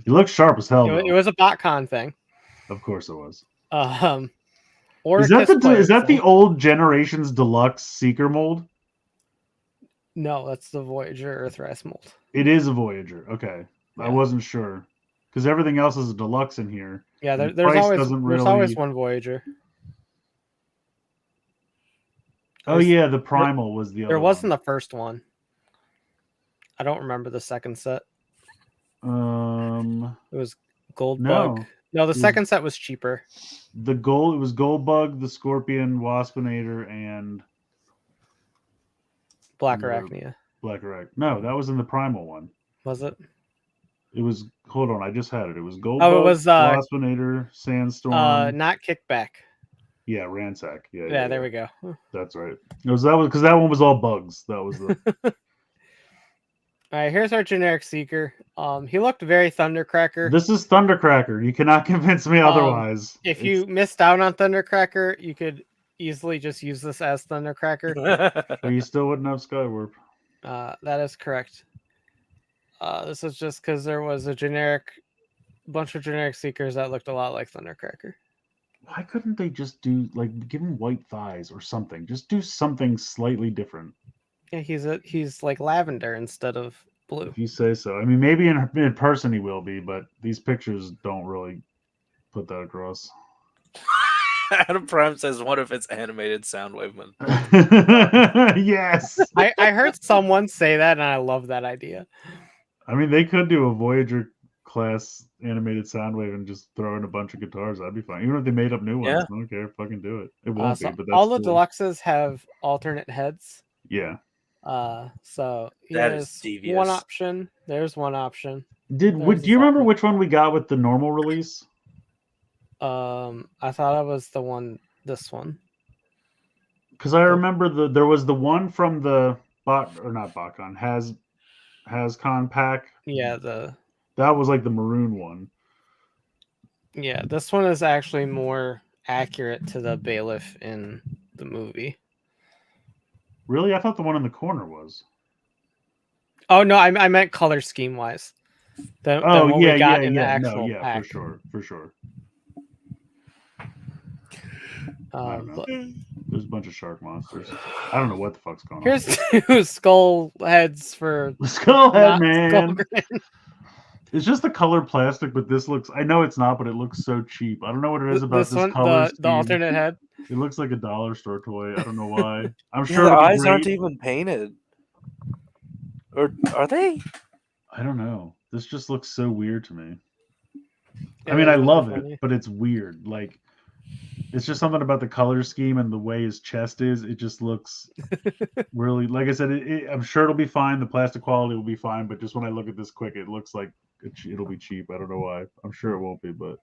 C: He
A: looks sharp as hell.
C: It was a BotCon thing.
A: Of course it was.
C: Or
A: Is that the old Generations Deluxe Seeker mold?
C: No, that's the Voyager Earthrise mold.
A: It is a Voyager. Okay,
C: Yeah.
A: I wasn't sure because everything else is a deluxe in here.
C: Yeah,
A: The
C: there's
A: price
C: always
A: doesn't
C: there's
A: really-
C: always one Voyager.
A: Oh yeah, the Primal was the other.
C: There wasn't the first one. I don't remember the second set.
A: one.
C: It was Gold
A: No.
C: Bug. No, the second set was cheaper.
A: It was Goldbug, the Scorpion, Waspinator, and
C: Black
A: No.
C: Arachnia.
A: Black Arach. No, that was in the Primal one.
C: Was it?
A: It was. Hold on, I just had it. It was Goldbug,
C: Oh, it was
A: Waspinator, Sandstorm.
C: not Kickback.
A: Yeah, Ransack.
C: Yeah, there we go.
A: That's right. That was because that one was all bugs. That was the.
C: All right, here's our generic Seeker. He looked very Thundercracker.
A: This is Thundercracker. You cannot convince me otherwise.
C: If you missed out on Thundercracker, you could easily just use this as Thundercracker.
A: But you still wouldn't have Skywarp.
C: That is correct. This is just because there was a bunch of generic Seekers that looked a lot like Thundercracker.
A: Why couldn't they just do give him white thighs or something? Just do something slightly different.
C: Yeah, he's like lavender instead of blue.
A: If you say so. I mean, maybe in person he will be, but these pictures don't really put that across.
D: Adam Prime says, "What if it's animated Soundwave?"
A: Yes.
C: I heard someone say that, and I love that idea.
A: I mean, they could do a Voyager class animated Soundwave and just throw in a bunch of guitars. That'd be fine. Even if they made up new ones,
D: Yeah.
A: I don't care. Fucking do it. It won't
C: So
A: be, but that's
C: all the
A: cool.
C: deluxes have alternate heads.
A: Yeah.
C: So
D: That
C: here's
D: is devious.
C: one option. There's one option.
A: Do you remember which one we got with the normal release?
C: I thought it was this one.
A: Because I remember there was the one from the BotCon HasCon pack.
C: Yeah,
A: That was like the maroon one.
C: Yeah, this one is actually more accurate to the bailiff in the movie.
A: Really? I thought the one in the corner was.
C: Oh no, I meant color scheme wise. The one we got in the actual pack.
A: for sure. I don't know.
C: But
A: There's a bunch of shark monsters. I don't know what the fuck's going on.
C: here's two skull heads for
A: Skullhead, man.
C: Skullgrin.
A: It's just the colored plastic, but this looks. I know it's not, but it looks so cheap. I don't know what it is about this
C: one,
A: color
C: the alternate head.
A: It looks like a dollar store toy. I don't know why. I'm
D: Yeah,
A: sure
D: the
A: it'll be
D: eyes aren't
A: great.
D: even painted. Or are they?
A: I don't know. This just looks so weird to me. I
C: It
A: mean, I
C: is
A: love
C: really funny.
A: it, but it's weird. Like, It's just something about the color scheme and the way his chest is. It just looks really, like I said, I'm sure it'll be fine. The plastic quality will be fine, but just when I look at this quick, it looks like it'll be cheap. I don't know why. I'm sure it won't be, but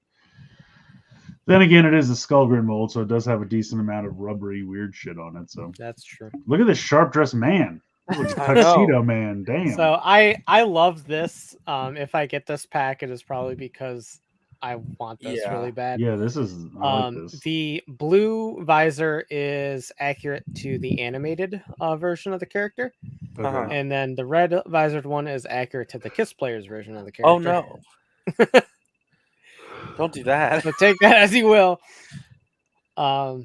A: then again, it is a Skullgrin mold, so it does have a decent amount of rubbery, weird shit on it. So
C: That's true.
A: look at this sharp dressed man. Looks like
D: I know.
A: tuxedo man. Damn.
C: So I love this. If I get this pack, it is probably because I want this
D: Yeah.
C: really bad.
A: Yeah, this is. I like this.
C: The blue visor is accurate to the animated version of the character,
D: Uh-huh.
C: and then the red visored one is accurate to the Kiss Players version of the character.
D: Oh no! Don't do that.
C: So take that as you will. I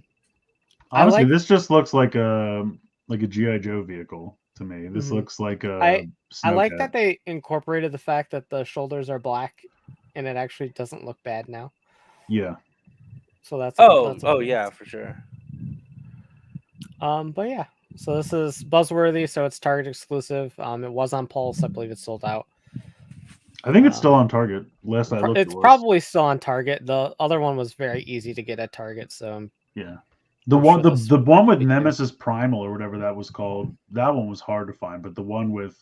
A: Honestly,
C: like-
A: this just looks like a GI Joe vehicle to me. This
C: Mhm.
A: looks like a.
C: I like
A: Snowcat.
C: that they incorporated the fact that the shoulders are black, and it actually doesn't look bad now.
A: Yeah.
C: So that's
D: Oh
C: bonus.
D: yeah, for sure.
C: But yeah, so this is buzzworthy, so it's Target exclusive. It was on Pulse, I believe it's sold out.
A: I think it's still on Target. Last I looked,
C: It's
A: it was.
C: probably still on Target. The other one was very easy to get at Target, so
A: Yeah. The
C: I'm
A: one,
C: sure
A: the,
C: this
A: the one with
C: will be good.
A: Nemesis Primal or whatever that was called, that one was hard to find. But the one with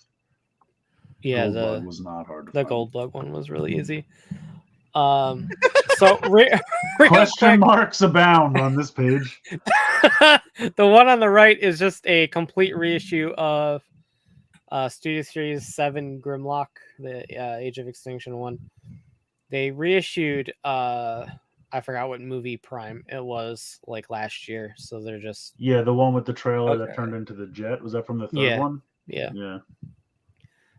C: yeah,
A: Goldbug was not hard to
C: the
A: find.
C: Goldbug one was really easy. So real
A: Question
C: quick,
A: marks abound on this page.
C: the one on the right is just a complete reissue of Studio Series 7 Grimlock, the Age of Extinction one. They reissued I forgot what movie prime it was, like last year, so they're just
A: Yeah, the one with the trailer that
D: Okay.
A: turned into the jet. Was that from the third
C: Yeah.
A: one?
C: yeah.
A: Yeah.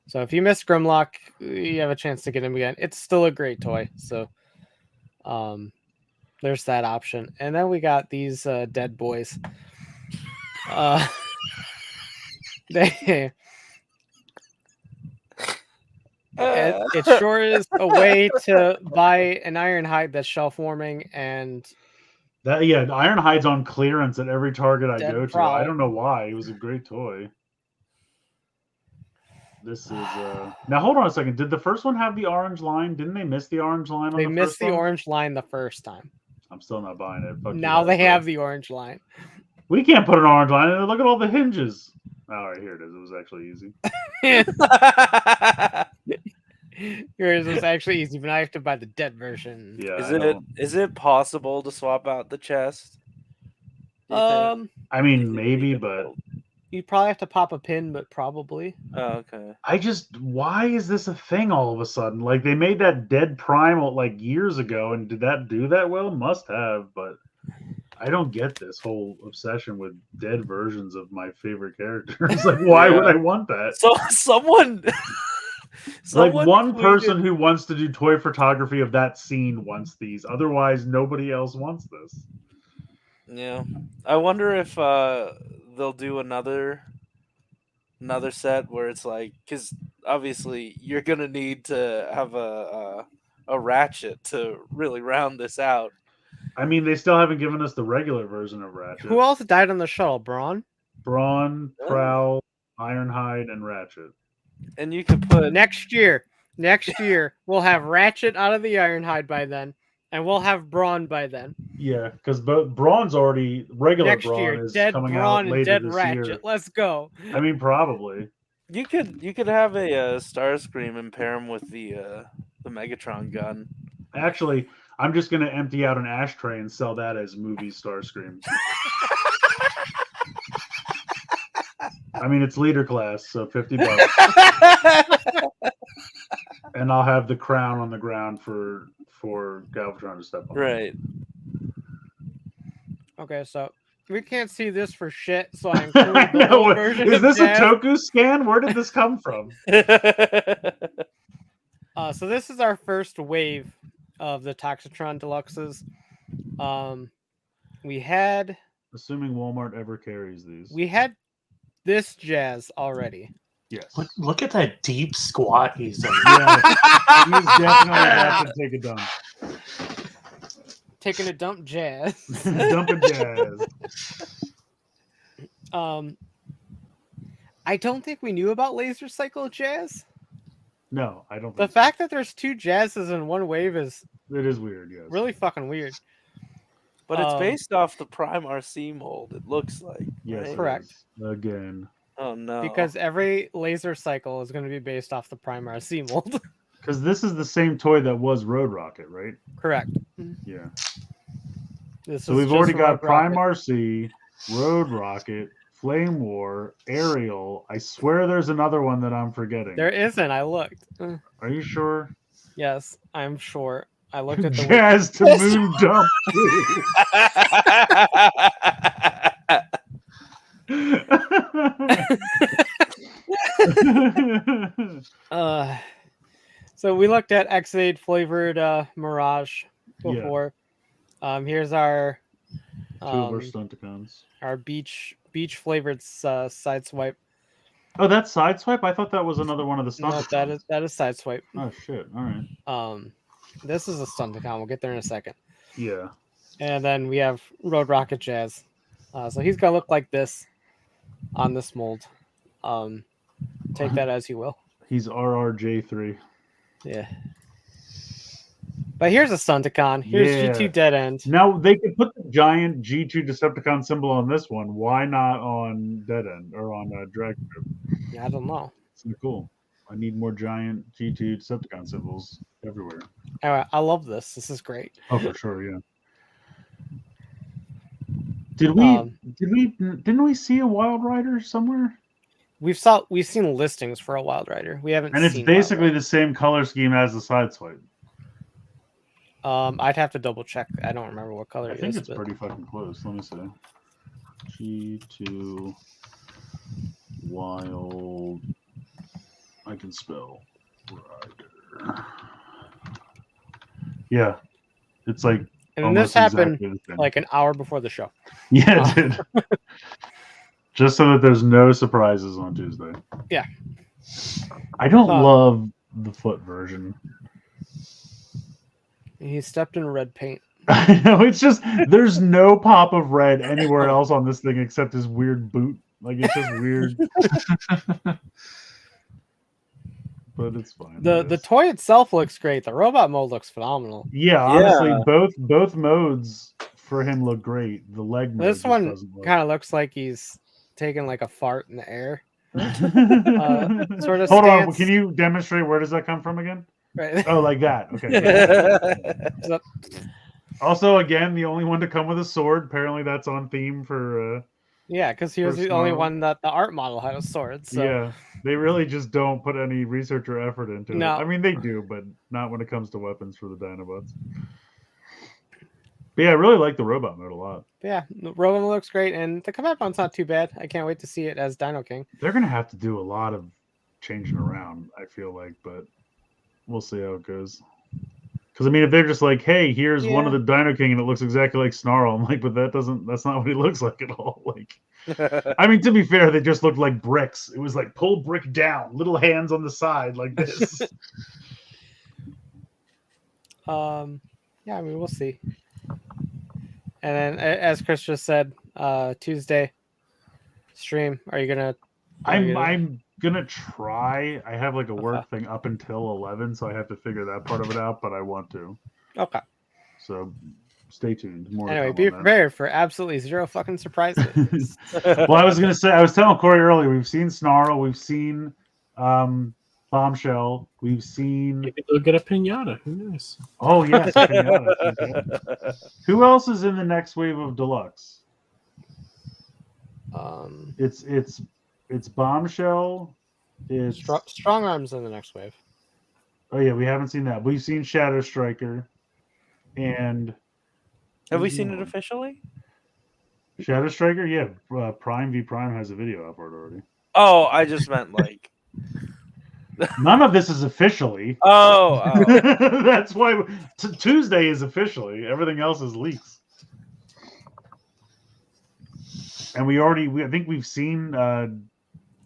C: So if you missed Grimlock, you have a chance to get him again. It's still a great toy, so there's that option. And then we got these dead boys. They it sure is a way to buy an Ironhide that's shell forming, and
A: That Ironhide's on clearance at every Target I
C: Dead
A: go to.
C: Prowl.
A: I don't know why. It was a great toy. This is now hold on a second. Did the first one have the orange line? Didn't they miss the orange line on
C: they
A: the
C: missed
A: first
C: the
A: one?
C: orange line the first time.
A: I'm still not buying it. Fuck you
C: Now
A: guys,
C: they
A: bro.
C: have the orange line.
A: We can't put an orange line in it. Look at all the hinges. All right, here it is. It was actually easy.
C: Yours was actually easy, but I have to buy the dead version.
A: Yeah.
D: Is it possible to swap out the chest? Do you think?
A: I
D: Do you
A: mean,
D: think
A: maybe,
D: we could
A: but
D: build-
C: You probably have to pop a pin, but probably.
D: Oh, okay.
A: why is this a thing all of a sudden? Like they made that Dead Primal like years ago, and did that do that well? Must have, but I don't get this whole obsession with dead versions of my favorite characters. Like, why would I want that?
D: So someone
A: Like one
D: tweeted-
A: person who wants to do toy photography of that scene wants these. Otherwise, nobody else wants this.
D: Yeah, I wonder if they'll do another set where it's like, because obviously you're gonna need to have a Ratchet to really round this out.
A: I mean, they still haven't given us the regular version of Ratchet.
C: Who else died on the shuttle? Braun?
A: Brawn,
D: Oh.
A: Prowl, Ironhide, and Ratchet.
D: And you could put
C: Next year, we'll have Ratchet out of the Ironhide by then, and we'll have Braun by then.
A: Yeah, because Brawn's already regular.
C: Next
A: Brawn
C: year,
A: is
C: dead
A: coming
C: Braun
A: out
C: and
A: later
C: dead
A: this
C: Ratchet.
A: year.
C: Let's go.
A: I mean, probably.
D: you could have a Starscream and pair him with the Megatron gun.
A: Actually, I'm just gonna empty out an ashtray and sell that as movie Starscream. I mean, it's leader class, so $50, and I'll have the crown on the ground for Galvatron to step on.
D: Right.
C: Okay, so we can't see this for shit, so I included
A: I
C: the
A: know.
C: old version
A: Is
C: of
A: this
C: Jazz.
A: a Toku scan? Where did this come from?
C: So this is our first wave of the Toxitron Deluxes. We had
A: Assuming Walmart ever carries these.
C: this Jazz already.
A: Yes.
E: Look at that deep squat he's in.
A: Yeah, he's definitely about to take a dump.
C: Taking a dump Jazz.
A: Dumping Jazz.
C: I don't think we knew about Laser Cycle Jazz.
A: No, I don't
C: The
A: think so.
C: fact that there's two Jazzes in one wave is
A: It is weird, yes.
C: really fucking weird.
D: But it's based off the Prime RC mold, it looks like.
A: Yes,
D: right?
A: it
C: Correct.
A: is. Again.
D: Oh no.
C: Because every laser cycle is going to be based off the Prime RC mold.
A: Because this is the same toy that was Road Rocket, right?
C: Correct.
A: Yeah.
C: This
A: So
C: is
A: we've
C: just
A: already got
C: Road
A: Prime
C: Rocket.
A: RC, Road Rocket, Flame War, Aerial. I swear there's another one that I'm forgetting.
C: There isn't. I looked.
A: Are you sure?
C: Yes, I'm sure. I looked at the
A: Jazz to Moon Dump.
C: So we looked at X8 flavored Mirage before. Here's our
A: Two of our Stunticons.
C: our beach flavored Sideswipe.
A: Oh, that's Sideswipe? I thought that was another one of the Stunticons.
C: No, that is Sideswipe.
A: Oh shit! All right.
C: This is a Stunticon. We'll get there in a second.
A: Yeah.
C: And then we have Road Rocket Jazz. So he's gonna look like this on this mold. Take that as you will.
A: He's RRJ3.
C: Yeah. But here's a Stunticon. Here's G2 Dead End.
A: Now they could put the giant G2 Decepticon symbol on this one. Why not on Dead End or on Dragon Group?
C: I don't know.
A: It's cool. I need more giant G2 Decepticon symbols everywhere.
C: Anyway, I love this. This is great.
A: Oh, for sure, yeah. Didn't we see a Wild Rider somewhere?
C: We've seen listings for a Wild Rider. We haven't.
A: And it's
C: seen
A: basically the same color scheme as the Sideswipe.
C: I'd have to double check. I don't remember what color
A: I
C: it
A: think
C: is.
A: it's pretty fucking close. Let me see. G2 Wild. I can spell Rider. Yeah, it's like.
C: And this happened like an hour before the show.
A: Yeah, it did. Just so that there's no surprises on Tuesday.
C: Yeah.
A: I don't love the foot version.
C: He stepped in red paint.
A: I know, it's just there's no pop of red anywhere else on this thing except his weird boot. Like it's just weird. But it's fine.
C: The toy itself looks great. The robot mode looks phenomenal.
A: Yeah, honestly, both modes for him look great. The leg mode.
C: This one kind of looks like he's taking like a fart in the air. Sort of.
A: Hold on, can you demonstrate where does that come from again?
C: Right.
A: Oh, like that. Okay. Also, again, the only one to come with a sword. Apparently, that's on theme for.
C: Yeah, because he was the only one that the art model had a sword. So.
A: Yeah, they really just don't put any research or effort into
C: No.
A: it. I mean, they do, but not when it comes to weapons for the Dinobots. But yeah, I really like the robot mode a lot.
C: Yeah, the robot mode looks great, and the combat mode's not too bad. I can't wait to see it as Dino King.
A: They're gonna have to do a lot of changing around, I feel like, but we'll see how it goes. Because I mean, if they're just like, "Hey, here's one of the Dino King, and it looks exactly like Snarl," I'm like, "But that's not what he looks like at all." Like, I mean, to be fair, they just looked like bricks. It was like pull brick down, little hands on the side like this.
C: Yeah, I mean, we'll see. And then, as Chris just said, Tuesday stream. Are you gonna?
A: I'm gonna try. I have like a work thing up until 11, so I have to figure that part of it out. But I want to.
C: Okay.
A: So stay tuned. More
C: anyway, be prepared for absolutely zero fucking surprises.
A: Well, I was gonna say, I was telling Corey earlier. We've seen Snarl. We've seen Bombshell. We've seen.
B: You could go get a pinata. Who knows?
A: Oh yes, a pinata. Who else is in the next wave of deluxe? It's Bombshell. It's
C: Strong Arms in the next wave.
A: Oh yeah, we haven't seen that. We've seen Shadow Striker, and
D: have we seen it officially?
A: Shadow Striker, yeah. Prime v Prime has a video up for it already.
D: Oh, I just meant like.
A: None of this is officially.
D: Oh.
A: That's why Tuesday is officially. Everything else is leaks. And I think we've seen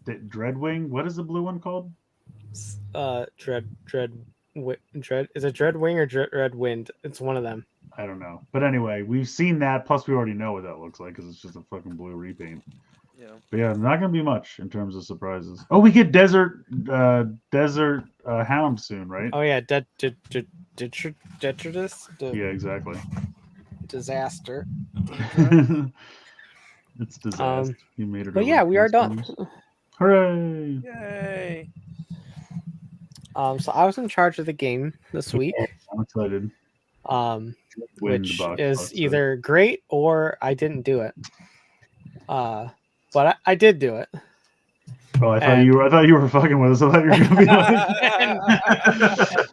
A: Dreadwing. What is the blue one called?
C: Dread. Is it Dreadwing or Dread Wind? It's one of them.
A: I don't know. But anyway, we've seen that. Plus, we already know what that looks like because it's just a fucking blue repaint.
D: Yeah.
A: But yeah, not gonna be much in terms of surprises. Oh, we get Desert Hound soon, right?
C: Oh yeah, Detritus.
A: Yeah, exactly.
C: disaster.
A: It's disaster. You made it.
C: But
A: over
C: yeah, we are done.
A: Transformers. Hooray!
D: Yay!
C: So I was in charge of the game this week,
A: I'm excited.
C: um,
A: Win the
C: which
A: box
C: is
A: box set.
C: either great or I didn't do it. But I did do it.
A: Oh, I thought
C: and-
A: you were fucking with us. I thought you were gonna be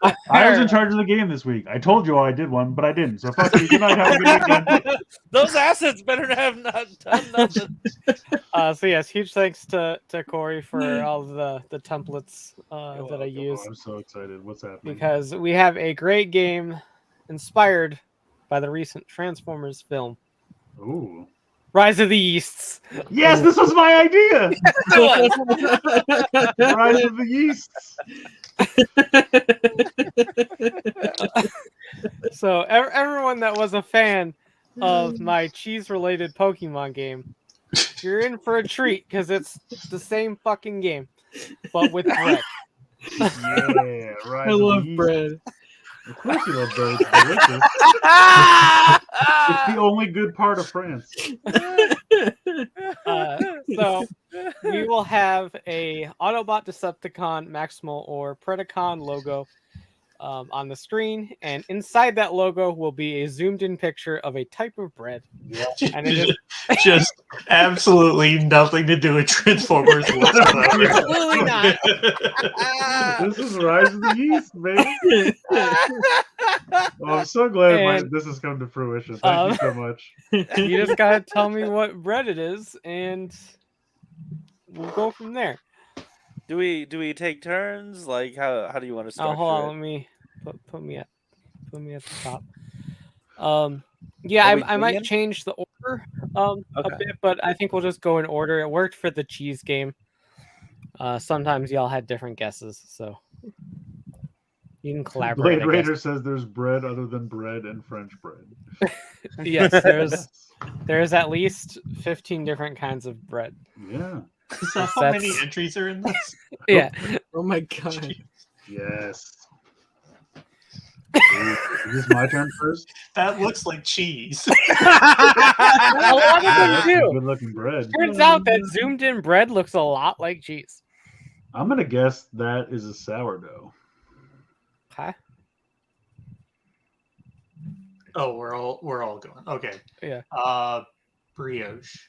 A: like, I was in charge of the game this week. I told you I did one, but I didn't. So fuck you. Good night. Have a good weekend.
D: Those assets better have not done nothing.
C: So yes, huge thanks to Corey for all of the templates that I used.
A: Oh, I'm so excited. What's happening?
C: Because we have a great game inspired by the recent Transformers film,
A: Ooh.
C: Rise of the Yeasts.
A: Yes, this was my idea. Rise of the Yeasts.
C: So everyone that was a fan of my cheese-related Pokemon game, you're in for a treat because it's the same fucking game, but with bread.
A: Yeah, Rise
B: I
A: of
B: love
A: the Yeasts.
B: bread.
A: Of course you love bread. It's delicious. It's the only good part of France.
C: So we will have a Autobot, Decepticon, Maximal, or Predacon logo on the screen, and inside that logo will be a zoomed-in picture of a type of bread. And it is
E: Just absolutely nothing to do with Transformers whatsoever.
C: absolutely not.
A: This is Rise of the Yeast, baby. Well, I'm so glad
C: And,
A: this has come to fruition. Thank you so much.
C: You just gotta tell me what bread it is, and we'll go from there.
D: Do we take turns? Like how do you want to
C: Oh,
D: start?
C: hold on. Let me put me at the top. Yeah,
D: Are we
C: I might
D: doing it?
C: change the order a
D: Okay.
C: bit, but I think we'll just go in order. It worked for the cheese game. Sometimes y'all had different guesses, so you can collaborate.
A: Blade Raider says there's bread other than bread and French bread.
C: Yes, there's at least 15 different kinds of bread.
A: Yeah.
E: Is that how many entries are in this?
C: Yeah.
B: Oh my god.
A: Yes. Is this my turn first?
E: That looks like cheese.
C: A lot of them
A: That's
C: do.
A: good looking bread.
C: Turns out that zoomed in bread looks a lot like cheese.
A: I'm gonna guess that is a sourdough.
C: Okay.
E: Oh, we're all going. Okay.
C: Yeah.
E: Brioche.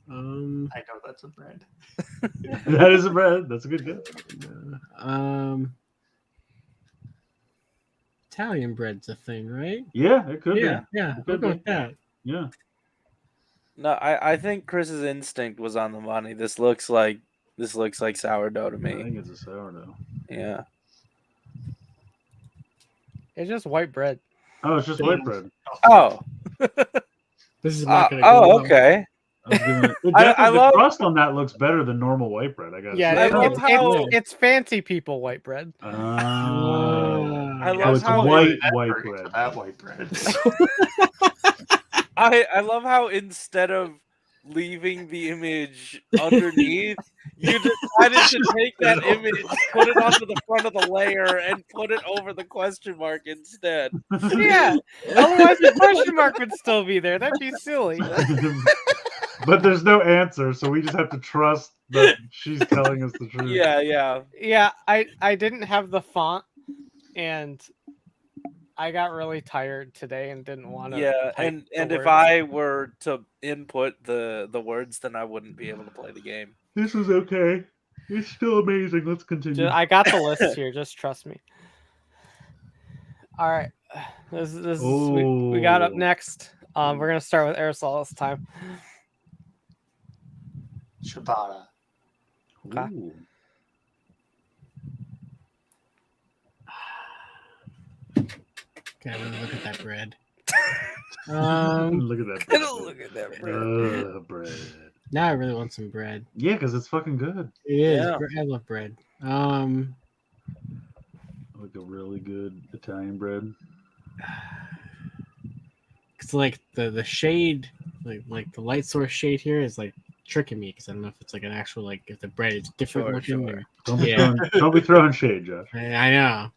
E: I know that's a bread.
A: That is a bread. That's a good guess.
B: Italian bread's a thing, right?
A: Yeah, it could
B: Yeah,
A: be.
B: yeah.
A: It
B: We'll
A: could
B: go
A: be.
B: with that.
A: Yeah.
D: No, I think Chris's instinct was on the money. This looks like sourdough to
A: I
D: me.
A: think it's a sourdough.
D: Yeah.
C: It's just white bread.
A: Oh, it's just white bread.
D: Oh.
B: This is not gonna go
D: Oh,
B: well.
D: okay.
A: I was giving it,
D: I
A: the
D: love-
A: crust on that looks better than normal white bread. I got.
C: Yeah,
D: I love how-
C: it's fancy people white bread.
D: I
A: Oh,
D: love
A: it's
D: how
A: white
E: Effort
A: bread.
E: for that white bread.
D: I love how instead of leaving the image underneath, you decided to take that image, put it onto the front of the layer, and put it over the question mark instead.
C: Yeah. Otherwise, the question mark would still be there. That'd be silly.
A: But there's no answer, so we just have to trust that she's telling us the truth.
D: Yeah.
C: Yeah, I didn't have the font, and I got really tired today and didn't want to.
D: Yeah, and if I were to input the words, then I wouldn't be able to play the game.
A: This is okay. It's still amazing. Let's continue.
C: I got the list here. Just trust me. All right, this is we got up next. We're gonna start with Aresol this time.
E: Ciabatta.
C: Okay.
A: Ooh.
B: God, look at that bread.
A: Look at that. Bread.
C: Look at that bread.
A: Bread.
B: Now I really want some bread.
A: Yeah, because it's fucking good.
B: It is.
D: Yeah.
B: I love bread.
A: Like a really good Italian bread.
B: It's like the shade, like the light source shade here is like tricking me because I don't know if it's like an actual if the bread is different looking.
D: Sure.
A: Don't be,
B: Yeah.
A: don't be throwing shade, Josh.
B: I know.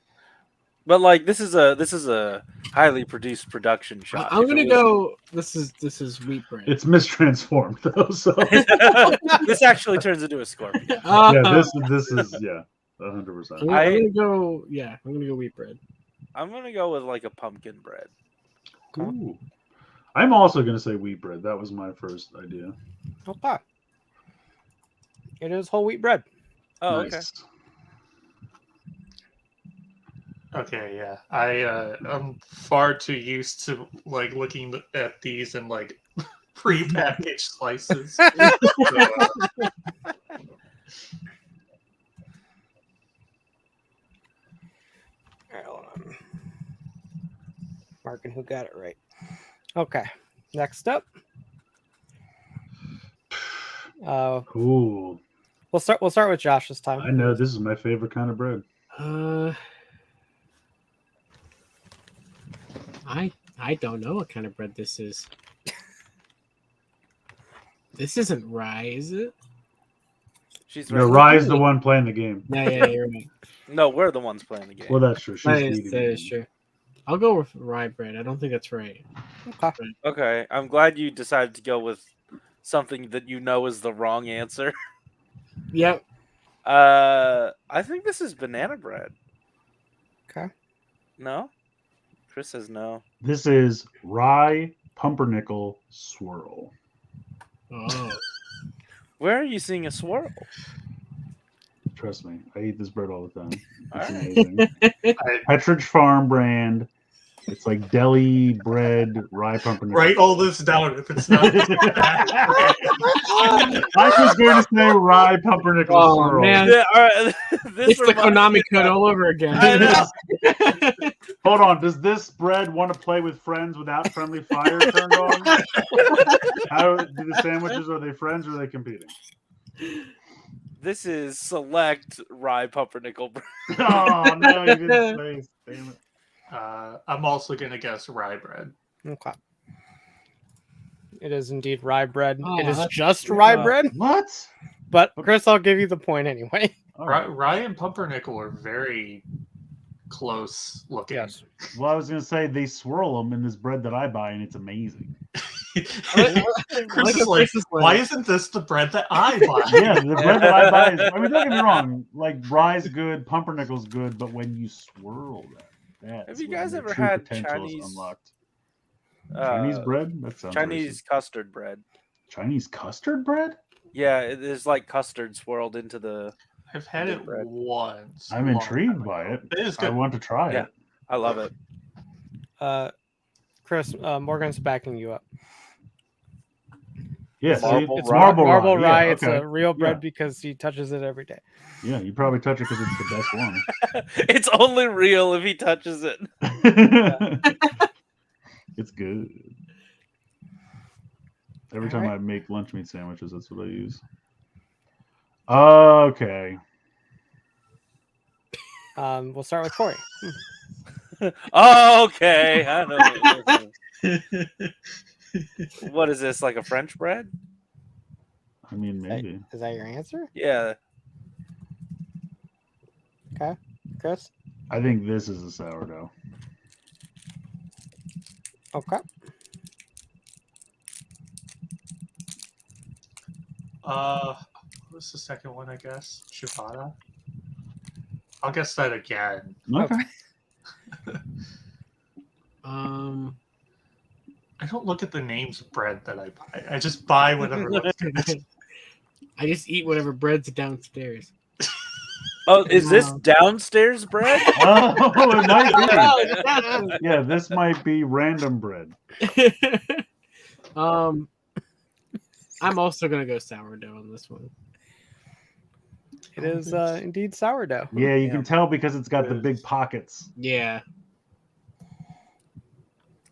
D: But like this is a Highly produced production shot.
B: I'm gonna go. This is wheat bread.
A: It's mistransformed though, so
D: This actually turns into a scorpion.
A: yeah, this is 100%.
B: I'm gonna go. Yeah, I'm gonna go wheat bread.
D: I'm gonna go with like a pumpkin bread.
A: Ooh. I'm also gonna say wheat bread. That was my first idea.
C: Okay. It is whole wheat bread.
D: Oh,
A: Nice.
E: Okay, yeah. I'm far too used to like looking at these and like pre-packaged slices. So,
C: All right, hold on. Marking who got it right. Okay. Next up.
A: Ooh.
C: We'll start with Josh this time.
A: I know this is my favorite kind of bread.
B: I don't know what kind of bread this is. This isn't rye, is it?
D: She's
A: No, Rye's the one playing the game.
B: Yeah, you're right.
D: No, we're the ones playing the game.
A: Well, that's true. She's
B: That
A: eating
B: is
A: it.
B: true. I'll go with rye bread. I don't think that's right.
C: Okay.
D: Okay, I'm glad you decided to go with something that you know is the wrong answer.
B: Yep.
D: I think this is banana bread.
C: Okay.
D: No? Chris says no.
A: This is rye pumpernickel swirl.
B: Oh.
D: Where are you seeing a swirl?
A: Trust me, I eat this bread all the time.
D: All
A: It's
D: right.
A: amazing. Petridge Farm brand. It's like deli bread, rye pumpernickel.
E: write all this down if it's not.
A: I was going to say rye pumpernickel
B: Oh,
A: swirl.
B: man.
D: Yeah, all right.
B: It's the Konami code all over again.
D: I know.
A: Hold on, does this bread want to play with friends without friendly fire turned on? How do the sandwiches, are they friends or are they competing?
D: This is select rye pumpernickel bread.
A: Oh no, you didn't say. Damn it.
E: I'm also gonna guess rye bread.
C: Okay. It is indeed rye bread.
B: Oh,
C: it is
B: that's-
C: just rye bread,
A: What?
C: but Chris, I'll give you the point anyway.
A: All right.
E: Rye and pumpernickel are very close looking.
C: Yes.
A: Well, I was going to say they swirl them in this bread that I buy, and it's amazing.
E: Chris is like, why isn't this the bread that I buy?
A: Yeah, the bread that I buy is. I mean, don't get me wrong. Like rye's good, pumpernickel's good, but when you swirl that,
D: Have you
A: when
D: guys
A: the
D: ever
A: true
D: had
A: potential is
D: Chinese-
A: unlocked. Chinese bread? That sounds
D: Chinese
A: racist.
D: custard bread.
A: Chinese custard bread?
D: Yeah, it is like custard swirled into the.
E: I've had it
D: Bread.
E: once.
A: I'm
E: a long
A: intrigued
E: time
A: by
E: ago.
A: it.
E: It is
A: I
E: good.
A: want to try
D: Yeah.
A: it.
D: I love it.
C: Chris, Morgan's backing you up.
A: Yeah,
D: Marble
C: It's
D: rye.
C: marble rye.
A: Yeah,
C: It's
A: okay.
C: a real bread
A: Yeah.
C: because he touches it every day.
A: Yeah, you probably touch it because it's the best one.
D: It's only real if he touches it.
A: It's good. Every time I make lunch meat sandwiches, that's what I use. Okay.
C: We'll start with Corey.
D: Oh, okay. I know. What you're saying. What is this? Like a French bread?
A: I mean, maybe.
C: Is that your answer?
D: Yeah.
C: Okay. Chris?
A: I think this is a sourdough.
C: Okay.
E: What's the second one? I guess ciabatta. I'll guess that again.
A: Okay.
E: I don't look at the names of bread that I buy. I just buy whatever looks good.
B: I just eat whatever bread's downstairs.
D: Oh, is this downstairs bread?
A: Oh, it might
B: Oh,
A: be. Yeah, this might be random bread.
B: I'm also gonna go sourdough on this one.
C: It is indeed sourdough.
A: Yeah, you can tell because it's got the big pockets.
B: Yeah.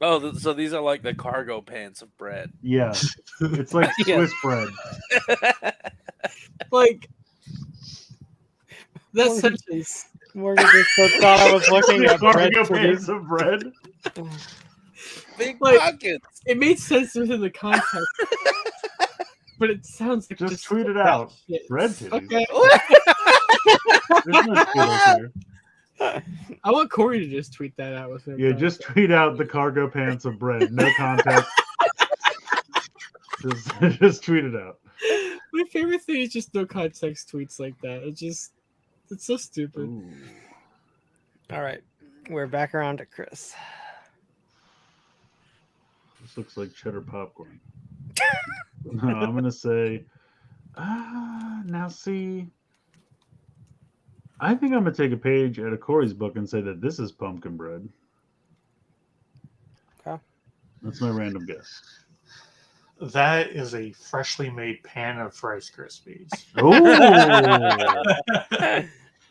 D: Oh, so these are like the cargo pants of bread.
A: Yeah, it's like
C: Yeah.
A: Swiss bread.
B: Like that's such a
C: Morgan just so thought I was looking at bread.
A: Cargo
C: for
A: pants
C: these-
A: of bread.
D: Big
B: Like-
D: pockets.
B: it made sense within the context. But it sounds like
A: Just tweet it out.
B: shit.
A: Bread titties.
B: Okay.
A: There's no Skittles here.
B: I want Corey to just tweet that out with him.
A: Yeah, just tweet out the cargo pants of bread. No context. just tweet it out.
B: My favorite thing is just no context tweets like that. It's so stupid.
A: Ooh.
C: All right, we're back around to Chris.
A: This looks like cheddar popcorn. No, I'm going to say, now see, I think I'm going to take a page out of Corey's book and say that this is pumpkin bread.
C: Okay.
A: That's my random guess.
E: That is a freshly made pan of Rice Krispies.
A: Oh,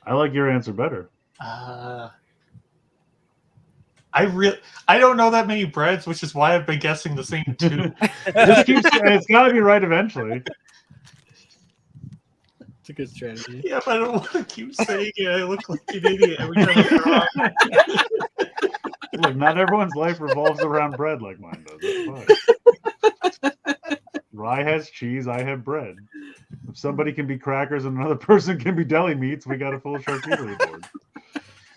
A: I like your answer better.
E: I don't know that many breads, which is why I've been guessing the same two.
A: It's got to be right eventually.
B: It's a good strategy.
E: Yeah, but I don't want to keep saying it. I look like an idiot every time I'm wrong.
A: Look, not everyone's life revolves around bread like mine does. That's fine. Rye has cheese, I have bread. If somebody can be crackers and another person can be deli meats, we got a full charcuterie board.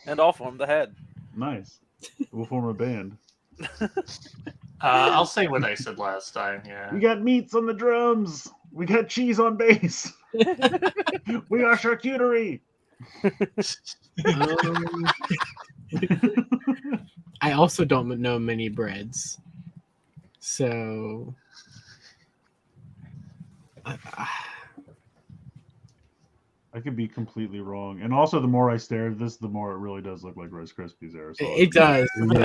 D: And I'll form the head.
A: Nice. We'll form a band.
E: I'll say what I said last time. Yeah.
A: We got meats on the drums. We got cheese on bass. We are charcuterie.
B: I also don't know many breads, so
A: I could be completely wrong. And also, the more I stare at this, the more it really does look like Rice Krispies Aresol.
B: it does.
A: It really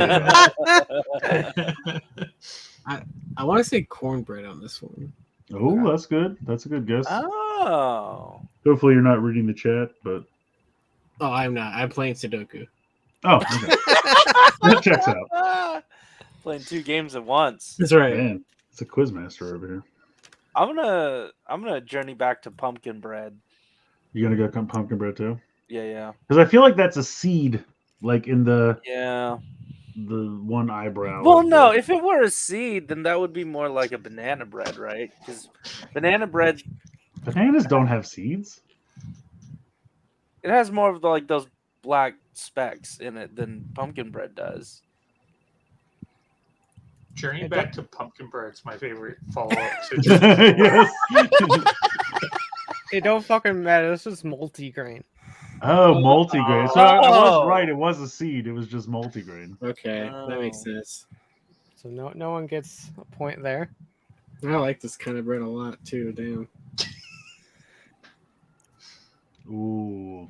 A: does.
B: I want to say cornbread on this one.
A: Oh, that's good. That's a good guess.
D: Oh.
A: Hopefully, you're not reading the chat, but
B: Oh, I'm not. I'm playing Sudoku.
A: oh, okay. That checks out.
D: Playing 2 games at once.
B: That's right.
A: Man, it's a quizmaster over here.
D: I'm gonna journey back to pumpkin bread.
A: You gonna go pumpkin bread too?
D: Yeah.
A: Because I feel like that's a seed, like in the
D: Yeah.
A: one eyebrow.
D: Well,
A: of
D: no.
A: the-
D: If it were a seed, then that would be more like a banana bread, right? Because banana bread,
A: Bananas don't have seeds.
D: it has more of like those black specks in it than pumpkin bread does.
E: Journey back to pumpkin bread's my favorite follow-up to
A: Yes.
C: It don't fucking matter. This is multigrain.
A: Oh, multigrain. So I was
D: Oh.
A: right. It was a seed. It was just multigrain.
B: Okay, that makes sense.
C: So no one gets a point there.
B: I like this kind of bread a lot too. Damn.
A: Ooh.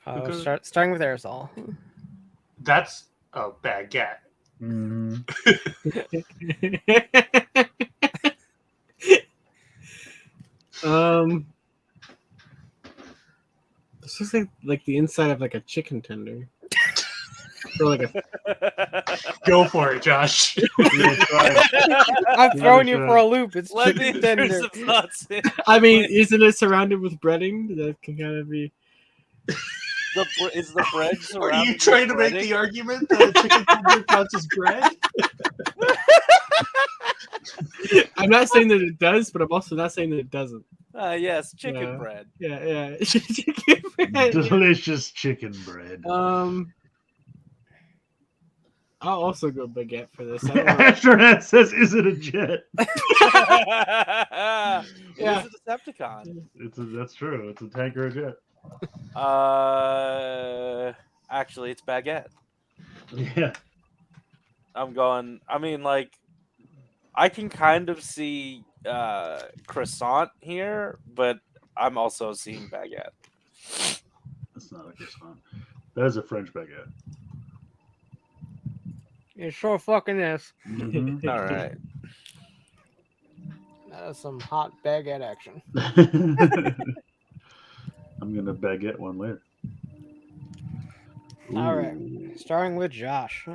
C: Starting with Aresol.
E: That's a baguette.
A: Mm-hmm.
B: This looks like the inside of like a chicken tender. Or like a
E: Go for it, Josh.
C: I'm throwing you for a loop. It's
D: Let me
C: chicken tender.
D: some thoughts in.
B: I mean, isn't it surrounded with breading? That can kind of be.
D: Is the bread
E: Are
D: surrounded
E: you trying to
D: with
E: make
D: breading?
E: the argument that a chicken tender counts as bread?
B: I'm not saying that it does, but I'm also not saying that it doesn't.
D: Yes, chicken
B: Yeah.
D: bread.
B: Yeah. Chicken bread.
A: Delicious chicken bread.
B: I'll also go baguette for this. I don't know.
A: Astronaut says, "Is it a jet?"
D: It is a Decepticon.
A: That's true. It's a tank or a jet.
D: Actually, it's baguette.
A: Yeah.
D: I mean, like, I can kind of see croissant here, but I'm also seeing baguette.
A: That's not a croissant. That is a French baguette.
C: It sure fucking is.
A: Mhm.
D: All right.
C: That is some hot baguette action.
A: I'm gonna baguette one later.
C: All right. Starting with Josh.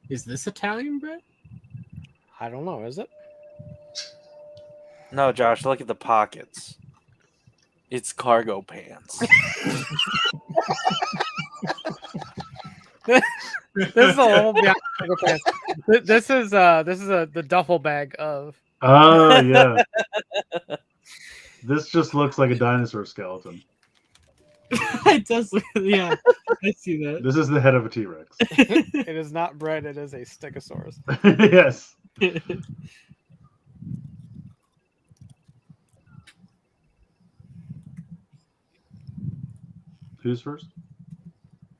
B: Is this Italian bread?
C: I don't know. Is it?
D: No, Josh, look at the pockets. It's cargo pants.
C: This is a level beyond cargo pants. This is the duffel bag of.
A: Oh yeah. This just looks like a dinosaur skeleton.
B: It does. Yeah, I see that.
A: This is the head of a T-Rex.
C: It is not bread. It is a Stegosaurus.
A: Yes. Who's first?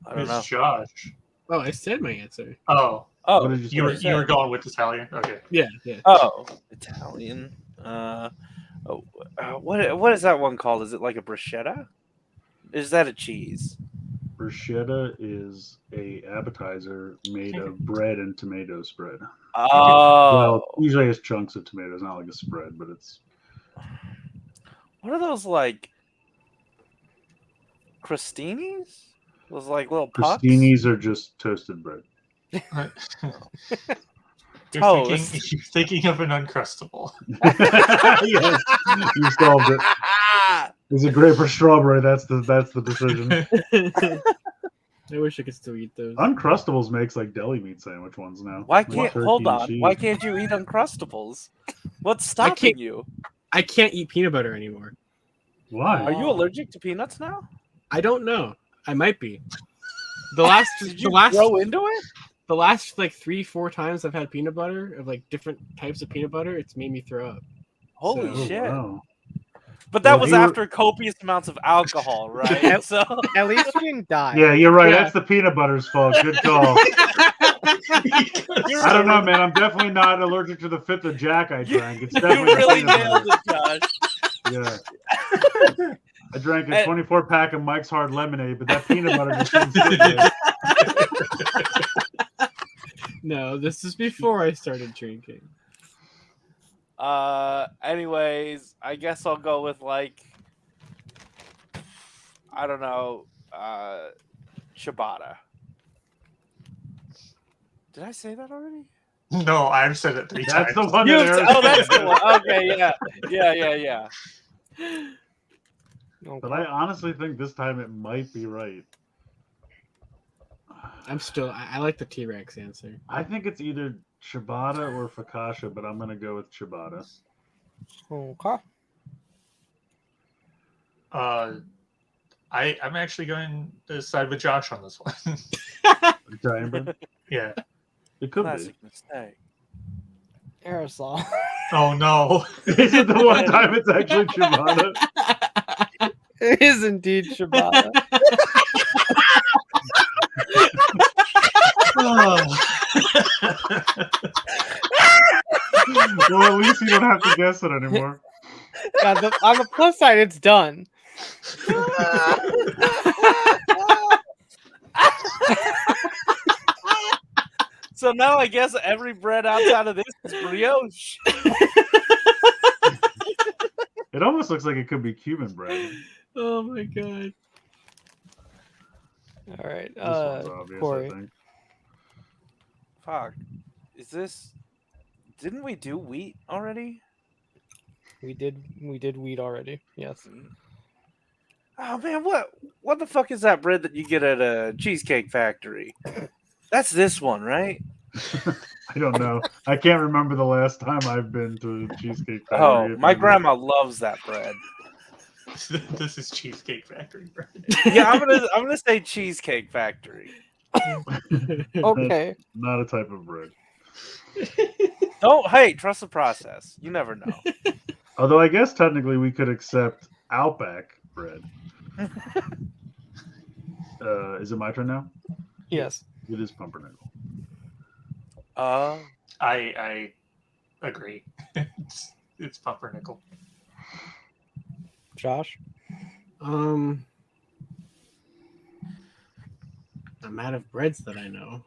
D: I don't
E: It's
D: know.
E: Josh.
B: Oh, I said my answer.
E: Oh,
D: Oh,
A: What did you say?
E: you were going with Italian. Okay.
B: Yeah, yeah.
D: oh, Italian. What is that one called? Is it like a bruschetta? Is that a cheese?
A: Bruschetta is a appetizer made of bread and tomato spread.
D: Oh,
A: Well, usually it's chunks of tomatoes, not like a spread, but it's
D: what are those like? Crostinis? Those like little pucks?
A: crostinis are just toasted bread.
E: You're thinking of an Uncrustable.
A: Yes, you solved it. Is it grape or strawberry? That's the decision.
B: I wish I could still eat those.
A: Uncrustables makes like deli meat sandwich ones now.
D: Why
A: Like
D: can't
A: turkey
D: hold
A: and
D: on?
A: cheese.
D: Why can't you eat Uncrustables? What's stopping
B: can't-
D: you?
B: I can't eat peanut butter anymore.
A: Why?
D: Are you allergic to peanuts now?
B: I don't know. I might be. The last,
D: Did you
B: the last,
D: grow into it?
B: the last like 3-4 times I've had peanut butter of like different types of peanut butter, it's made me throw up.
D: Holy
A: Oh,
D: shit!
A: wow.
D: But that
A: Well,
D: was
A: you were-
D: after copious amounts of alcohol, right? So
C: At least you didn't die.
A: Yeah, you're right.
B: Yeah.
A: That's the peanut butter's fault. Good call. I don't know, man. I'm definitely not allergic to the fifth of Jack I drank. It's
D: you
A: definitely the
D: really
A: peanut
D: nailed
A: butter.
D: it, Josh.
A: Yeah. I drank a
D: And-
A: 24 pack of Mike's Hard Lemonade, but that peanut butter just didn't sit there.
B: No, this is before I started drinking.
D: Anyways, I guess I'll go with like I don't know, ciabatta. Did I say that already?
E: No, I've said it 3
A: That's
E: times.
A: the one
D: You
A: that
D: have
A: Eric
D: oh, that's
A: said.
D: the one. Okay, yeah.
A: But I honestly think this time it might be right.
B: I like the T-Rex answer.
A: I think it's either ciabatta or focaccia, but I'm going to go with ciabatta.
C: Okay.
E: I'm actually going to side with Josh on this one.
A: Italian bread?
E: Yeah.
A: It could
D: Classic mistake.
C: Aerosol.
E: Oh no.
A: be. Is it the one time it's actually ciabatta?
C: It is indeed ciabatta.
A: Well, at least you don't have to guess it anymore.
C: Yeah, on the plus side, it's done.
D: So now I guess every bread outside of this is brioche.
A: It almost looks like it could be Cuban bread.
B: Oh my god.
C: All right,
A: This one's obvious,
C: Corey.
A: I think.
D: Fuck. Is this? Didn't we do wheat already?
C: We did wheat already. Yes.
D: Oh man, what the fuck is that bread that you get at a Cheesecake Factory? That's this one, right?
A: I don't know. I can't remember the last time I've been to a Cheesecake Factory.
D: Oh,
A: if
D: my
A: I'm-
D: grandma loves that bread.
E: This is Cheesecake Factory bread.
D: Yeah, I'm gonna say Cheesecake Factory.
C: Okay.
A: Not a type of bread.
D: Hey, trust the process. You never know.
A: Although I guess technically we could accept Outback bread. Is it my turn now?
C: Yes.
A: It is pumpernickel.
E: I agree. It's pumpernickel.
C: Josh.
B: I'm out of breads that I know.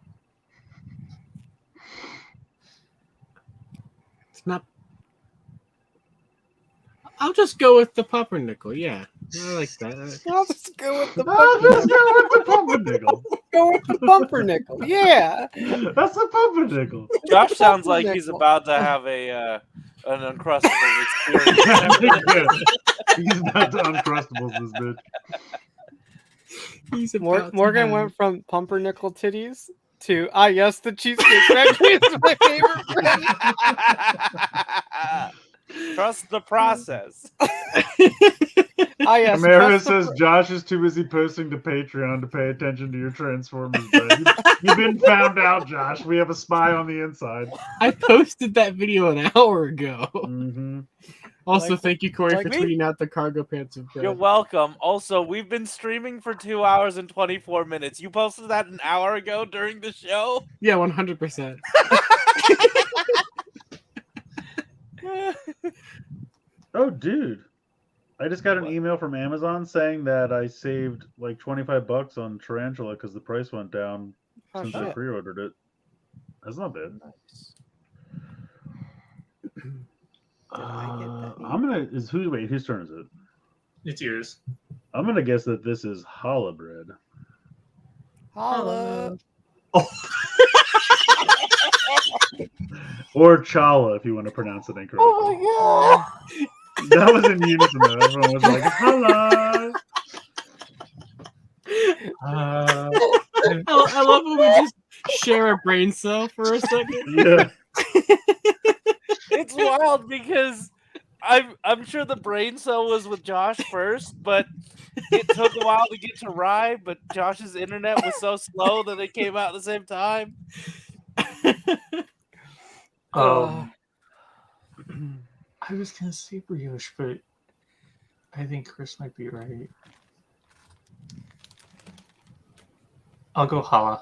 B: It's not. I'll just go with the pumpernickel. Yeah, I like that.
C: I'll just go with the
A: Oh, just go with the pumpernickel.
C: Go with the pumpernickel. Yeah.
A: That's the pumpernickel.
D: Josh sounds like he's
C: Pumpernickel.
D: about to have an Uncrustable experience.
A: He's not the Uncrustables, this bitch.
B: He's about to
C: Morgan
B: have-
C: went from pumpernickel titties to yes, the Cheesecake Factory is my favorite bread.
D: Trust the process.
C: Yes,
A: Amara says Josh is too busy posting to Patreon to pay attention to your Transformers bread. You've been found out, Josh. We have a spy on the inside.
B: I posted that video an hour ago.
A: Mm-hmm.
B: Also,
C: Like-
B: thank you, Corey,
C: like
B: for
D: me?
B: tweeting out the cargo pants of bread.
D: You're welcome. Also, we've been streaming for 2 hours and 24 minutes. You posted that an hour ago during the show?
B: Yeah, 100%.
A: Oh, dude. I just got an email from Amazon saying that I saved like $25 on Tarantula because the price went down
C: Oh,
A: since I
C: shit.
A: pre-ordered it. That's not bad. I'm gonna whose turn is it?
E: It's yours.
A: I'm gonna guess that this is challah bread.
C: Holla.
A: Or challah if you want to pronounce it incorrectly.
C: Oh
A: That was in unison though. Everyone was like, challah.
B: I love when we just share a brain cell for a second.
A: Yeah.
D: It's wild because I'm sure the brain cell was with Josh first, but it took a while to get to Rye, but Josh's internet was so slow that it came out at the same time.
E: I was gonna say brioche, but I think Chris might be right. I'll go challah.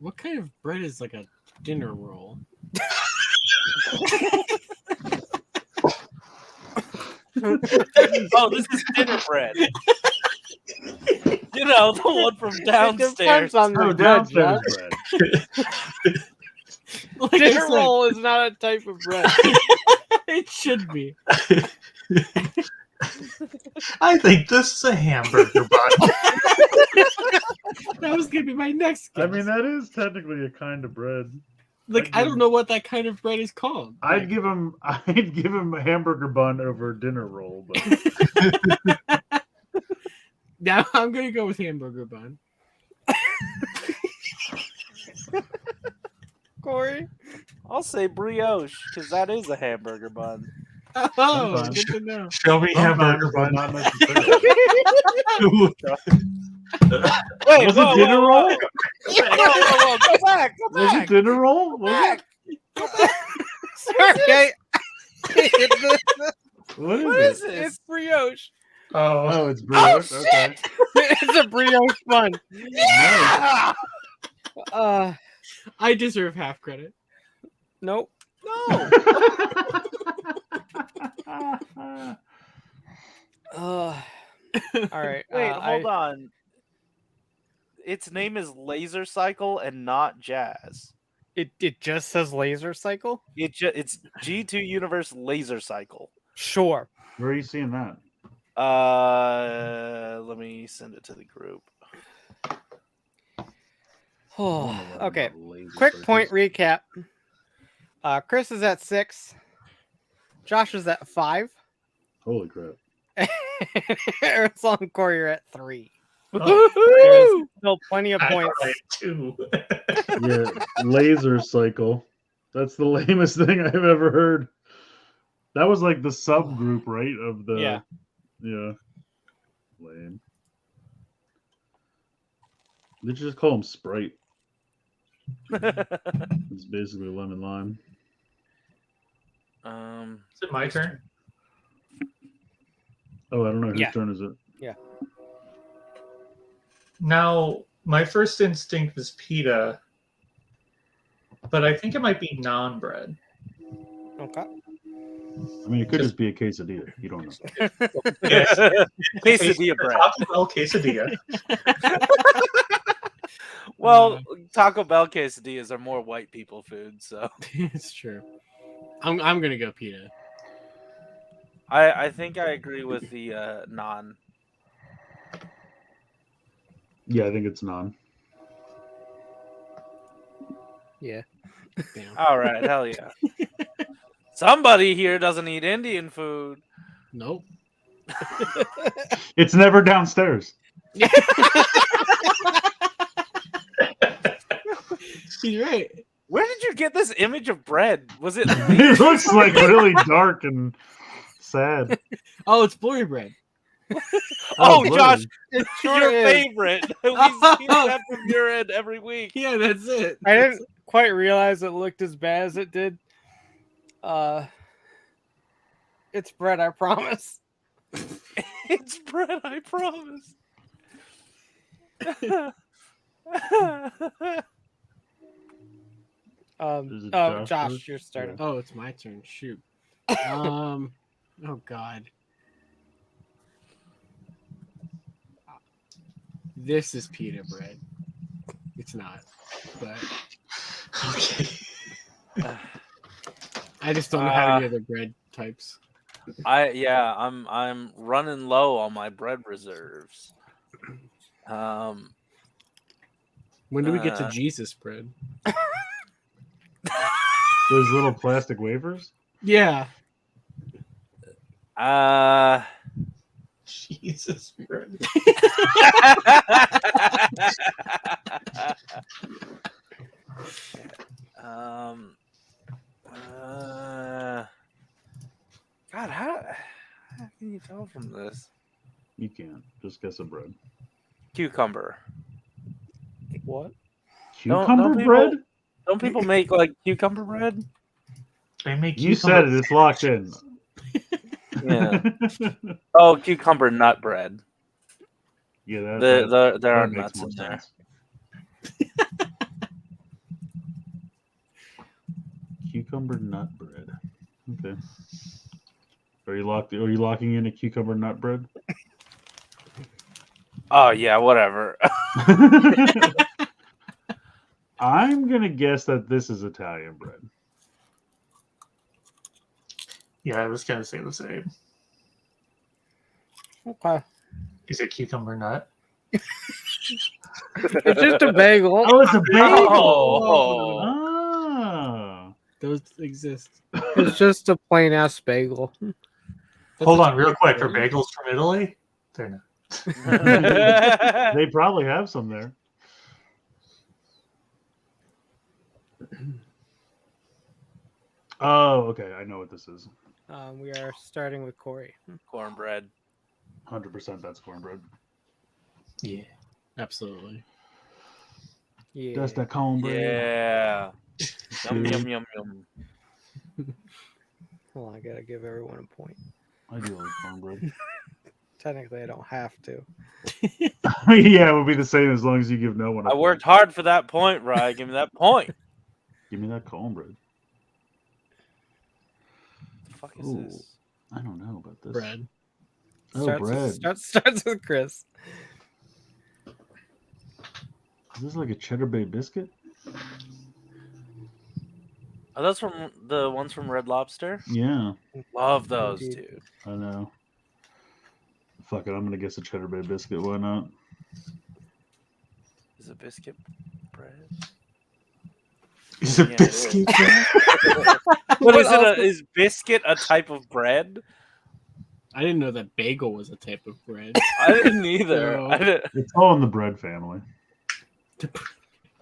B: What kind of bread is like a dinner roll?
D: Oh, this is dinner bread. You know, the one from
C: It
D: downstairs.
C: depends on the
A: Oh,
C: bread,
A: downstairs
C: Josh.
A: bread.
B: Like I
C: Dinner
B: said,
C: roll is not a type of bread.
B: it should be.
E: I think this is a hamburger bun.
B: That was gonna be my next guess.
A: I mean, that is technically a kind of bread.
B: like I don't know what that kind of bread is called.
A: I'd give him a hamburger bun over a dinner roll, but
B: Now I'm gonna go with hamburger bun.
C: Corey?
D: I'll say brioche because that is a hamburger bun.
B: Oh,
A: Sometimes.
B: good to know.
E: Show me hamburger
A: but
E: bun.
A: not necessarily.
D: Wait,
A: Was
D: whoa,
A: it dinner
D: whoa,
A: roll?
D: whoa, go back, go
A: Was it
D: back.
A: dinner roll? Was
D: back.
C: Sorry.
A: What is
D: What
A: it?
D: is this?
C: It's brioche.
E: Oh,
A: Oh, it's brioche. Okay.
C: It's a brioche bun.
A: Nice.
B: I deserve half credit.
C: Nope.
D: No.
C: All right.
D: Wait, hold on. Its name is Laser Cycle and not Jazz.
C: It just says laser cycle?
D: It's G2 Universe Laser Cycle.
C: Sure.
A: Where are you seeing that?
D: Let me send it to the group.
C: Oh, okay. Quick point recap. Chris is at 6. Josh is at 5.
A: Holy crap.
C: Aresol and Corey are at 3.
E: Oh.
C: There's still plenty of points.
E: too.
A: Yeah, laser cycle. That's the lamest thing I've ever heard. That was like the subgroup, right? Of the
C: Yeah.
A: Lame. They just call them Sprite. It's basically lemon lime.
E: Is it my turn?
A: Oh, I don't know whose
C: Yeah.
A: turn is it.
E: Now, my first instinct was pita, but I think it might be naan bread.
C: Okay.
A: I mean, it could just be a quesadilla. You don't know.
E: Yes.
D: Quesadilla bread.
E: Taco Bell quesadilla.
D: Well, Taco Bell quesadillas are more white people food, so
B: It's true. I'm gonna go pita.
D: I think I agree with the non.
A: Yeah, I think it's naan.
C: Yeah.
B: Damn.
D: All right, hell yeah. Somebody here doesn't eat Indian food.
B: Nope.
A: It's never downstairs.
B: You're right.
D: Where did you get this image of bread? Was it?
A: It looks like really dark and sad.
B: Oh, it's blurry bread.
D: Oh,
A: blurry.
D: Josh,
C: It
D: your
C: sure is.
D: favorite. We see that from your end every week.
B: Yeah, that's it.
C: I didn't quite realize it looked as bad as it did. It's bread, I promise.
D: It's bread, I promise.
A: Is it
C: Oh,
A: Josh
C: Josh,
A: first?
C: you're starting.
B: Oh, it's my turn. Shoot. Oh God. This is pita bread. It's not, but
E: Okay.
B: I just don't know how many other bread types.
D: I'm running low on my bread reserves.
B: When do we get to Jesus bread?
A: Those little plastic wafers?
B: Yeah.
E: Jesus bread.
D: God, how can you tell from this?
A: You can't. Just guess a bread.
D: Cucumber.
C: What?
A: Cucumber
D: don't
A: bread?
D: Don't people make like cucumber bread?
E: They make
A: You said it. It's locked in.
D: Yeah. Oh, cucumber nut bread.
A: Yeah,
D: There are
A: makes
D: nuts
A: more
D: in there.
A: sense. Cucumber nut bread. Okay. Are you locking in a cucumber nut bread?
D: Oh yeah, whatever.
A: I'm gonna guess that this is Italian bread.
E: Yeah, I was gonna say the same.
C: Okay.
E: Is it cucumber nut?
C: It's just a bagel.
A: Oh, it's a bagel.
D: Oh.
A: Ah.
B: Those exist.
C: It's just a plain ass bagel.
E: Hold on, real quick. Are bagels from Italy? They're not.
A: They probably have some there. Oh, okay. I know what this is.
C: We are starting with Corey.
D: Cornbread.
A: 100% that's cornbread.
B: Yeah, absolutely.
C: Yeah.
A: That's that cornbread.
D: Yeah. Yum yum yum yum.
C: Hold on, I gotta give everyone a point.
A: I do like cornbread.
C: Technically, I don't have to.
A: Yeah, it would be the same as long as you give no one a
D: I
A: point.
D: worked hard for that point, Ryan. Give me that point.
A: Give me that cornbread.
D: What the fuck is
A: Ooh.
D: this?
A: I don't know about this.
B: Bread.
A: Oh, bread.
C: Starts with Chris.
A: Is this like a Cheddar Bay biscuit?
D: Are those from the ones from Red Lobster?
A: Yeah,
D: Love those,
C: Indeed.
D: dude.
A: I know. Fuck it, I'm gonna guess a Cheddar Bay biscuit. Why not?
D: Is it biscuit bread?
E: Is it
D: Yeah,
E: biscuit bread?
D: What is it? Is biscuit a type of bread?
B: I didn't know that bagel was a type of bread.
D: I didn't either.
B: No.
A: It's all in the bread family.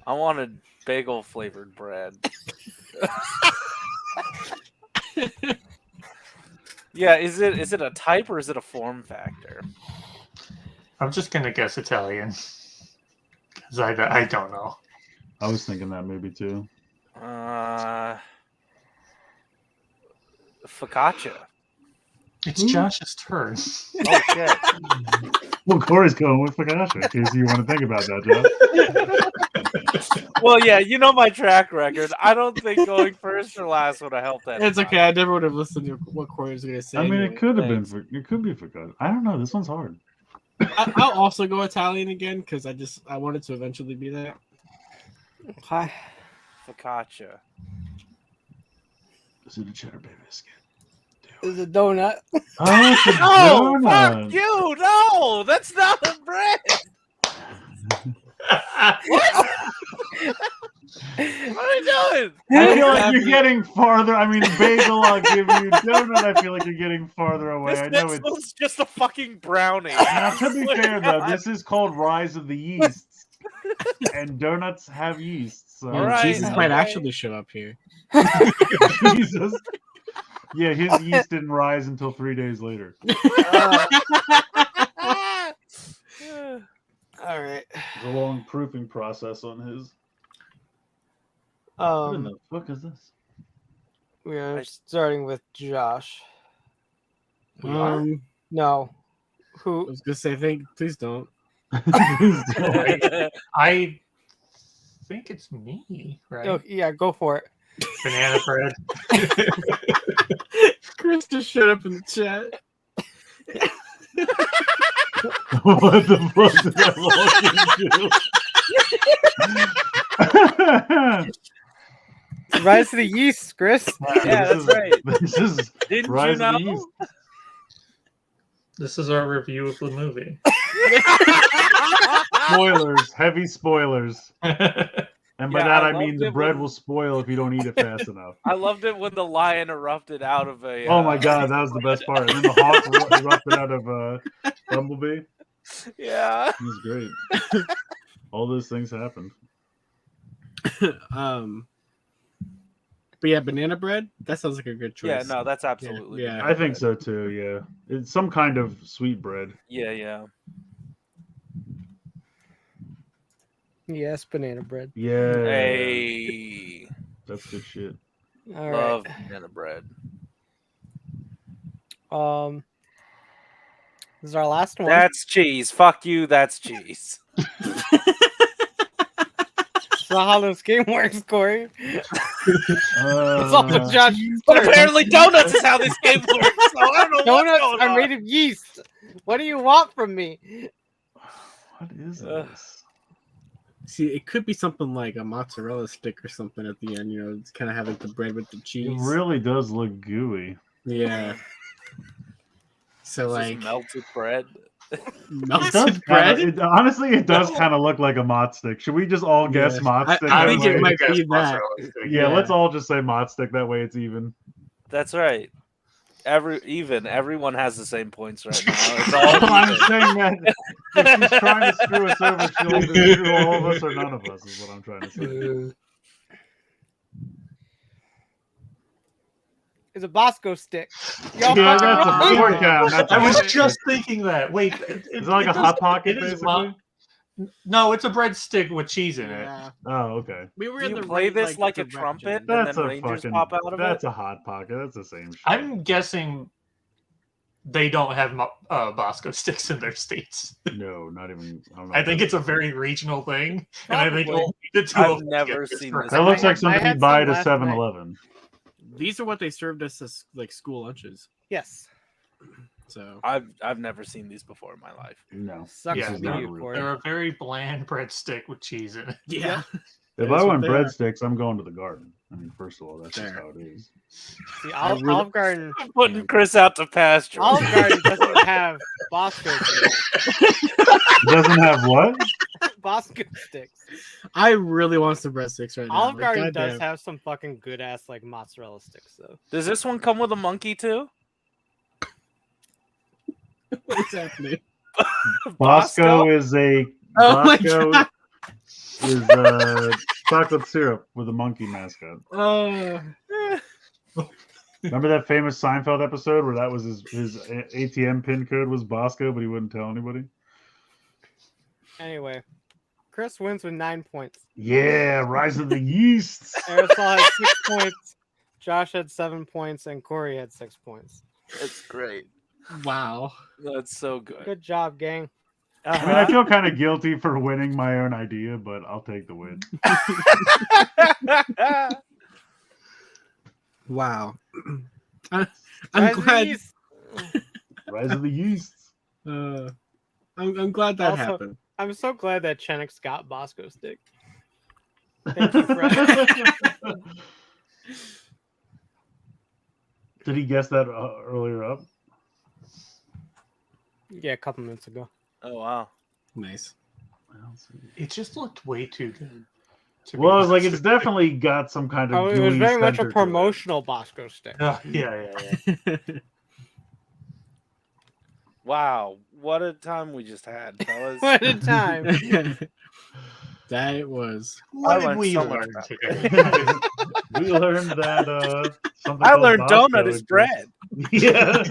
D: I wanted bagel flavored bread. Yeah, is it a type or is it a form factor?
E: I'm just gonna guess Italian because I don't know.
A: I was thinking that maybe too.
D: Focaccia.
E: It's Josh's turn.
D: Oh shit.
A: Well, Corey's going with focaccia in case you want to think about that, Josh.
D: Well, yeah, you know my track record. I don't think going first or last would have helped that.
B: It's okay. I never would have listened to what Corey was going to say.
A: I mean,
B: anyway.
A: it could have been.
D: Thanks.
A: It could be focaccia. I don't know. This one's hard.
B: I'll also go Italian again because I wanted to eventually be that.
C: Hi.
D: Focaccia.
A: Is it a Cheddar Bay biscuit?
C: Is a donut.
A: Oh, it's a
D: No,
A: donut.
D: fuck you! No, that's not a bread. What? What are you doing?
A: I feel like you're getting farther. I mean, bagel, I'll give you. Donut, I feel like you're getting farther away. I know
D: This
A: it's.
D: one's just a fucking brownie.
A: Now, to be fair, though, this is called Rise of the Yeasts. and donuts have yeast. So
D: All right,
B: Jesus might
D: okay.
B: actually show up here.
A: Jesus. Yeah, his yeast didn't rise until 3 days later.
C: All right.
A: There's a long proofing process on his. What in the fuck is this?
C: We are starting with Josh.
D: We are?
C: No.
B: I
C: Who?
B: was gonna say, please don't.
E: I think it's me, right?
C: Oh, yeah, go for it.
E: Banana bread.
B: Chris just showed up in the chat.
A: What the fuck did that log into?
C: Rise to the yeast, Chris.
D: Yeah, that's right.
A: This is
D: Didn't
A: Rise
D: you
A: of the
D: know?
A: Yeast.
E: This is our review of the movie.
A: Spoilers, heavy spoilers. And by
D: Yeah,
A: that
D: I
A: I mean
D: loved
A: the
D: it
A: bread
D: when-
A: will spoil if you don't eat it fast enough.
D: I loved it when the lion erupted out of a.
A: Oh my god, that was the best part. And then the hawk erupted out of Bumblebee.
D: Yeah.
A: It was great. All those things happened.
B: But yeah, banana bread. That sounds like a good choice.
D: Yeah, no, that's absolutely.
B: Yeah.
A: I think so too, yeah. It's some kind of sweet bread.
D: Yeah.
C: Yes, banana bread.
A: Yeah.
D: Hey,
A: That's good shit.
C: All
D: love
C: right.
D: banana bread.
C: This is our last one.
D: That's cheese. Fuck you. That's cheese.
C: That's not how this game works, Corey. It's all
A: Uh,
C: Josh.
D: But apparently, donuts is how this game works. So I don't know what's
C: Donuts
D: going
C: are
D: on.
C: made of yeast. What do you want from me?
A: what is
D: Ugh.
A: this?
B: See, it could be something like a mozzarella stick or something at the end. You know, it's kind of having the bread with the
A: It
B: cheese.
A: really does look gooey.
B: Yeah. So
D: Is this
B: like
D: melted bread.
A: It
B: melted
A: does
B: bread.
A: honestly, it does kind of look like a mott stick. Should we just all guess
B: Yeah.
A: mott stick?
B: I
A: that
B: think
A: way?
B: it might
E: Guess
B: be that.
E: mozzarella stick.
A: Yeah,
B: yeah.
A: let's all just say mott stick. That way it's even.
D: That's right. Everyone has the same points right now. It's all
A: I'm
D: even.
A: saying that if she's trying to screw us over, she'll either screw all of us or none of us, is what I'm trying to say.
C: It's a Bosco stick.
A: Yeah, that's a 4 count. That's
E: I was
A: a-
E: just thinking that. Wait,
A: Is it like a Hot Pocket,
E: it is
A: basically?
E: No, it's a breadstick with cheese in it.
B: Yeah.
A: Oh, okay.
B: We were
D: Do
B: in
D: you
B: the
D: play
B: range,
D: this like a
B: direction.
D: trumpet? And
A: That's
D: then
A: a
D: rangers
A: fucking.
D: pop out of
A: That's
D: it?
A: a Hot Pocket. That's the same shit.
E: I'm guessing they don't have Bosco sticks in their states.
A: No, not even.
E: I think it's a very regional thing, and I think
D: Probably.
E: only the two
D: I've
E: of them
D: never
E: get this
D: seen
E: right.
D: this.
A: That looks like
C: I
A: something
C: had
A: you'd buy
C: some
A: at a
C: last night.
A: 7-Eleven.
B: These are what they served us as like school lunches.
C: Yes.
B: So
D: I've never seen these before in my life.
A: No.
C: Sucks
E: Yeah,
C: to
A: This is
C: be
A: not
C: you,
A: real.
C: Corey.
E: They're a very bland breadstick with cheese in it.
B: yeah.
A: If
B: That's
A: I
B: what
A: went
B: they are.
A: breadsticks, I'm going to the garden. I mean, first of all, that's just
B: Fair.
A: how it is.
C: See,
B: I really-
C: Olive Garden.
D: Putting Chris out to pasture.
C: Olive Garden doesn't have Bosco sticks.
A: It doesn't have what?
C: Bosco sticks.
B: I really want some breadsticks right now.
C: Olive
B: Like,
C: Garden does
B: goddamn.
C: have some fucking good ass like mozzarella sticks though.
D: Does this one come with a monkey too?
B: What's happening?
A: Bosco is a
B: Oh my
A: Bosco
B: God.
A: is chocolate syrup with a monkey mascot. Remember that famous Seinfeld episode where that was his ATM pin code was Bosco, but he wouldn't tell anybody?
C: Anyway, Chris wins with 9 points.
A: Yeah, Rise of the Yeasts.
C: Aresol had 6 points. Josh had 7 points, and Corey had 6 points.
D: It's great.
B: Wow.
D: That's so good.
C: Good job, gang.
A: I mean, I feel kind of guilty for winning my own idea, but I'll take the win.
B: Wow. I'm
C: Guys,
B: glad.
C: these-
A: Rise of the Yeasts.
B: I'm glad that
C: Also-
B: happened.
C: I'm so glad that Chenix got Bosco stick. Thank you, Fred.
A: Did he guess that earlier up?
C: Yeah, a couple minutes ago.
D: Oh wow.
B: Nice.
E: It just looked way too good. to be
A: Well, I was like,
E: honest.
A: it's definitely got some kind of.
C: Oh, it was
A: gooey
C: very much
A: center
C: a
A: to it.
C: promotional Bosco stick.
E: Yeah.
D: Wow. What a time we just had, fellas.
C: What a time.
B: That it was.
E: What did
D: learned
E: we
D: so much
E: learn
D: about
E: today?
A: We learned that something
D: I
A: called
D: learned
A: Bosco
D: donut is
A: exists.
D: bread.
A: Yeah.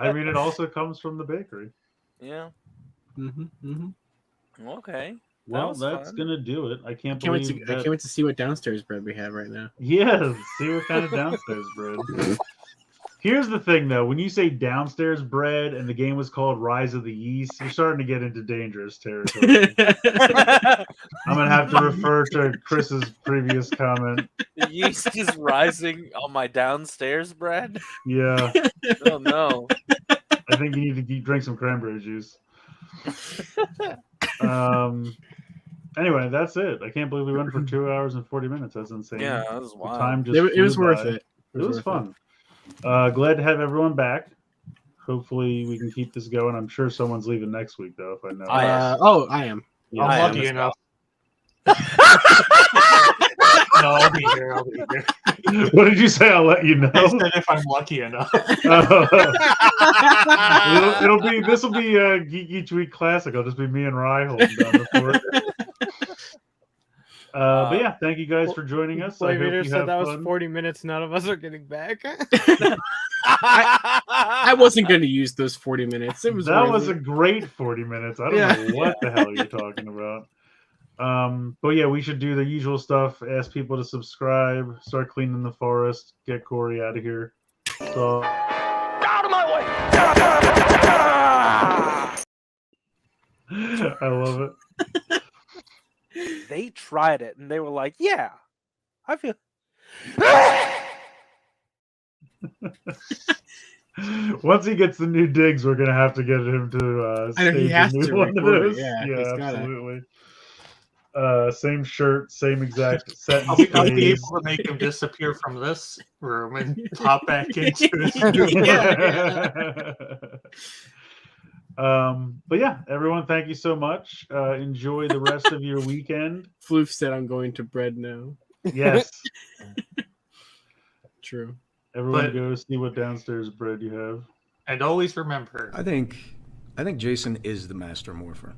A: I mean, it also comes from the bakery.
D: Yeah.
B: Mm-hmm.
D: Okay.
A: Well,
D: was
A: that's
D: fun.
A: gonna do it. I can't
B: I
A: believe
B: can't wait to see what downstairs bread we have right now.
A: Yeah, see what kind of downstairs bread. Here's the thing, though. When you say downstairs bread and the game was called Rise of the Yeast, you're starting to get into dangerous territory. I'm going to have to refer to Chris's previous comment.
D: The yeast is rising on my downstairs bread.
A: Yeah,
D: Oh no.
A: I think you need to drink some cranberry juice. Anyway, that's it. I can't believe we went for 2 hours and 40 minutes. That's insane.
D: Yeah, that was
A: The
D: wild.
A: time just
B: It was
A: flew
B: worth
A: by.
B: it.
A: It was fun. Glad to have everyone back. Hopefully we can keep this going. I'm sure someone's leaving next week, though, if I know.
B: I am.
A: Yeah,
E: I'm
D: I
E: lucky
D: am.
E: enough. No, I'll be here. I'll be here.
A: What did you say? I'll let you know.
E: I said if I'm lucky enough.
A: This will be a Geek Each Week classic. It'll just be me and Rye holding down the fort. But yeah, thank you guys for joining us. I hope
C: Playmater
A: you
C: said
A: have
C: that was
A: fun.
C: 40 minutes. None of us are getting back.
B: I wasn't going to use those 40 minutes. That
A: was a great 40 minutes. I don't know what the hell you're talking about. But yeah, we should do the usual stuff. Ask people to subscribe, start cleaning the forest, get Corey out of here. So
G: Out of my way!
A: I love it.
D: They tried it and they were like, "Yeah, I feel."
A: Once he gets the new digs, we're gonna have to get him to
B: I know he
A: stage
B: has
A: a new
B: to
A: one of
B: record it.
A: those.
B: Yeah, he's gotta.
A: Absolutely. Same shirt, same exact set.
E: I'll be able to make him disappear from this room and pop back into his room.
A: But yeah, everyone, thank you so much. Enjoy the rest of your weekend.
B: Floof said I'm going to bread now.
A: Yes.
B: True.
A: Everyone go see what downstairs bread you have.
E: And always remember.
H: I think Jason is the master morpher.